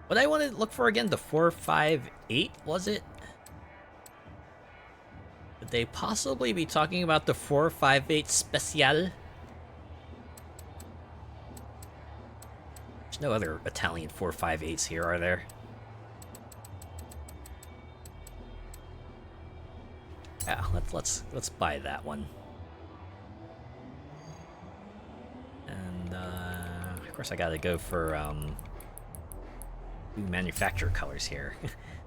What I wanted to look for again, the 458, was it? Could they possibly be talking about the 458 Speciale? There's no other Italian 458s here, are there? Yeah, let's buy that one. And of course I gotta go for manufacturer colors here.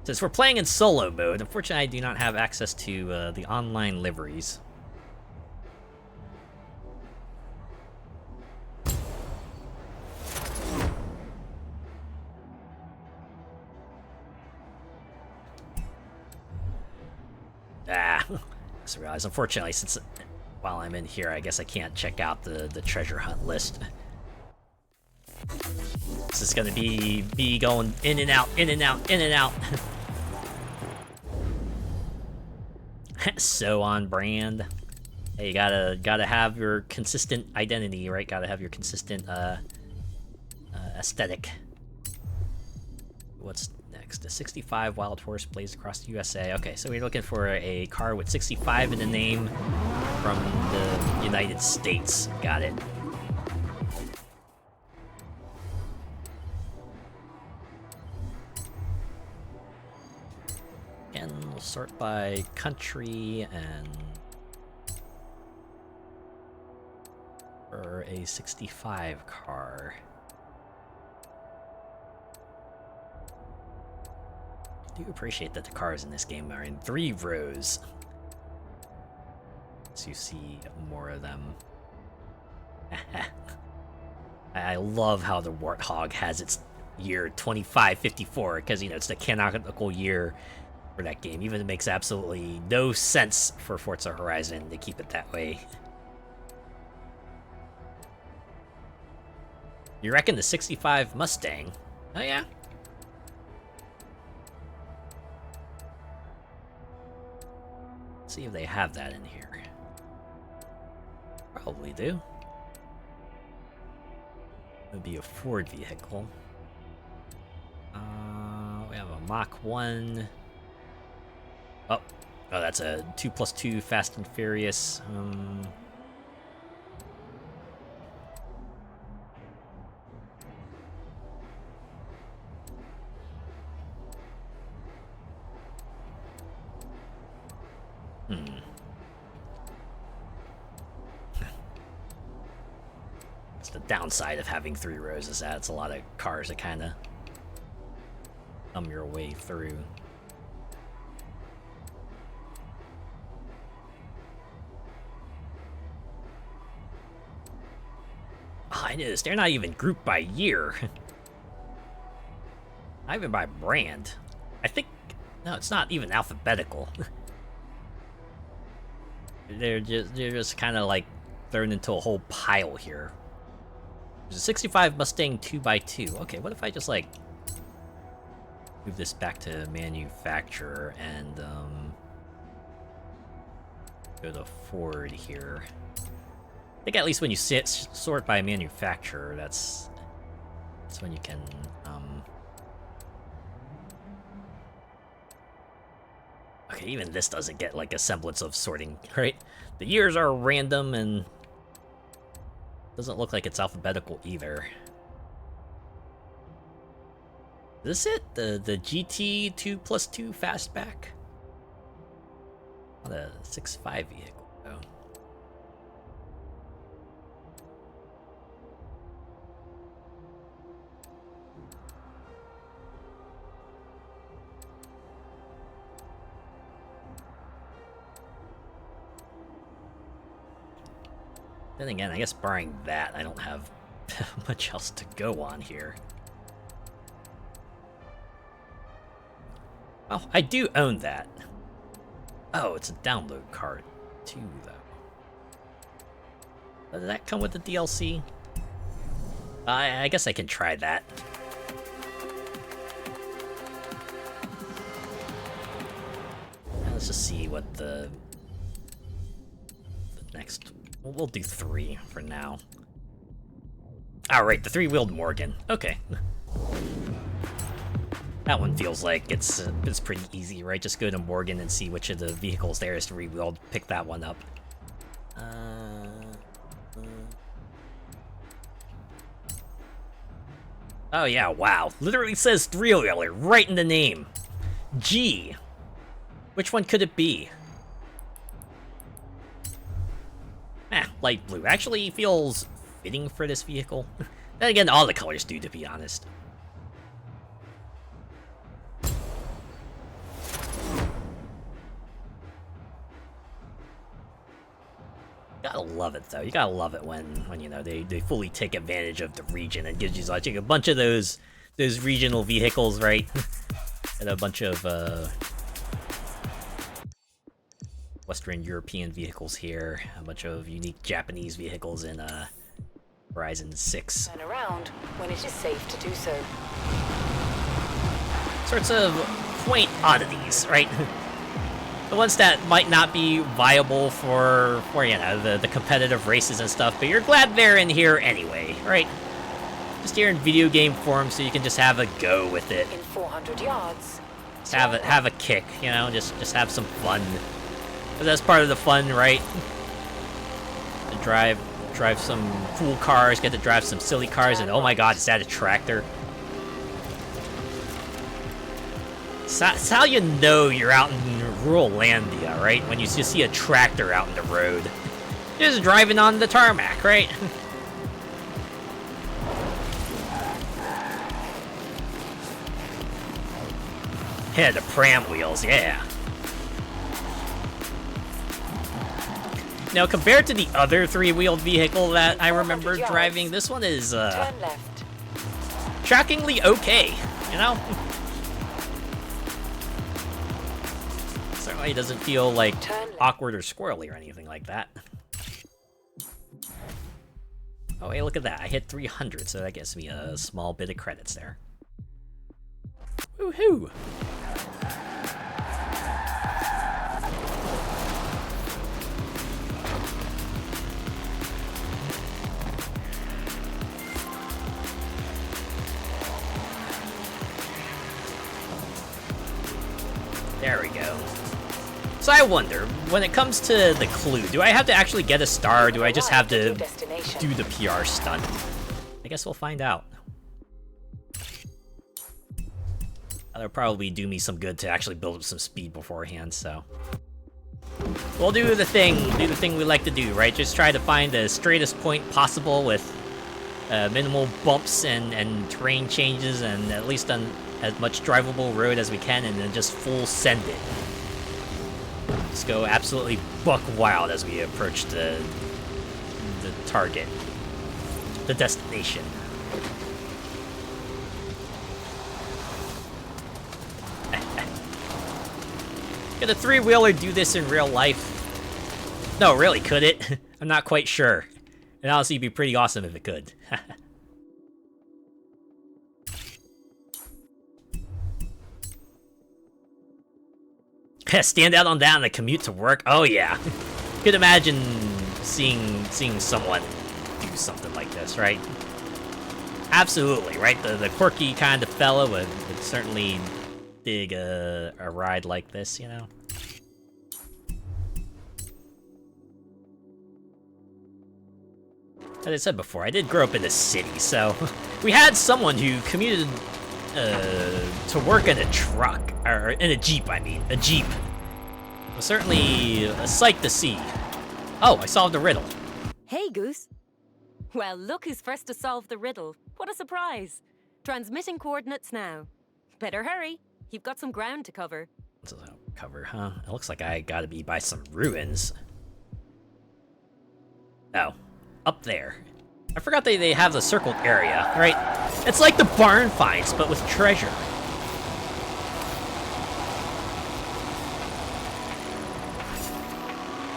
Since we're playing in solo mode, unfortunately I do not have access to the online liveries. I realize, unfortunately, since while I'm in here, I guess I can't check out the treasure hunt list. This is gonna be me going in and out, in and out, in and out. So on brand. Hey, you gotta have your consistent identity, right? Gotta have your consistent aesthetic. What's next? A 65 wild horse blazed across the USA. Okay, so we're looking for a car with 65 in the name from the United States. Got it. And we'll sort by country and for a 65 car. I do appreciate that the cars in this game are in 3 rows, so you see more of them. I love how the Warthog has its year 2554, because, you know, it's the canonical year for that game. Even it makes absolutely no sense for Forza Horizon to keep it that way. You reckon the 65 Mustang? Oh yeah? Let's see if they have that in here. Probably do. It would be a Ford vehicle. We have a Mach 1. Oh, that's a 2+2 Fast and Furious. It's the downside of having 3 rows is that it's a lot of cars that kind of thumb your way through. Oh, I noticed they're not even grouped by year. Not even by brand. I think... No, it's not even alphabetical. They're just kind of like thrown into a whole pile here. There's a 65 Mustang 2x2. Okay, what if I just like move this back to manufacturer and go to Ford here. I think at least when you sort by manufacturer, that's when you can okay, even this doesn't get like a semblance of sorting, right? The years are random and doesn't look like it's alphabetical either. Is this it? The GT 2+2 fastback? Not a 6.5 vehicle though. Then again, I guess barring that, I don't have much else to go on here. Oh, I do own that. Oh, it's a download card too, though. Does that come with the DLC? I guess I can try that. Let's just see what the next... We'll do 3 for now. Alright, the 3-wheeled Morgan. Okay. That one feels like it's pretty easy, right? Just go to Morgan and see which of the vehicles there is 3-wheeled. Pick that one up. Oh yeah, wow. Literally says 3-wheeler right in the name. G. Which one could it be? Light blue. Actually feels fitting for this vehicle. Then again, all the colors do, to be honest. Gotta love it, though. You gotta love it when you know, they fully take advantage of the region and gives you like a bunch of those regional vehicles, right? And a bunch of Western European vehicles here, a bunch of unique Japanese vehicles in Horizon 6. Turn around when it is safe to do so. Sorts of quaint oddities, right? The ones that might not be viable for you know, the competitive races and stuff, but you're glad they're in here anyway, right? Just here in video game form, so you can just have a go with it. In 400 yards. Just have a kick, you know, just have some fun. But that's part of the fun, right? To drive some cool cars, get to drive some silly cars, and oh my god, is that a tractor? That's how you know you're out in rural Landia, right? When you just see a tractor out in the road. Just driving on the tarmac, right? Yeah, the pram wheels, yeah. Now, compared to the other 3-wheeled vehicle that I remember driving, this one is, Turn left. shockingly okay, you know? Certainly doesn't feel, like, awkward or squirrely or anything like that. Oh, hey, look at that. I hit 300, so that gives me a small bit of credits there. Woohoo! There we go. So I wonder, when it comes to the clue, do I have to actually get a star, or do I just have to do the PR stunt? I guess we'll find out. That'll probably do me some good to actually build up some speed beforehand, so... We'll do the thing we like to do, right? Just try to find the straightest point possible with minimal bumps and terrain changes, and at least on as much drivable road as we can, and then just full send it. Just go absolutely buck wild as we approach the target, the destination. Could a three-wheeler do this in real life? No, really, could it? I'm not quite sure. It'd honestly be pretty awesome if it could. Stand out on that on the commute to work? Oh yeah. Could imagine seeing someone do something like this, right? Absolutely, right? The quirky kind of fella would certainly dig a ride like this, you know? As I said before, I did grow up in the city, so we had someone who commuted to work in a truck, or in a Jeep, I mean. A Jeep. It was certainly a sight to see. Oh, I solved the riddle. Hey, Goose. Well, look who's first to solve the riddle. What a surprise. Transmitting coordinates now. Better hurry. You've got some ground to cover. What's a cover, huh? It looks like I gotta be by some ruins. Oh, up there. I forgot they have the circled area, right? It's like the barn finds, but with treasure.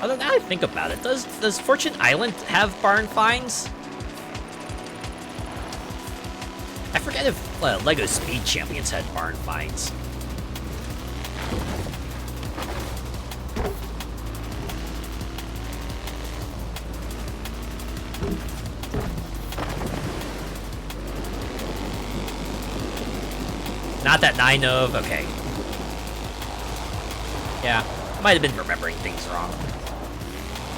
Although now I think about it, does Fortune Island have barn finds? I forget if LEGO Speed Champions had barn finds. Not that I know of. Okay. Yeah, I might have been remembering things wrong.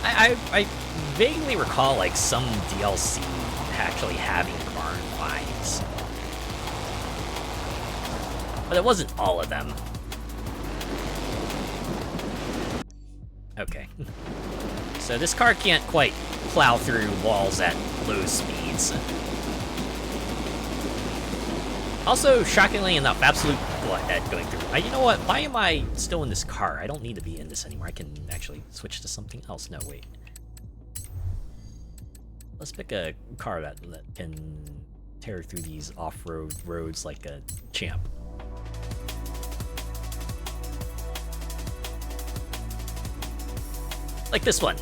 I vaguely recall like some DLC actually having barn finds, but it wasn't all of them. Okay. So this car can't quite plow through walls at low speeds. Also, shockingly enough, absolute blood at going through. You know what? Why am I still in this car? I don't need to be in this anymore. I can actually switch to something else. No, wait. Let's pick a car that can tear through these off-road roads like a champ. Like this one.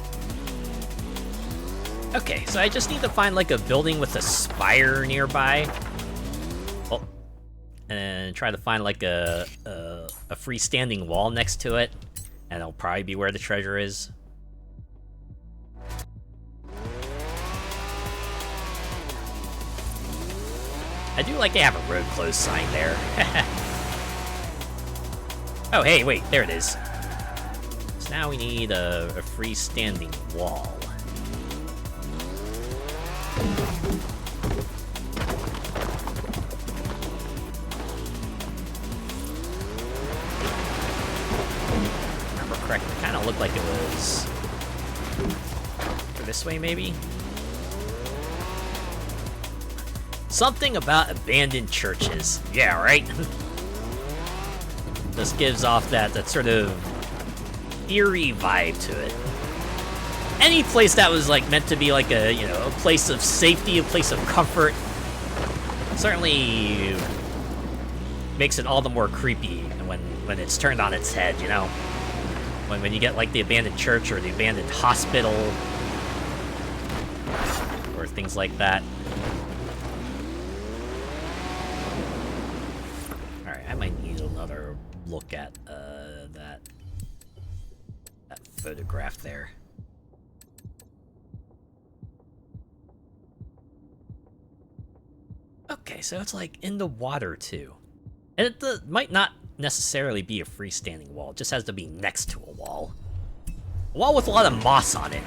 Okay, so I just need to find like a building with a spire nearby. Oh, and try to find like a freestanding wall next to it, and it'll probably be where the treasure is. I do like they have a road closed sign there. Oh, hey, wait, there it is. So now we need a freestanding wall. Remember correctly, it kind of looked like it was this way, maybe? Something about abandoned churches. Yeah, right? Just gives off that sort of eerie vibe to it. Any place that was like meant to be like a, you know, a place of safety, a place of comfort, certainly makes it all the more creepy when it's turned on its head, you know? When you get like the abandoned church or the abandoned hospital or things like that. Alright, I might need another look at that photograph there. Okay, so it's like in the water too. And it might not necessarily be a freestanding wall, it just has to be next to a wall. A wall with a lot of moss on it.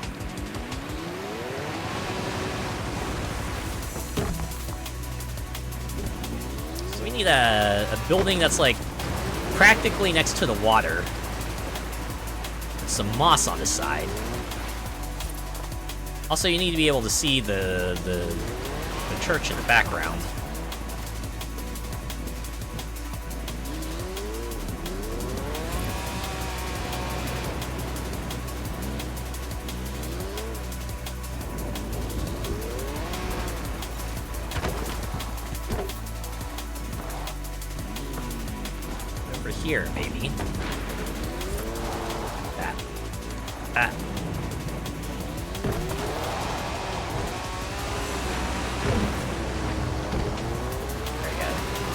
So we need a building that's like practically next to the water. With some moss on the side. Also, you need to be able to see the church in the background. Over here, maybe. That. That.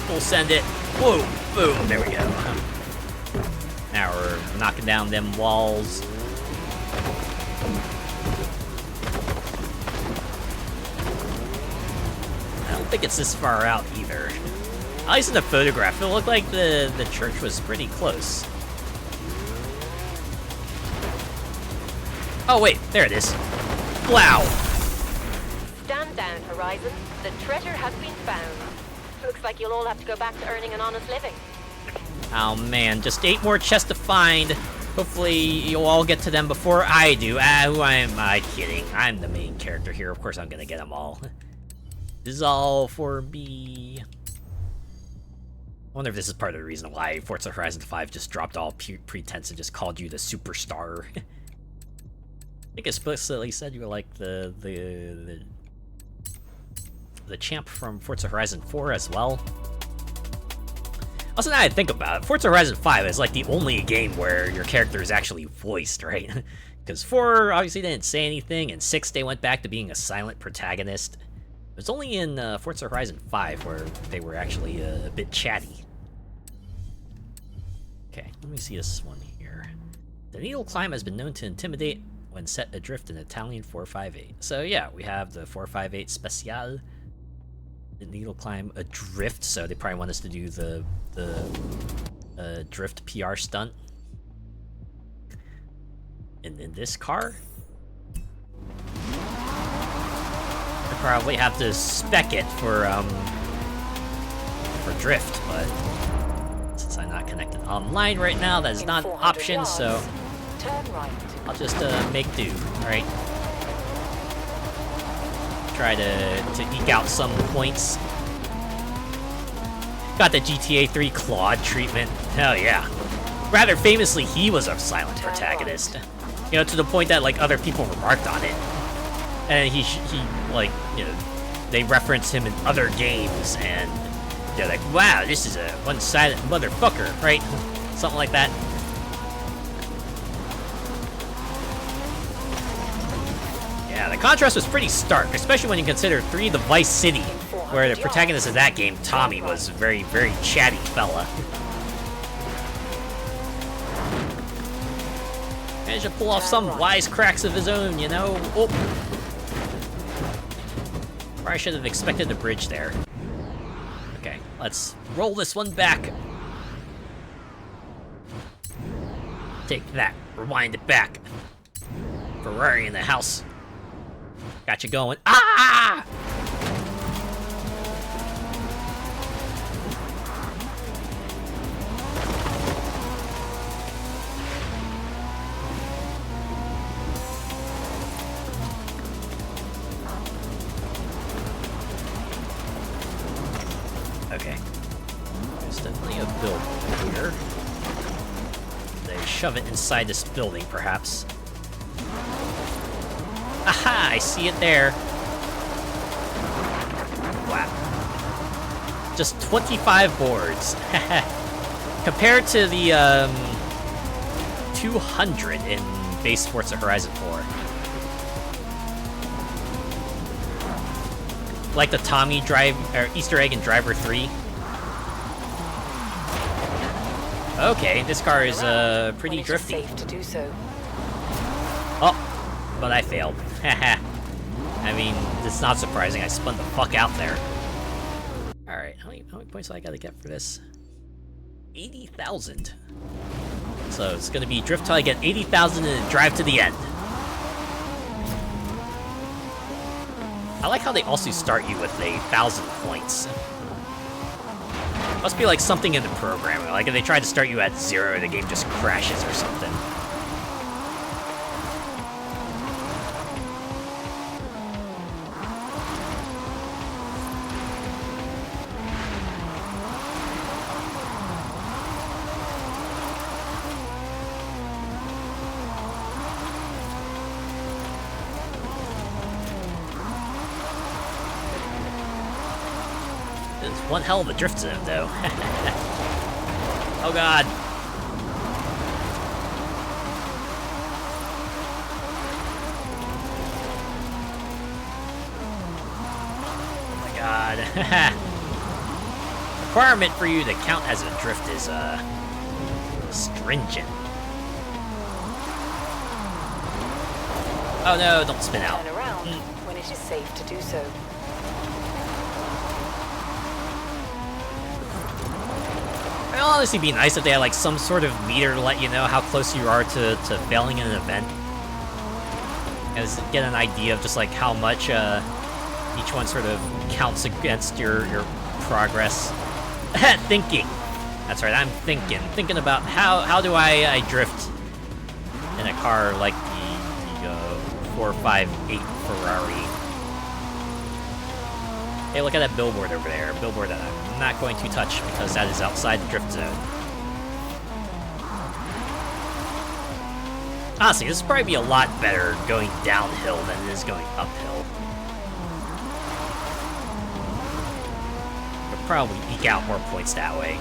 We'll send it. Whoa, boom, there we go. Now we're knocking down them walls. I don't think it's this far out either. At least in the photograph, it looked like the church was pretty close. Oh wait, there it is. Wow. Stand down, Horizon. The treasure has been found. Looks like you'll all have to go back to earning an honest living. Oh man, just 8 more chests to find. Hopefully you'll all get to them before I do. Who am I kidding? I'm the main character here. Of course I'm gonna get them all. This is all for me. I wonder if this is part of the reason why Forza Horizon 5 just dropped all pretense and just called you the superstar. I think it explicitly said you were like the champ from Forza Horizon 4 as well. Also, now I think about it, Forza Horizon 5 is like the only game where your character is actually voiced, right? Because 4 obviously didn't say anything, and 6 they went back to being a silent protagonist. It was only in Forza Horizon 5 where they were actually a bit chatty. Okay, let me see this one here. The needle climb has been known to intimidate when set adrift in Italian 458. So yeah, we have the 458 Special. The needle climb adrift, so they probably want us to do the drift PR stunt. And in this car, I probably have to spec it for drift, but since I'm not connected online right now, that is not an option, so Turn right. I'll just make do. All right. Try to eke out some points. Got the GTA 3 Claude treatment. Hell yeah. Rather famously, he was a silent protagonist. You know, to the point that like other people remarked on it, and he like, you know, they reference him in other games, and they're like, wow, this is a one-sided motherfucker, right? Something like that. Yeah, the contrast was pretty stark, especially when you consider 3 the Vice City, where the protagonist of that game, Tommy, was a very, very chatty fella. Managed to pull off some wisecracks of his own, you know? Oh! Probably should have expected the bridge there. Okay, let's roll this one back. Take that, rewind it back. Ferrari in the house. Got you going. Ah! Okay. There's definitely a building here. They shove it inside this building, perhaps. Aha! I see it there. Wow. Just 25 boards. Compared to the 200 in base Forza Horizon 4. Like the Tommy drive or Easter egg in Driver 3. Okay, this car is pretty drifty. Safe to do so. Oh, but I failed. I mean, it's not surprising. I spun the fuck out there. Alright, how many points do I gotta get for this? 80,000. So it's gonna be drift till I get 80,000 and then drive to the end. I like how they also start you with 1,000 points. Must be like something in the programming. Like if they try to start you at 0, the game just crashes or something. It's one hell of a drift zone, though. Oh god. Oh my god. Requirement for you to count as a drift is, stringent. Oh no, don't spin out. Turn around when it is safe to do so. It'd honestly be nice if they had like some sort of meter to let you know how close you are to failing in an event. As get an idea of just like how much each one sort of counts against your progress. Thinking. That's right, I'm thinking about how do I drift in a car like the 458 Ferrari. Hey, look at that billboard over there. A billboard that I'm not going to touch because that is outside the drift zone. Honestly, this would probably be a lot better going downhill than it is going uphill. You'll probably eke out more points that way.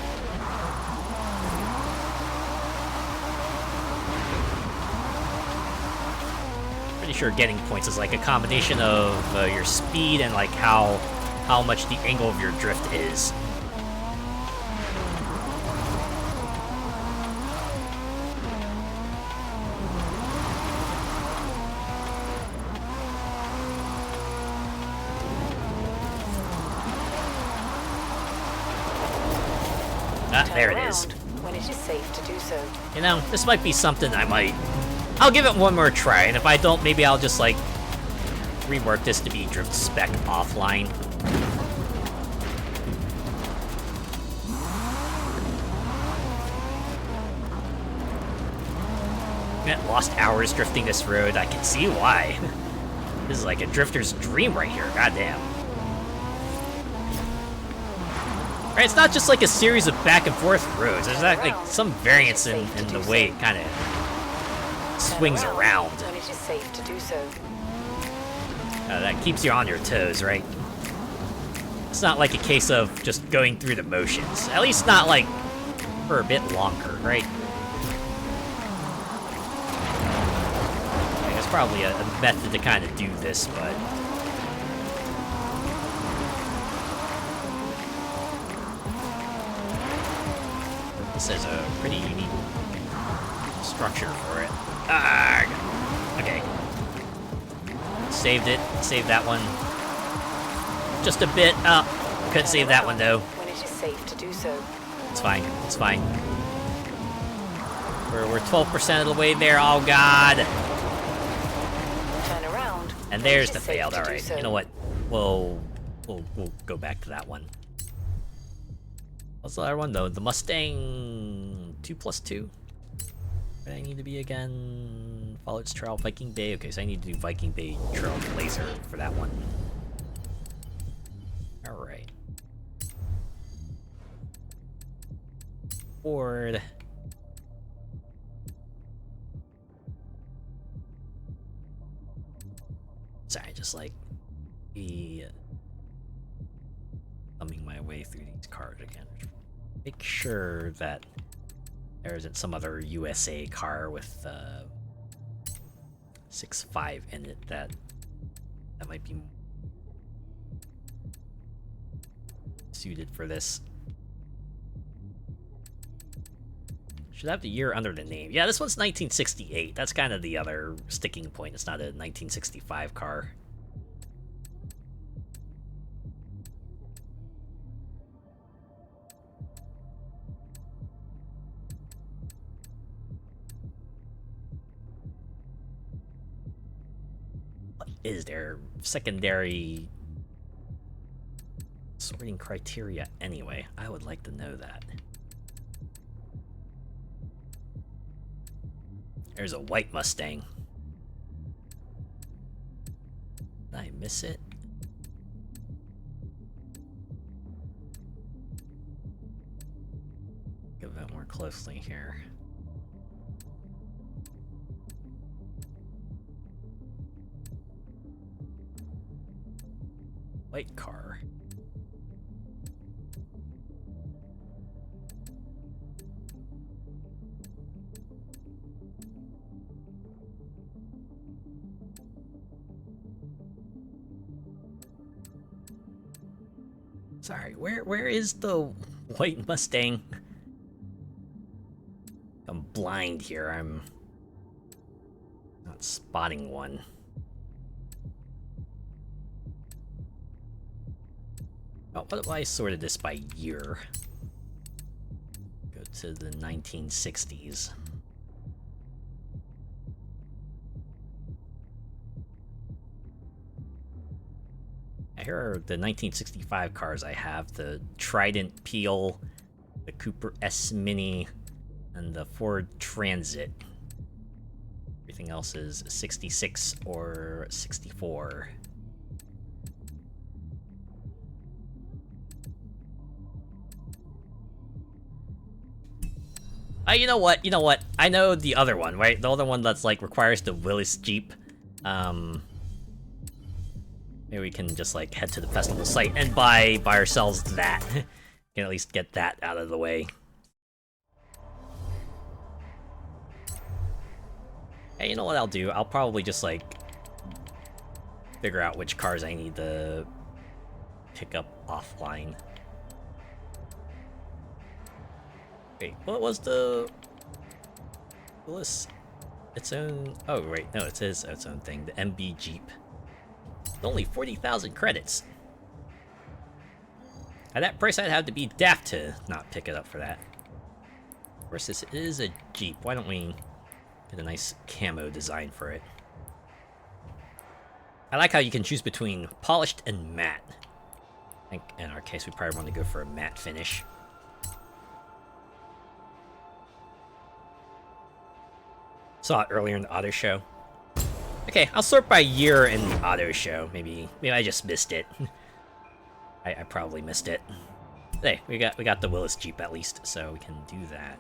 Pretty sure getting points is like a combination of your speed and like how much the angle of your drift is. Ah, there it is. When it is safe to do so. You know, this might be something I'll give it one more try, and if I don't, maybe I'll just like rework this to be drift spec offline. Lost hours drifting this road. I can see why. This is like a drifter's dream right here. Goddamn. Right, it's not just like a series of back and forth roads. There's like some variance in the way it kind of swings around. When it is safe to do so. That keeps you on your toes, right? It's not like a case of just going through the motions. At least not like for a bit longer, right? There's probably a method to kind of do this, but this is a pretty unique structure for it. Okay. Saved it. Saved that one. Just a bit. Couldn't save that one though. When it is safe to do so. It's fine. It's fine. We're 12% of the way there. Oh god. Turn around. And there's the failed. All right. You know what? We'll go back to that one. What's the other one though? The Mustang 2+2. Where do I need to be again? Follow its trail, Viking Bay. Okay, so I need to do Viking Bay Trailblazer for that one. All right. Ford. Sorry, just like thumbing my way through these cars again. Make sure that there isn't some other USA car with 6.5 in it that might be suited for this. Should have the year under the name. Yeah, this one's 1968. That's kind of the other sticking point. It's not a 1965 car. What is their secondary sorting criteria anyway? I would like to know that. There's a white Mustang. Did I miss it? Look at that more closely here. White car. Sorry, where is the white Mustang? I'm blind here. I'm not spotting one. Oh, what if I sorted this by year? Go to the 1960s. Here are the 1965 cars I have. The Trident Peel, the Cooper S Mini, and the Ford Transit. Everything else is 66 or 64. You know what? You know what? I know the other one, right? The other one that's like requires the Willis Jeep. Maybe we can just like head to the festival site and buy ourselves that. Can at least get that out of the way. Hey, you know what I'll do? I'll probably just like figure out which cars I need to pick up offline. Wait, what was the Willis? Its own? Oh wait, no, it is its own thing. The MB Jeep. Only 40,000 credits. At that price, I'd have to be daft to not pick it up for that. Of course, this is a Jeep. Why don't we get a nice camo design for it? I like how you can choose between polished and matte. I think in our case, we probably want to go for a matte finish. Saw it earlier in the auto show. Okay, I'll sort by year in the auto show. Maybe I just missed it. I probably missed it. Hey, we got the Willis Jeep at least, so we can do that.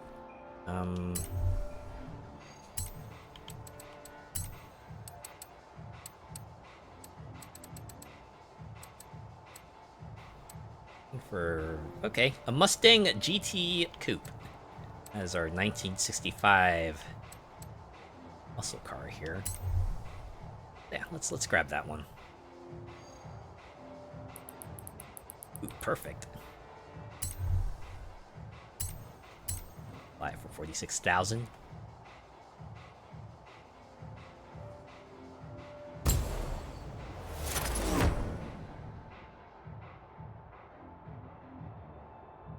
Okay, a Mustang GT Coupe as our 1965 muscle car here. Yeah, let's grab that one. Ooh, perfect. Buy it for 46,000.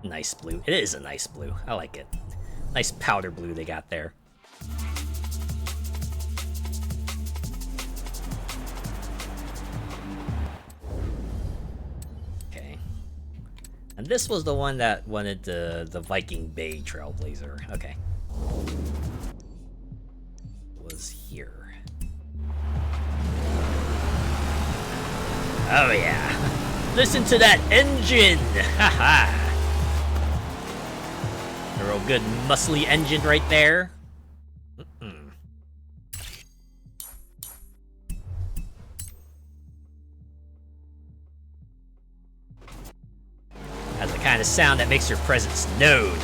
Nice blue. It is a nice blue. I like it. Nice powder blue they got there. And this was the one that wanted the Viking Bay Trailblazer. Okay. It was here. Oh yeah. Listen to that engine! Haha! A real good muscly engine right there. Has the kind of sound that makes your presence known.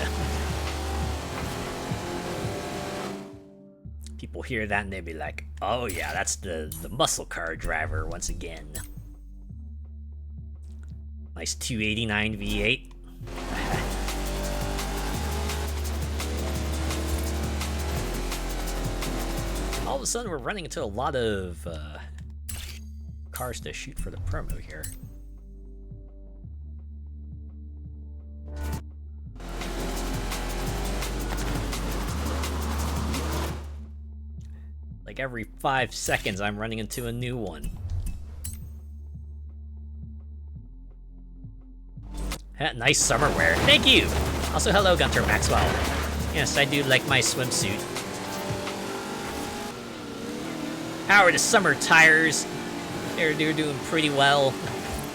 People hear that and they'd be like, oh yeah, that's the muscle car driver once again. Nice 289 V8. All of a sudden we're running into a lot of cars to shoot for the promo here. Like every 5 seconds, I'm running into a new one. Nice summer wear. Thank you! Also, hello, Gunter Maxwell. Yes, I do like my swimsuit. How are the summer tires? They're doing pretty well.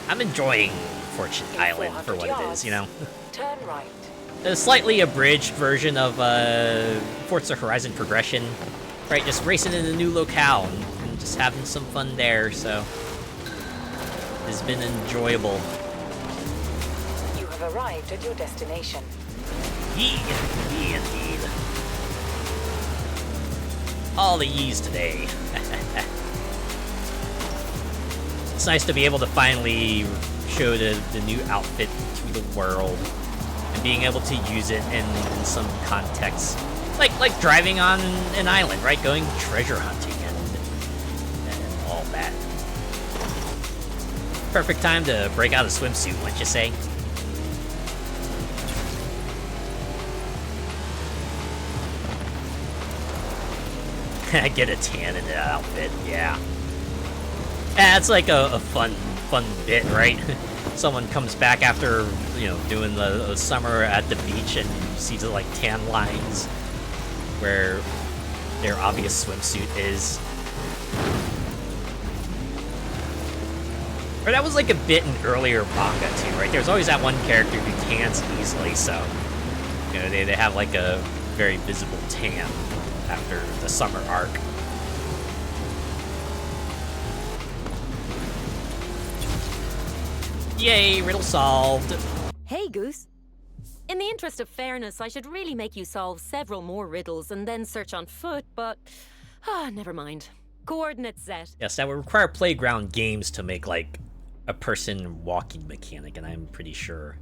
I'm enjoying Fortune Island for what it is, you know? Turn right. A slightly abridged version of Forza Horizon Progression. Right, just racing in a new locale and just having some fun there, so it's been enjoyable. You have arrived at your destination. Yee indeed. All the yees today. It's nice to be able to finally show the new outfit to the world and being able to use it in some context, like driving on an island, right? Going treasure hunting and all that. Perfect time to break out a swimsuit, wouldn't you say? Get a tan in that outfit, yeah. Yeah, it's like a fun bit, right? Someone comes back after, you know, doing the summer at the beach and sees the, like, tan lines where their obvious swimsuit is. Or that was like a bit in earlier manga too, right? There's always that one character who tans easily, so, you know, they have like a very visible tan after the summer arc. Yay, riddle solved. Hey, Goose. In the interest of fairness, I should really make you solve several more riddles and then search on foot, but... never mind. Coordinates set. Yes, that would require playground games to make, like, a person walking mechanic, and I'm pretty sure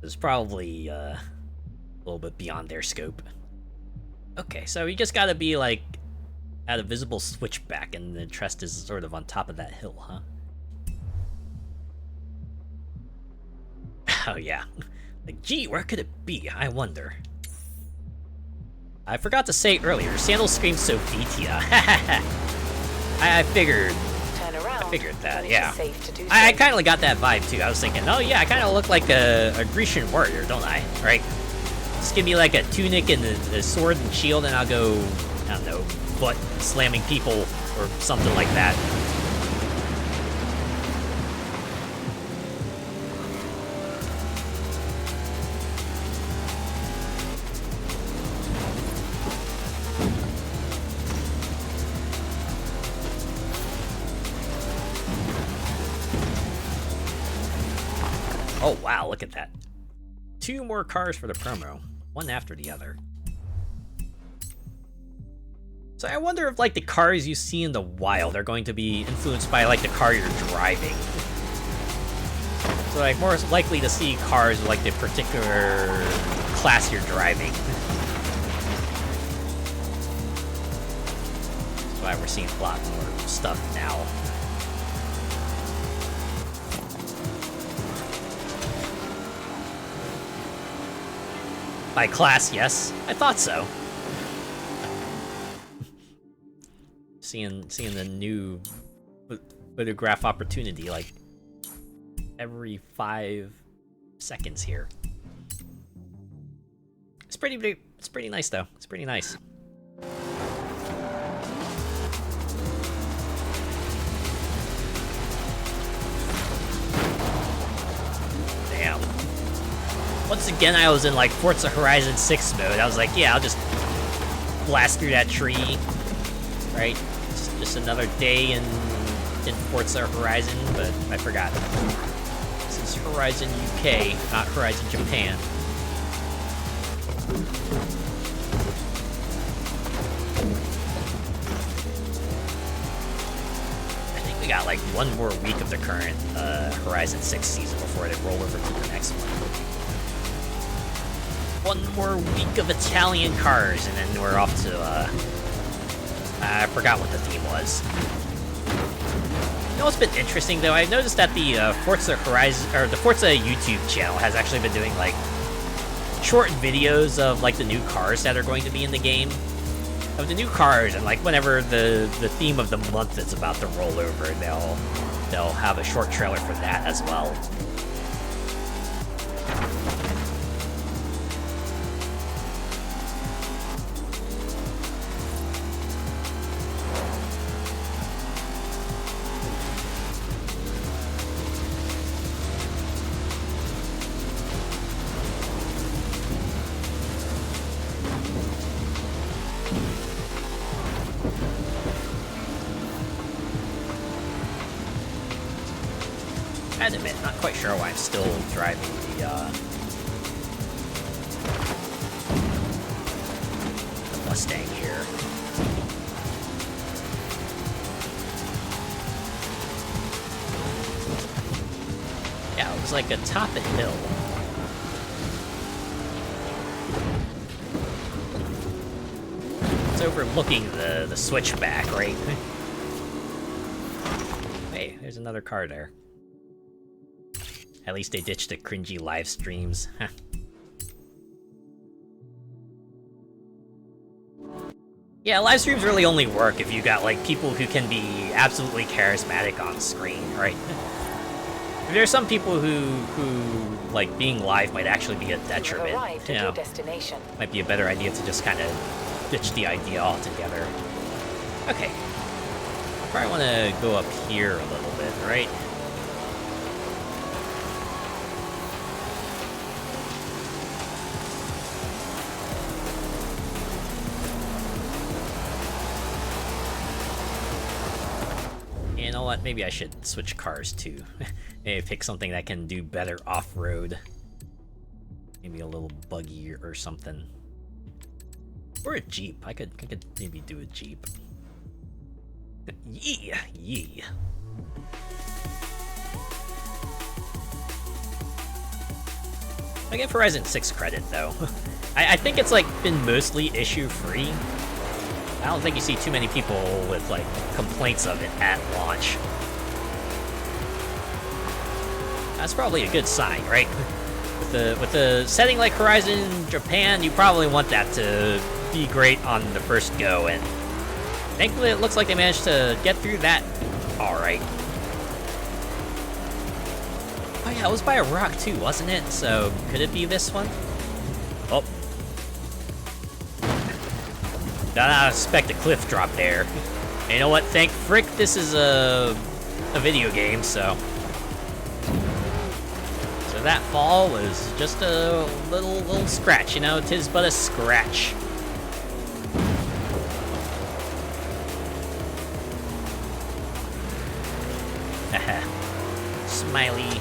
it's probably a little bit beyond their scope. Okay, so you just gotta be, like, at a visible switchback, and the chest is sort of on top of that hill, huh? Oh, yeah. Like, gee, where could it be? I wonder. I forgot to say earlier, Sandal screams Sophia. I figured that, yeah. I kind of got that vibe, too. I was thinking, oh, yeah, I kind of look like a Grecian warrior, don't I? Right? Just give me, like, a tunic and a sword and shield, and I'll go, I don't know, butt slamming people or something like that. Oh, wow, look at that. 2 more cars for the promo, one after the other. So I wonder if, like, the cars you see in the wild are going to be influenced by, like, the car you're driving. So, like, more likely to see cars with, like, the particular class you're driving. That's why we're seeing a lot more stuff now. By class, yes. I thought so. Seeing the new photograph opportunity like every 5 seconds here. It's pretty nice though. It's pretty nice. Damn. Once again, I was in, like, Forza Horizon 6 mode. I was like, yeah, I'll just blast through that tree, right? It's just another day in Forza Horizon, but I forgot. This is Horizon UK, not Horizon Japan. I think we got, like, 1 more week of the current Horizon 6 season before they roll over to the next one. 1 more week of Italian cars, and then we're off to, I forgot what the theme was. You know what's been interesting, though? I noticed that the Forza Horizon, or the Forza YouTube channel has actually been doing, like, short videos of, like, the new cars that are going to be in the game. Of the new cars, and, like, whenever the theme of the month is about to roll over, they'll have a short trailer for that as well. I had to admit, not quite sure why I'm still driving the Mustang here. Looks like atop a hill. It's overlooking the switchback, right? Hey, there's another car there. At least they ditched the cringy live streams. Yeah, live streams really only work if you got, like, people who can be absolutely charismatic on screen, right? There are some people who, like, being live might actually be a detriment. Arrived at your destination. Might be a better idea to just kind of ditch the idea altogether. Okay. Probably want to go up here a little bit, right? You know what? Maybe I should switch cars too. Maybe pick something that can do better off-road. Maybe a little buggy or something. Or a Jeep. I could maybe do a Jeep. Yeah. I get Horizon 6 credit though. I think it's like been mostly issue free. I don't think you see too many people with like complaints of it at launch. That's probably a good sign, right? With the setting like Horizon Japan, you probably want that to be great on the first go, and thankfully it looks like they managed to get through that alright. Oh yeah, it was by a rock too, wasn't it? So, could it be this one? Oh. Did not expect a cliff drop there. And you know what? Thank frick this is a video game, so that fall was just a little scratch, you know? 'Tis but a scratch. Smiley.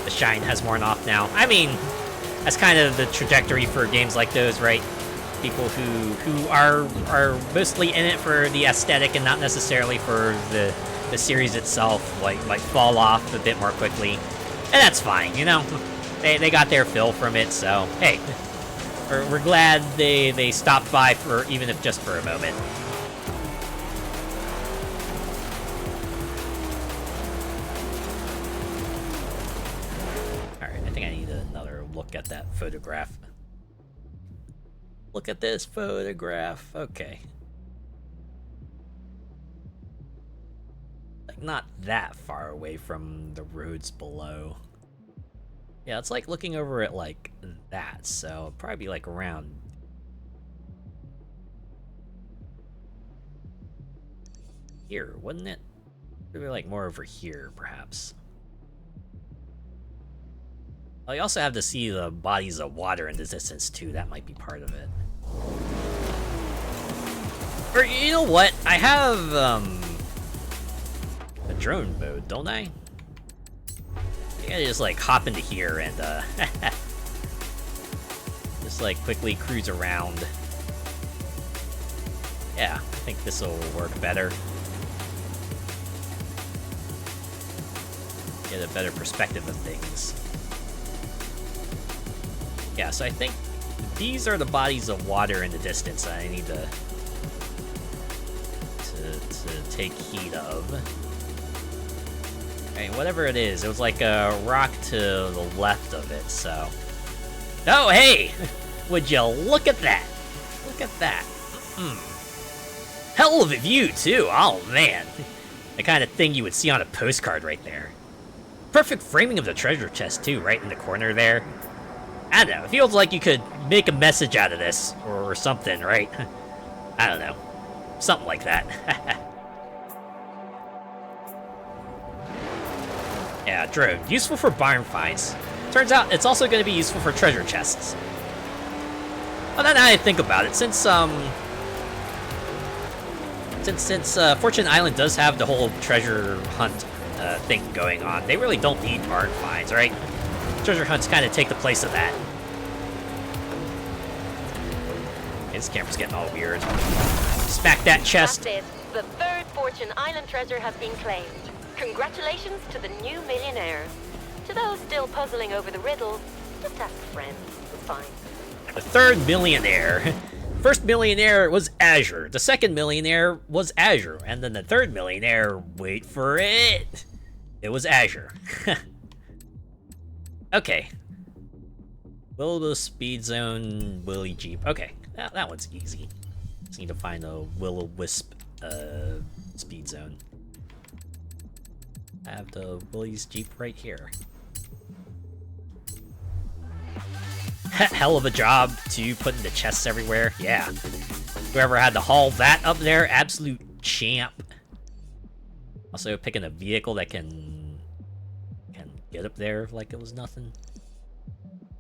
The shine has worn off now. I mean, that's kind of the trajectory for games like those, right? People who are mostly in it for the aesthetic and not necessarily for the series itself, like fall off a bit more quickly. And that's fine, you know? They got their fill from it, so hey. We're glad they stopped by for even if just for a moment. Alright, I think I need another look at that photograph. Look at this photograph. Okay. Like, not that far away from the roads below. Yeah, it's like looking over at like that, so it'd probably be like around here, wouldn't it? Maybe like more over here, perhaps. Oh, you also have to see the bodies of water in the distance too. That might be part of it. Or you know what? I have a drone mode, don't I? I think I just like hop into here and just like quickly cruise around. Yeah, I think this will work better. Get a better perspective of things. Yeah, so I think these are the bodies of water in the distance that I need to take heed of. Okay, whatever it is, it was like a rock to the left of it, so... Oh, hey! Would you look at that? Look at that. Hell of a view, too! Oh, man. The kind of thing you would see on a postcard right there. Perfect framing of the treasure chest, too, right in the corner there. I don't know, it feels like you could make a message out of this, or something, right? I don't know. Something like that. Yeah, drone. Useful for barn finds. Turns out it's also going to be useful for treasure chests. Well, now that I think about it, since Fortune Island does have the whole treasure hunt thing going on, they really don't need barn finds, right? Treasure hunts kind of take the place of that. This camera's getting all weird. Smack that chest. That's it. The third Fortune Island treasure has been claimed. Congratulations to the new millionaire. To those still puzzling over the riddle, just ask a friend. It's fine. The third millionaire. First millionaire was Azure. The second millionaire was Azure. And then the third millionaire, wait for it, it was Azure. Okay. Will-o-wisp speed zone, Willy Jeep. Okay, that one's easy. Just need to find a will-o-wisp speed zone. I have the Willy's Jeep right here. Hell of a job to putting the chests everywhere. Yeah. Whoever had to haul that up there, absolute champ. Also picking a vehicle that can get up there like it was nothing.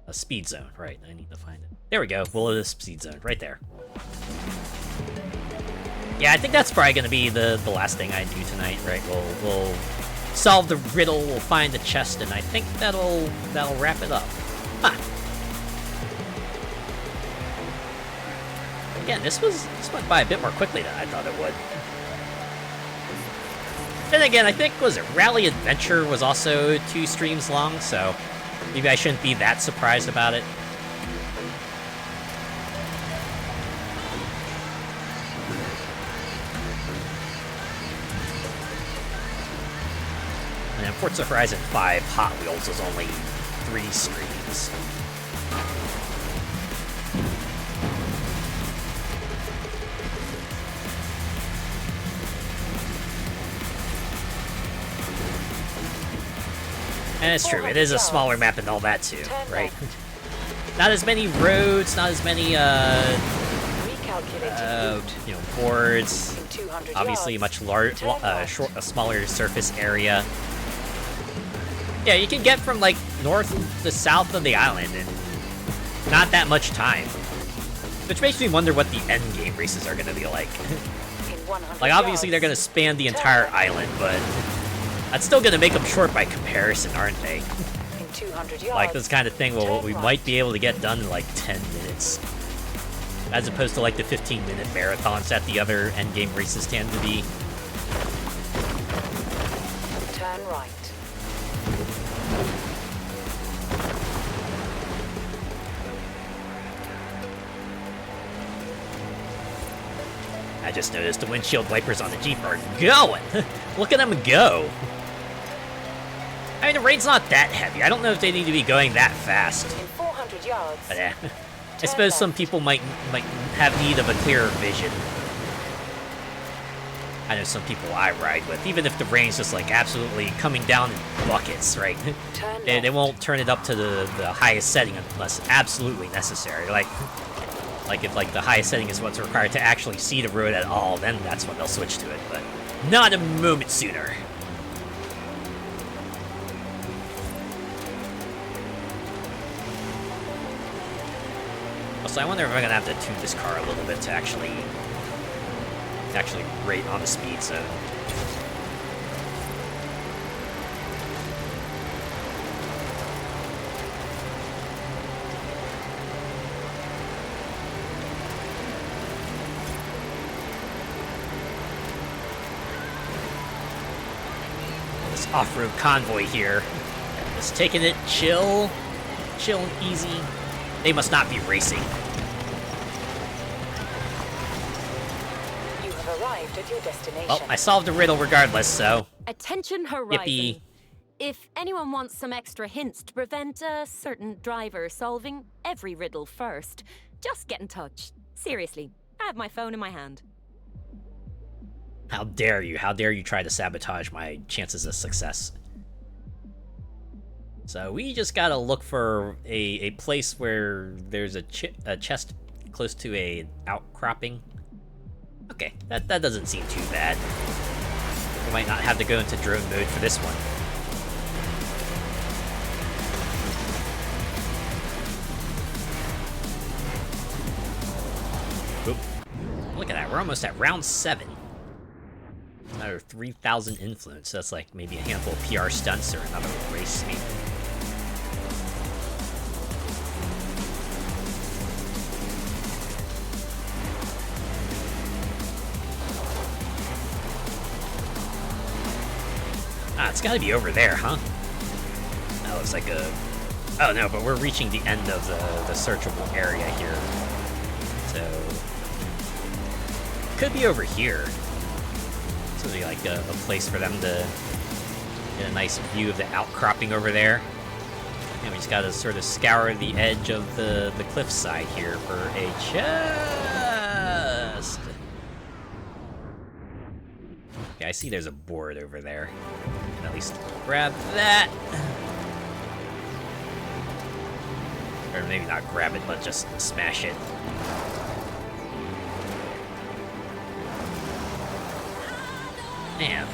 A speed zone, right? I need to find it. There we go. Will-o-wisp speed zone, right there. Yeah, I think that's probably gonna be the last thing I do tonight, right? We'll solve the riddle, we'll find the chest, and I think that'll wrap it up. Huh. Again, this went by a bit more quickly than I thought it would. Then again, I think, was it Rally Adventure was also 2 streams long, so maybe I shouldn't be that surprised about it. And then Forza Horizon 5 Hot Wheels was only 3 streams. And it's true, it is a smaller map and all that too, right? Not as many roads, not as many, boards. Obviously, a much a smaller surface area. Yeah, you can get from, like, north to south of the island in not that much time. Which makes me wonder what the endgame races are gonna be like. Like, obviously they're gonna span the entire island, but that's still gonna make them short by comparison, aren't they? Like, this kind of thing, well, we might be able to get done in, like, 10 minutes. As opposed to, like, the 15-minute marathons that the other endgame races tend to be. Turn right. I just noticed the windshield wipers on the Jeep are going! Look at them go! I mean, the rain's not that heavy. I don't know if they need to be going that fast. In 400 yards. But yeah, I suppose some people might have need of a clearer vision. I know some people I ride with, even if the rain's just like absolutely coming down in buckets, right? They won't turn it up to the highest setting unless absolutely necessary. Like if like the highest setting is what's required to actually see the road at all, then that's when they'll switch to it. But not a moment sooner. So I wonder if I'm gonna have to tune this car a little bit to actually rate on the speed zone. This off-road convoy here is taking it chill and easy. They must not be racing. You have arrived at your destination. Well, I solved the riddle regardless, so... Attention Horizon. Yippee. If anyone wants some extra hints to prevent a certain driver solving every riddle first, just get in touch. Seriously, I have my phone in my hand. How dare you? How dare you try to sabotage my chances of success? So we just gotta look for a place where there's a chest close to a outcropping. Okay, that doesn't seem too bad. We might not have to go into drone mode for this one. Oop. Look at that, we're almost at round 7. Another 3,000 influence, so that's like maybe a handful of PR stunts or another race maybe. Ah, it's gotta be over there, huh? That looks like a... Oh no, but we're reaching the end of the searchable area here. So... Could be over here. This would be like a place for them to get a nice view of the outcropping over there. And we just gotta sort of scour the edge of the cliffside here for a chest. Okay, I see there's a board over there. Can at least grab that. Or maybe not grab it, but just smash it. Man.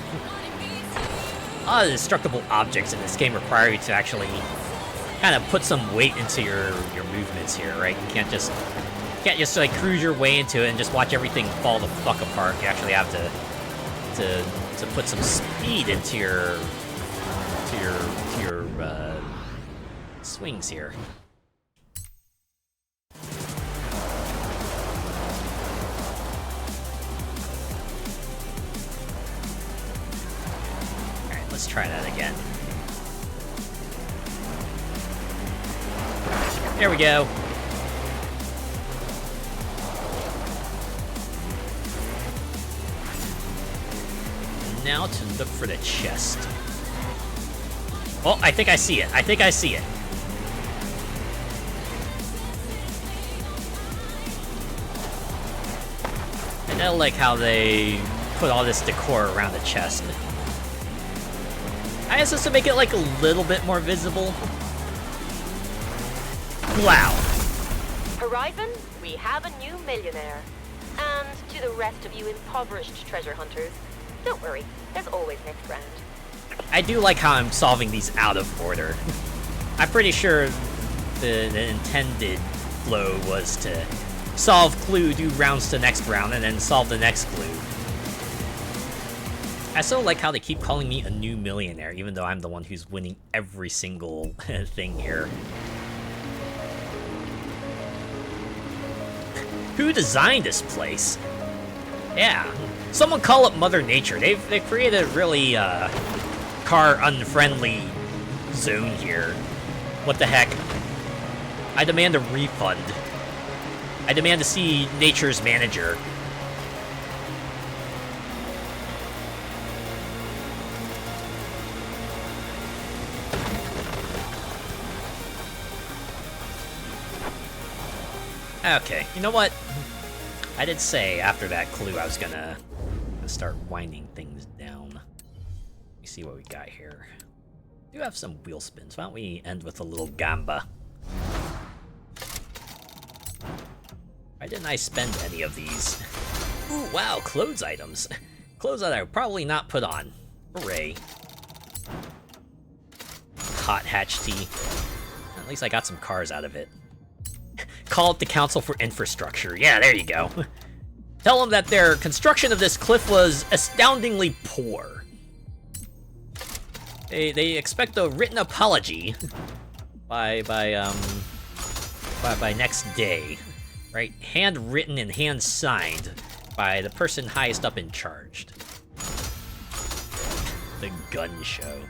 A lot of destructible objects in this game require you to actually kind of put some weight into your movements here, right? You can't just like cruise your way into it and just watch everything fall the fuck apart. You actually have to put some speed into your swings here. Alright, let's try that again. There we go. Now to look for the chest. Oh, I think I see it. I think I see it. And I like how they put all this decor around the chest. I guess this to make it like a little bit more visible. Wow. Horizon, we have a new millionaire. And to the rest of you impoverished treasure hunters, don't worry, there's always next round. I do like how I'm solving these out of order. I'm pretty sure the intended flow was to solve clue, do rounds to next round, and then solve the next clue. I so like how they keep calling me a new millionaire, even though I'm the one who's winning every single thing here. Who designed this place? Yeah, someone call up Mother Nature. They've created a really car unfriendly zone here. What the heck? I demand a refund. I demand to see Nature's manager. Okay, you know what? I did say after that clue I was gonna start winding things down. Let me see what we got here. We do have some wheel spins. Why don't we end with a little gamba? Why didn't I spend any of these? Ooh, wow, clothes items. Clothes that I would probably not put on. Hooray. Hot hatch tea. At least I got some cars out of it. Call up the Council for Infrastructure. Yeah, there you go. Tell them that their construction of this cliff was astoundingly poor. They expect a written apology by next day, right? Handwritten and hand signed by the person highest up in charge. The gun show.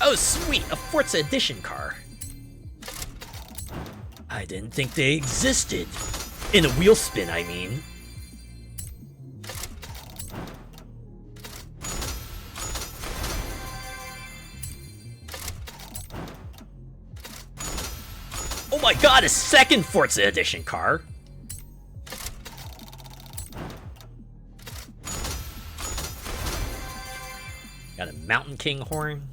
Oh, sweet, a Forza Edition car. I didn't think they existed. In a wheel spin, I mean. Oh my god, a second Forza Edition car! Got a Mountain King horn.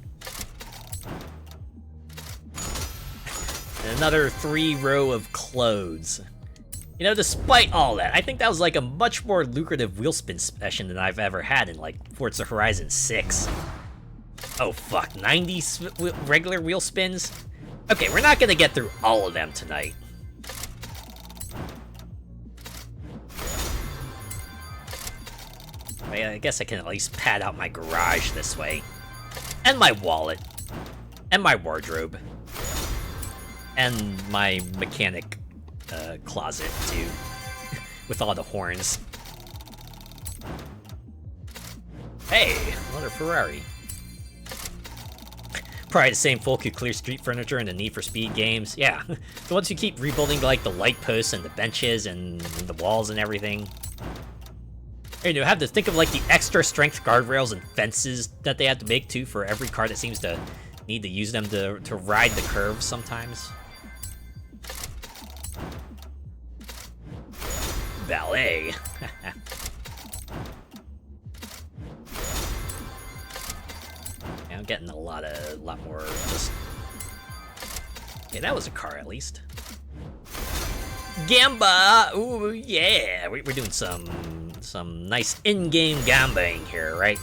And another 3 row of clothes. You know, despite all that, I think that was like a much more lucrative wheel spin session than I've ever had in like Forza Horizon 6. Oh fuck, 90 regular wheel spins? Okay, we're not gonna get through all of them tonight. I guess I can at least pad out my garage this way. And my wallet. And my wardrobe. And my mechanic closet, too. With all the horns. Hey, another Ferrari. Probably the same folk who clear street furniture in the Need for Speed games. Yeah, the ones who keep rebuilding like the light posts and the benches and the walls and everything. And you have to think of like the extra strength guardrails and fences that they have to make too for every car that seems to need to use them to ride the curves sometimes. Ballet. Yeah, I'm getting a lot more just... Okay, that was a car at least. Gamba! Ooh, yeah! We're doing some nice in-game gambaing here, right?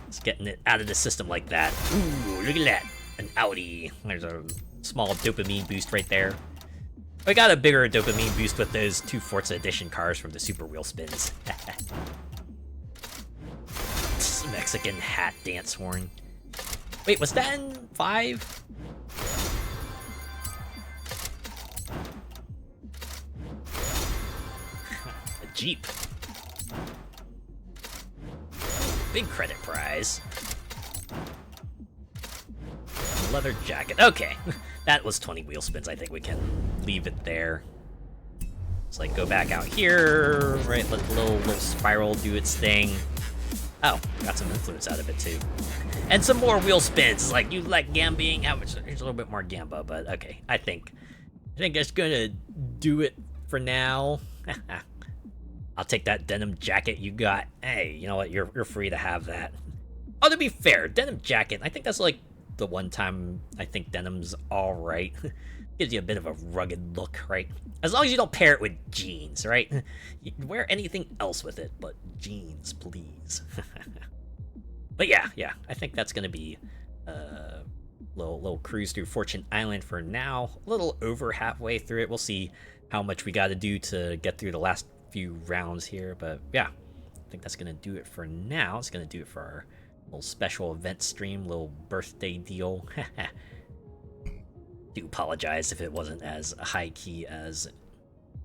Just getting it out of the system like that. Ooh, look at that! An Audi. There's a small dopamine boost right there. I got a bigger dopamine boost with those 2 Forza Edition cars from the Super Wheel Spins. Mexican hat dance horn. Wait, was that in 5? A Jeep. Big credit prize. Leather jacket. Okay, that was 20 wheel spins. I think we can leave it there. Let's like go back out here, right? Let the little spiral do its thing. Oh, got some influence out of it too. And some more wheel spins. It's like, you like gambaing? How much? Here's a little bit more gamba, but okay. I think that's gonna do it for now. I'll take that denim jacket you got. Hey, you know what? You're free to have that. Oh, to be fair, denim jacket. I think that's like the one time I think denim's all right. Gives you a bit of a rugged look, right? As long as you don't pair it with jeans, right? You can wear anything else with it, but jeans, please. But yeah, I think that's gonna be a little cruise through Fortune Island for now. A little over halfway through it. We'll see how much we got to do to get through the last few rounds here, but yeah, I think that's gonna do it for now. It's gonna do it for our little special event stream, little birthday deal. Do apologize if it wasn't as high key as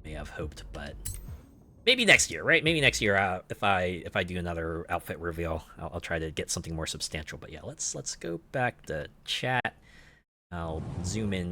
may have hoped, but maybe next year, right? Maybe next year, if I do another outfit reveal, I'll try to get something more substantial. But yeah, let's go back to chat. I'll zoom in